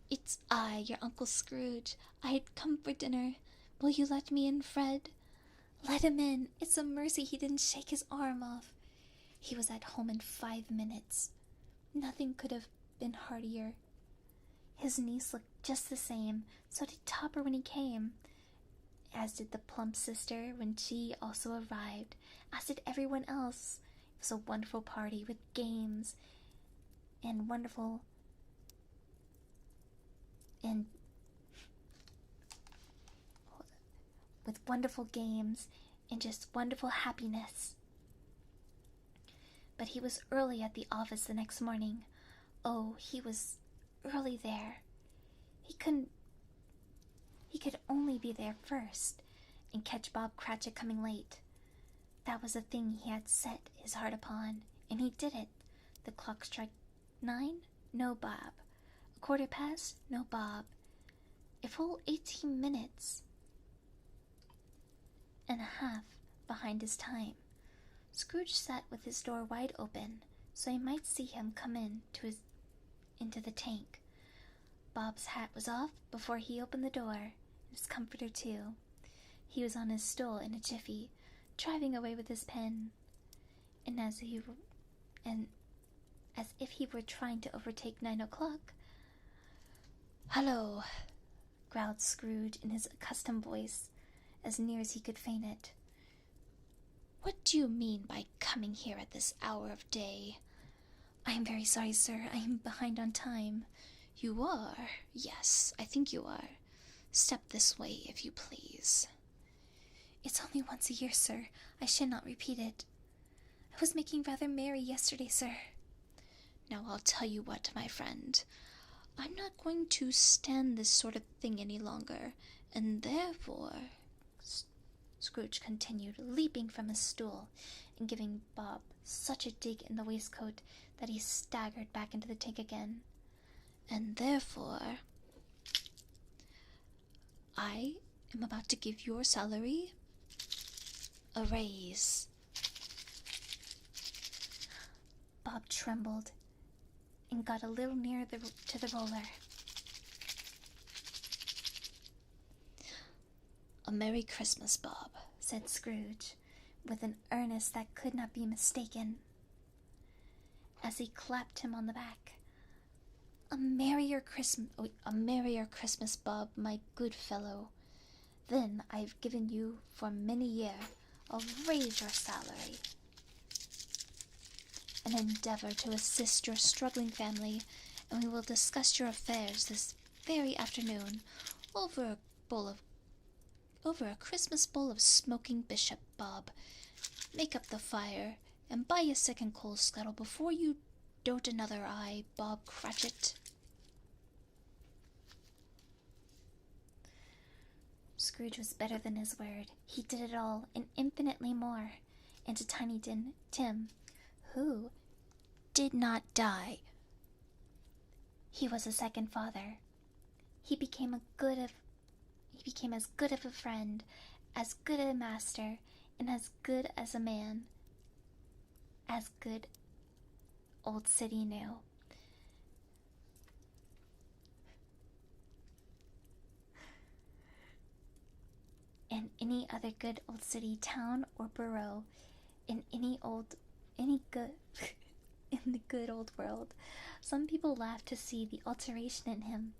"It's I, your Uncle Scrooge. I had come for dinner. Will you let me in, Fred?" "Let him in. It's a mercy he didn't shake his arm off. He was at home in 5 minutes. Nothing could have been heartier. His niece looked just the same. So did Topper when he came. As did the plump sister when she also arrived. As did everyone else. It was a wonderful party with games and wonderful games and just wonderful happiness. But he was early at the office the next morning. Oh, he was early there. He could only be there first and catch Bob Cratchit coming late. That was the thing he had set his heart upon, and he did it. The clock struck 9, no Bob. 1/4 no Bob. A full 18 minutes and a half behind his time. Scrooge sat with his door wide open, so he might see him come into the tank. Bob's hat was off before he opened the door, and his comforter too. He was on his stool in a jiffy, driving away with his pen, and as if he were trying to overtake 9 o'clock. "Hello," growled Scrooge in his accustomed voice, as near as he could feign it. "What do you mean by coming here at this hour of day?" "I am very sorry, sir. I am behind on time." "You are? Yes, I think you are. Step this way, if you please." "It's only once a year, sir. I should not repeat it. I was making rather merry yesterday, sir." "Now I'll tell you what, my friend. I'm not going to stand this sort of thing any longer, and therefore," Scrooge continued, leaping from his stool and giving Bob such a dig in the waistcoat that he staggered back into the tank again. "And therefore, I am about to give your salary a raise." Bob trembled and got a little nearer to the roller. "A Merry Christmas, Bob," said Scrooge, with an earnest that could not be mistaken, as he clapped him on the back. "A merrier Christmas, Bob, my good fellow. Then I've given you for many year. I'll raise your salary, and endeavor to assist your struggling family, and we will discuss your affairs this very afternoon over a Christmas bowl of smoking bishop, Bob. Make up the fire, and buy a second coal scuttle before you dote another eye, Bob Cratchit." Scrooge was better than his word. He did it all, and infinitely more, and to Tiny Tim, who did not die. He was a second father. He became as good of a friend, as good a master, and as good as a man as good old city knew. And any other good old city, town, or borough in any good in the good old world. Some people laughed to see the alteration in him,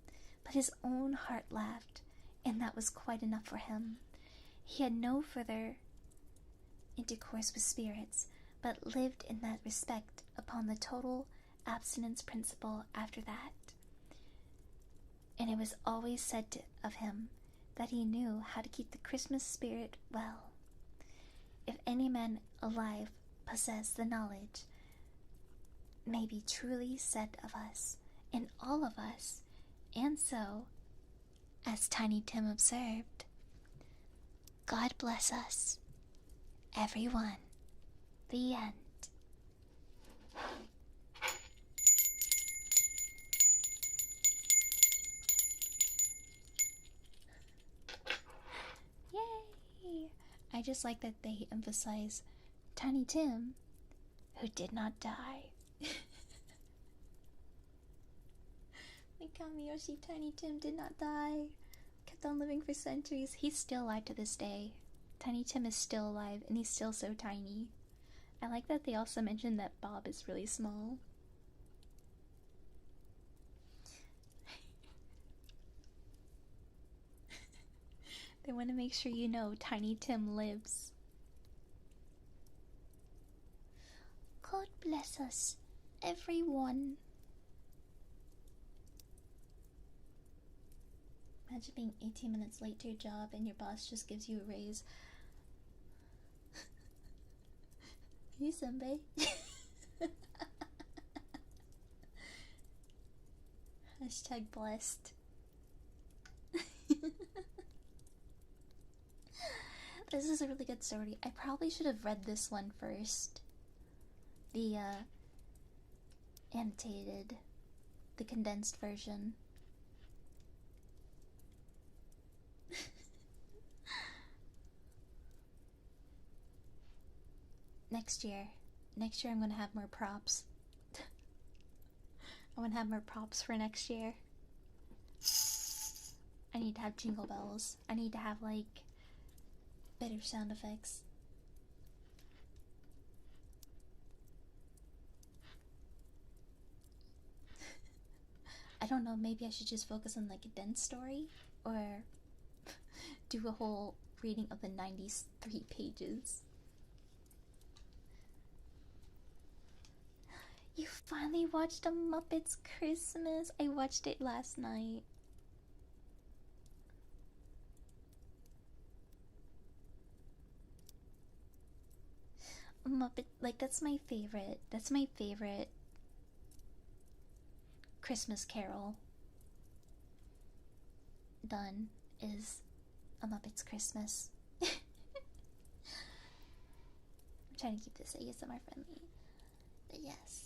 but his own heart laughed, and that was quite enough for him. He had no further intercourse with spirits, but lived in that respect upon the total abstinence principle after that. And it was always said of him that he knew how to keep the Christmas spirit well. If any man alive possess the knowledge, may be truly said of us, and all of us, and so, as Tiny Tim observed, God bless us, everyone. The end. Yay! I just like that they emphasize Tiny Tim, who did not die. Like Kamiyoshi, Tiny Tim did not die. Kept on living for centuries. He's still alive to this day. Tiny Tim is still alive, and he's still so tiny. I like that they also mentioned that Bob is really small. They want to make sure you know Tiny Tim lives. God bless us, everyone. Imagine being 18 minutes late to your job and your boss just gives you a raise. Hey, Senbei. Hashtag blessed. This is a really good story. I probably should have read this one first. The annotated, the condensed version. Next year I'm gonna have more props. I want to have more props for next year. I need to have jingle bells. I need to have, like, better sound effects. I don't know, maybe I should just focus on, like, a dense story? Or do a whole reading of the 93 pages. You finally watched a Muppets Christmas? I watched it last night. Muppet, like, that's my favorite. That's my favorite Christmas Carol done, is A Muppet's Christmas. I'm trying to keep this ASMR friendly. But yes.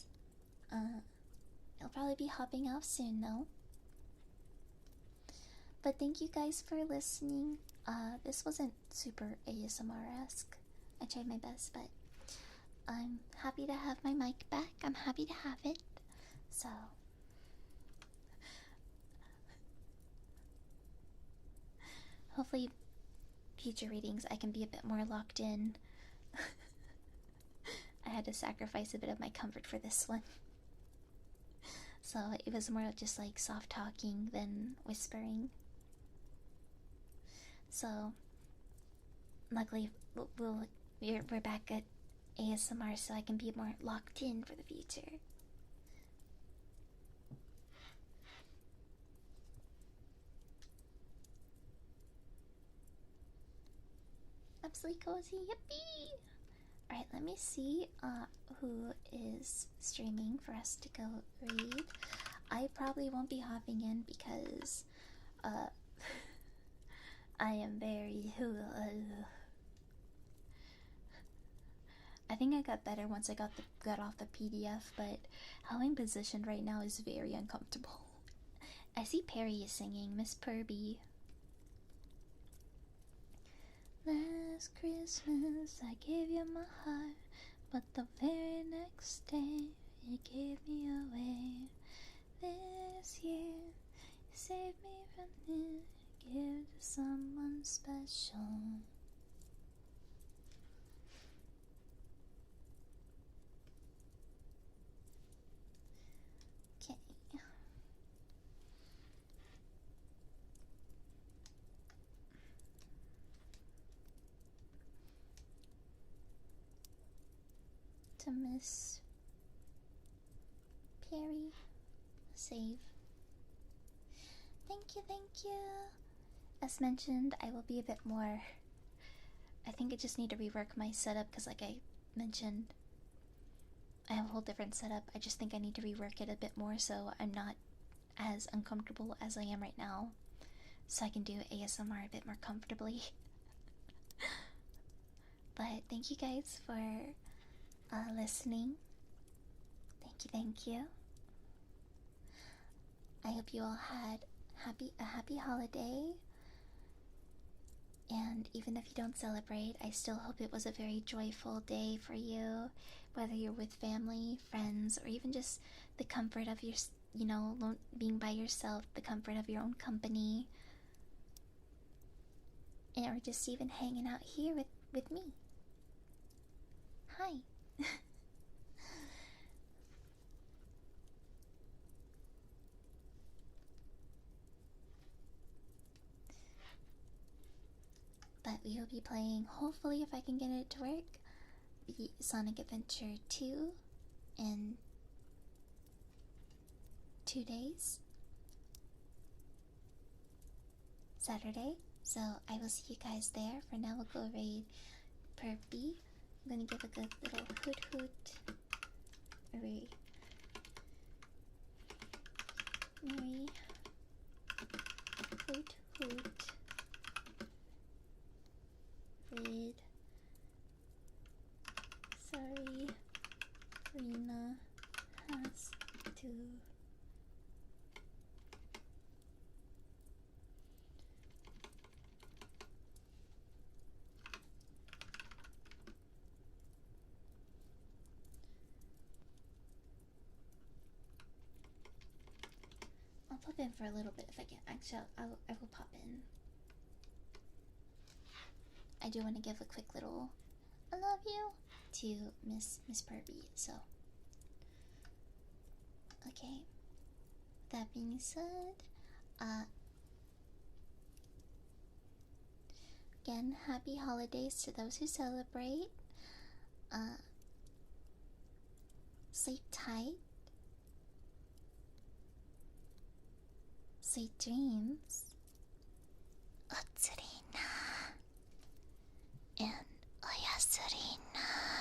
I'll probably be hopping off soon though. But thank you guys for listening. This wasn't super ASMR-esque. I tried my best, but I'm happy to have my mic back. I'm happy to have it. So hopefully future readings I can be a bit more locked in. I had to sacrifice a bit of my comfort for this one. So it was more just like soft talking than whispering. So luckily we're back at ASMR, so I can be more locked in for the future. Absolutely cozy, yippee! Alright, let me see who is streaming for us to go read. I probably won't be hopping in because I am very I think I got better once I got off the PDF, but how I'm positioned right now is very uncomfortable. I see Perry is singing, Miss Purby. Last Christmas I gave you my heart, but the very next day you gave me away. This year you saved me from it, give it to someone special. Okay. To Miss Perry, save. Thank you, thank you. As mentioned, I will be a bit more. I think I just need to rework my setup because, like I mentioned, I have a whole different setup. I just think I need to rework it a bit more so I'm not as uncomfortable as I am right now. So I can do ASMR a bit more comfortably. But thank you guys for listening. Thank you, thank you. I hope you all had a happy holiday. And even if you don't celebrate, I still hope it was a very joyful day for you, whether you're with family, friends, or even just the comfort of your, being by yourself, the comfort of your own company, or just even hanging out here with me. Hi. But we will be playing, hopefully if I can get it to work, the Sonic Adventure 2 in 2 days. Saturday. So I will see you guys there. For now we'll go raid Perby. I'm gonna give a good little hoot hoot. Merry hoot hoot. Raid. Sorry, Rina has to. I'll pop in for a little bit if I can. Actually, I will pop in. I do want to give a quick little I love you to Miss Purby, so okay. That being said, again, happy holidays to those who celebrate. Sleep tight. Sweet dreams. Utsurina. And Oyasurina.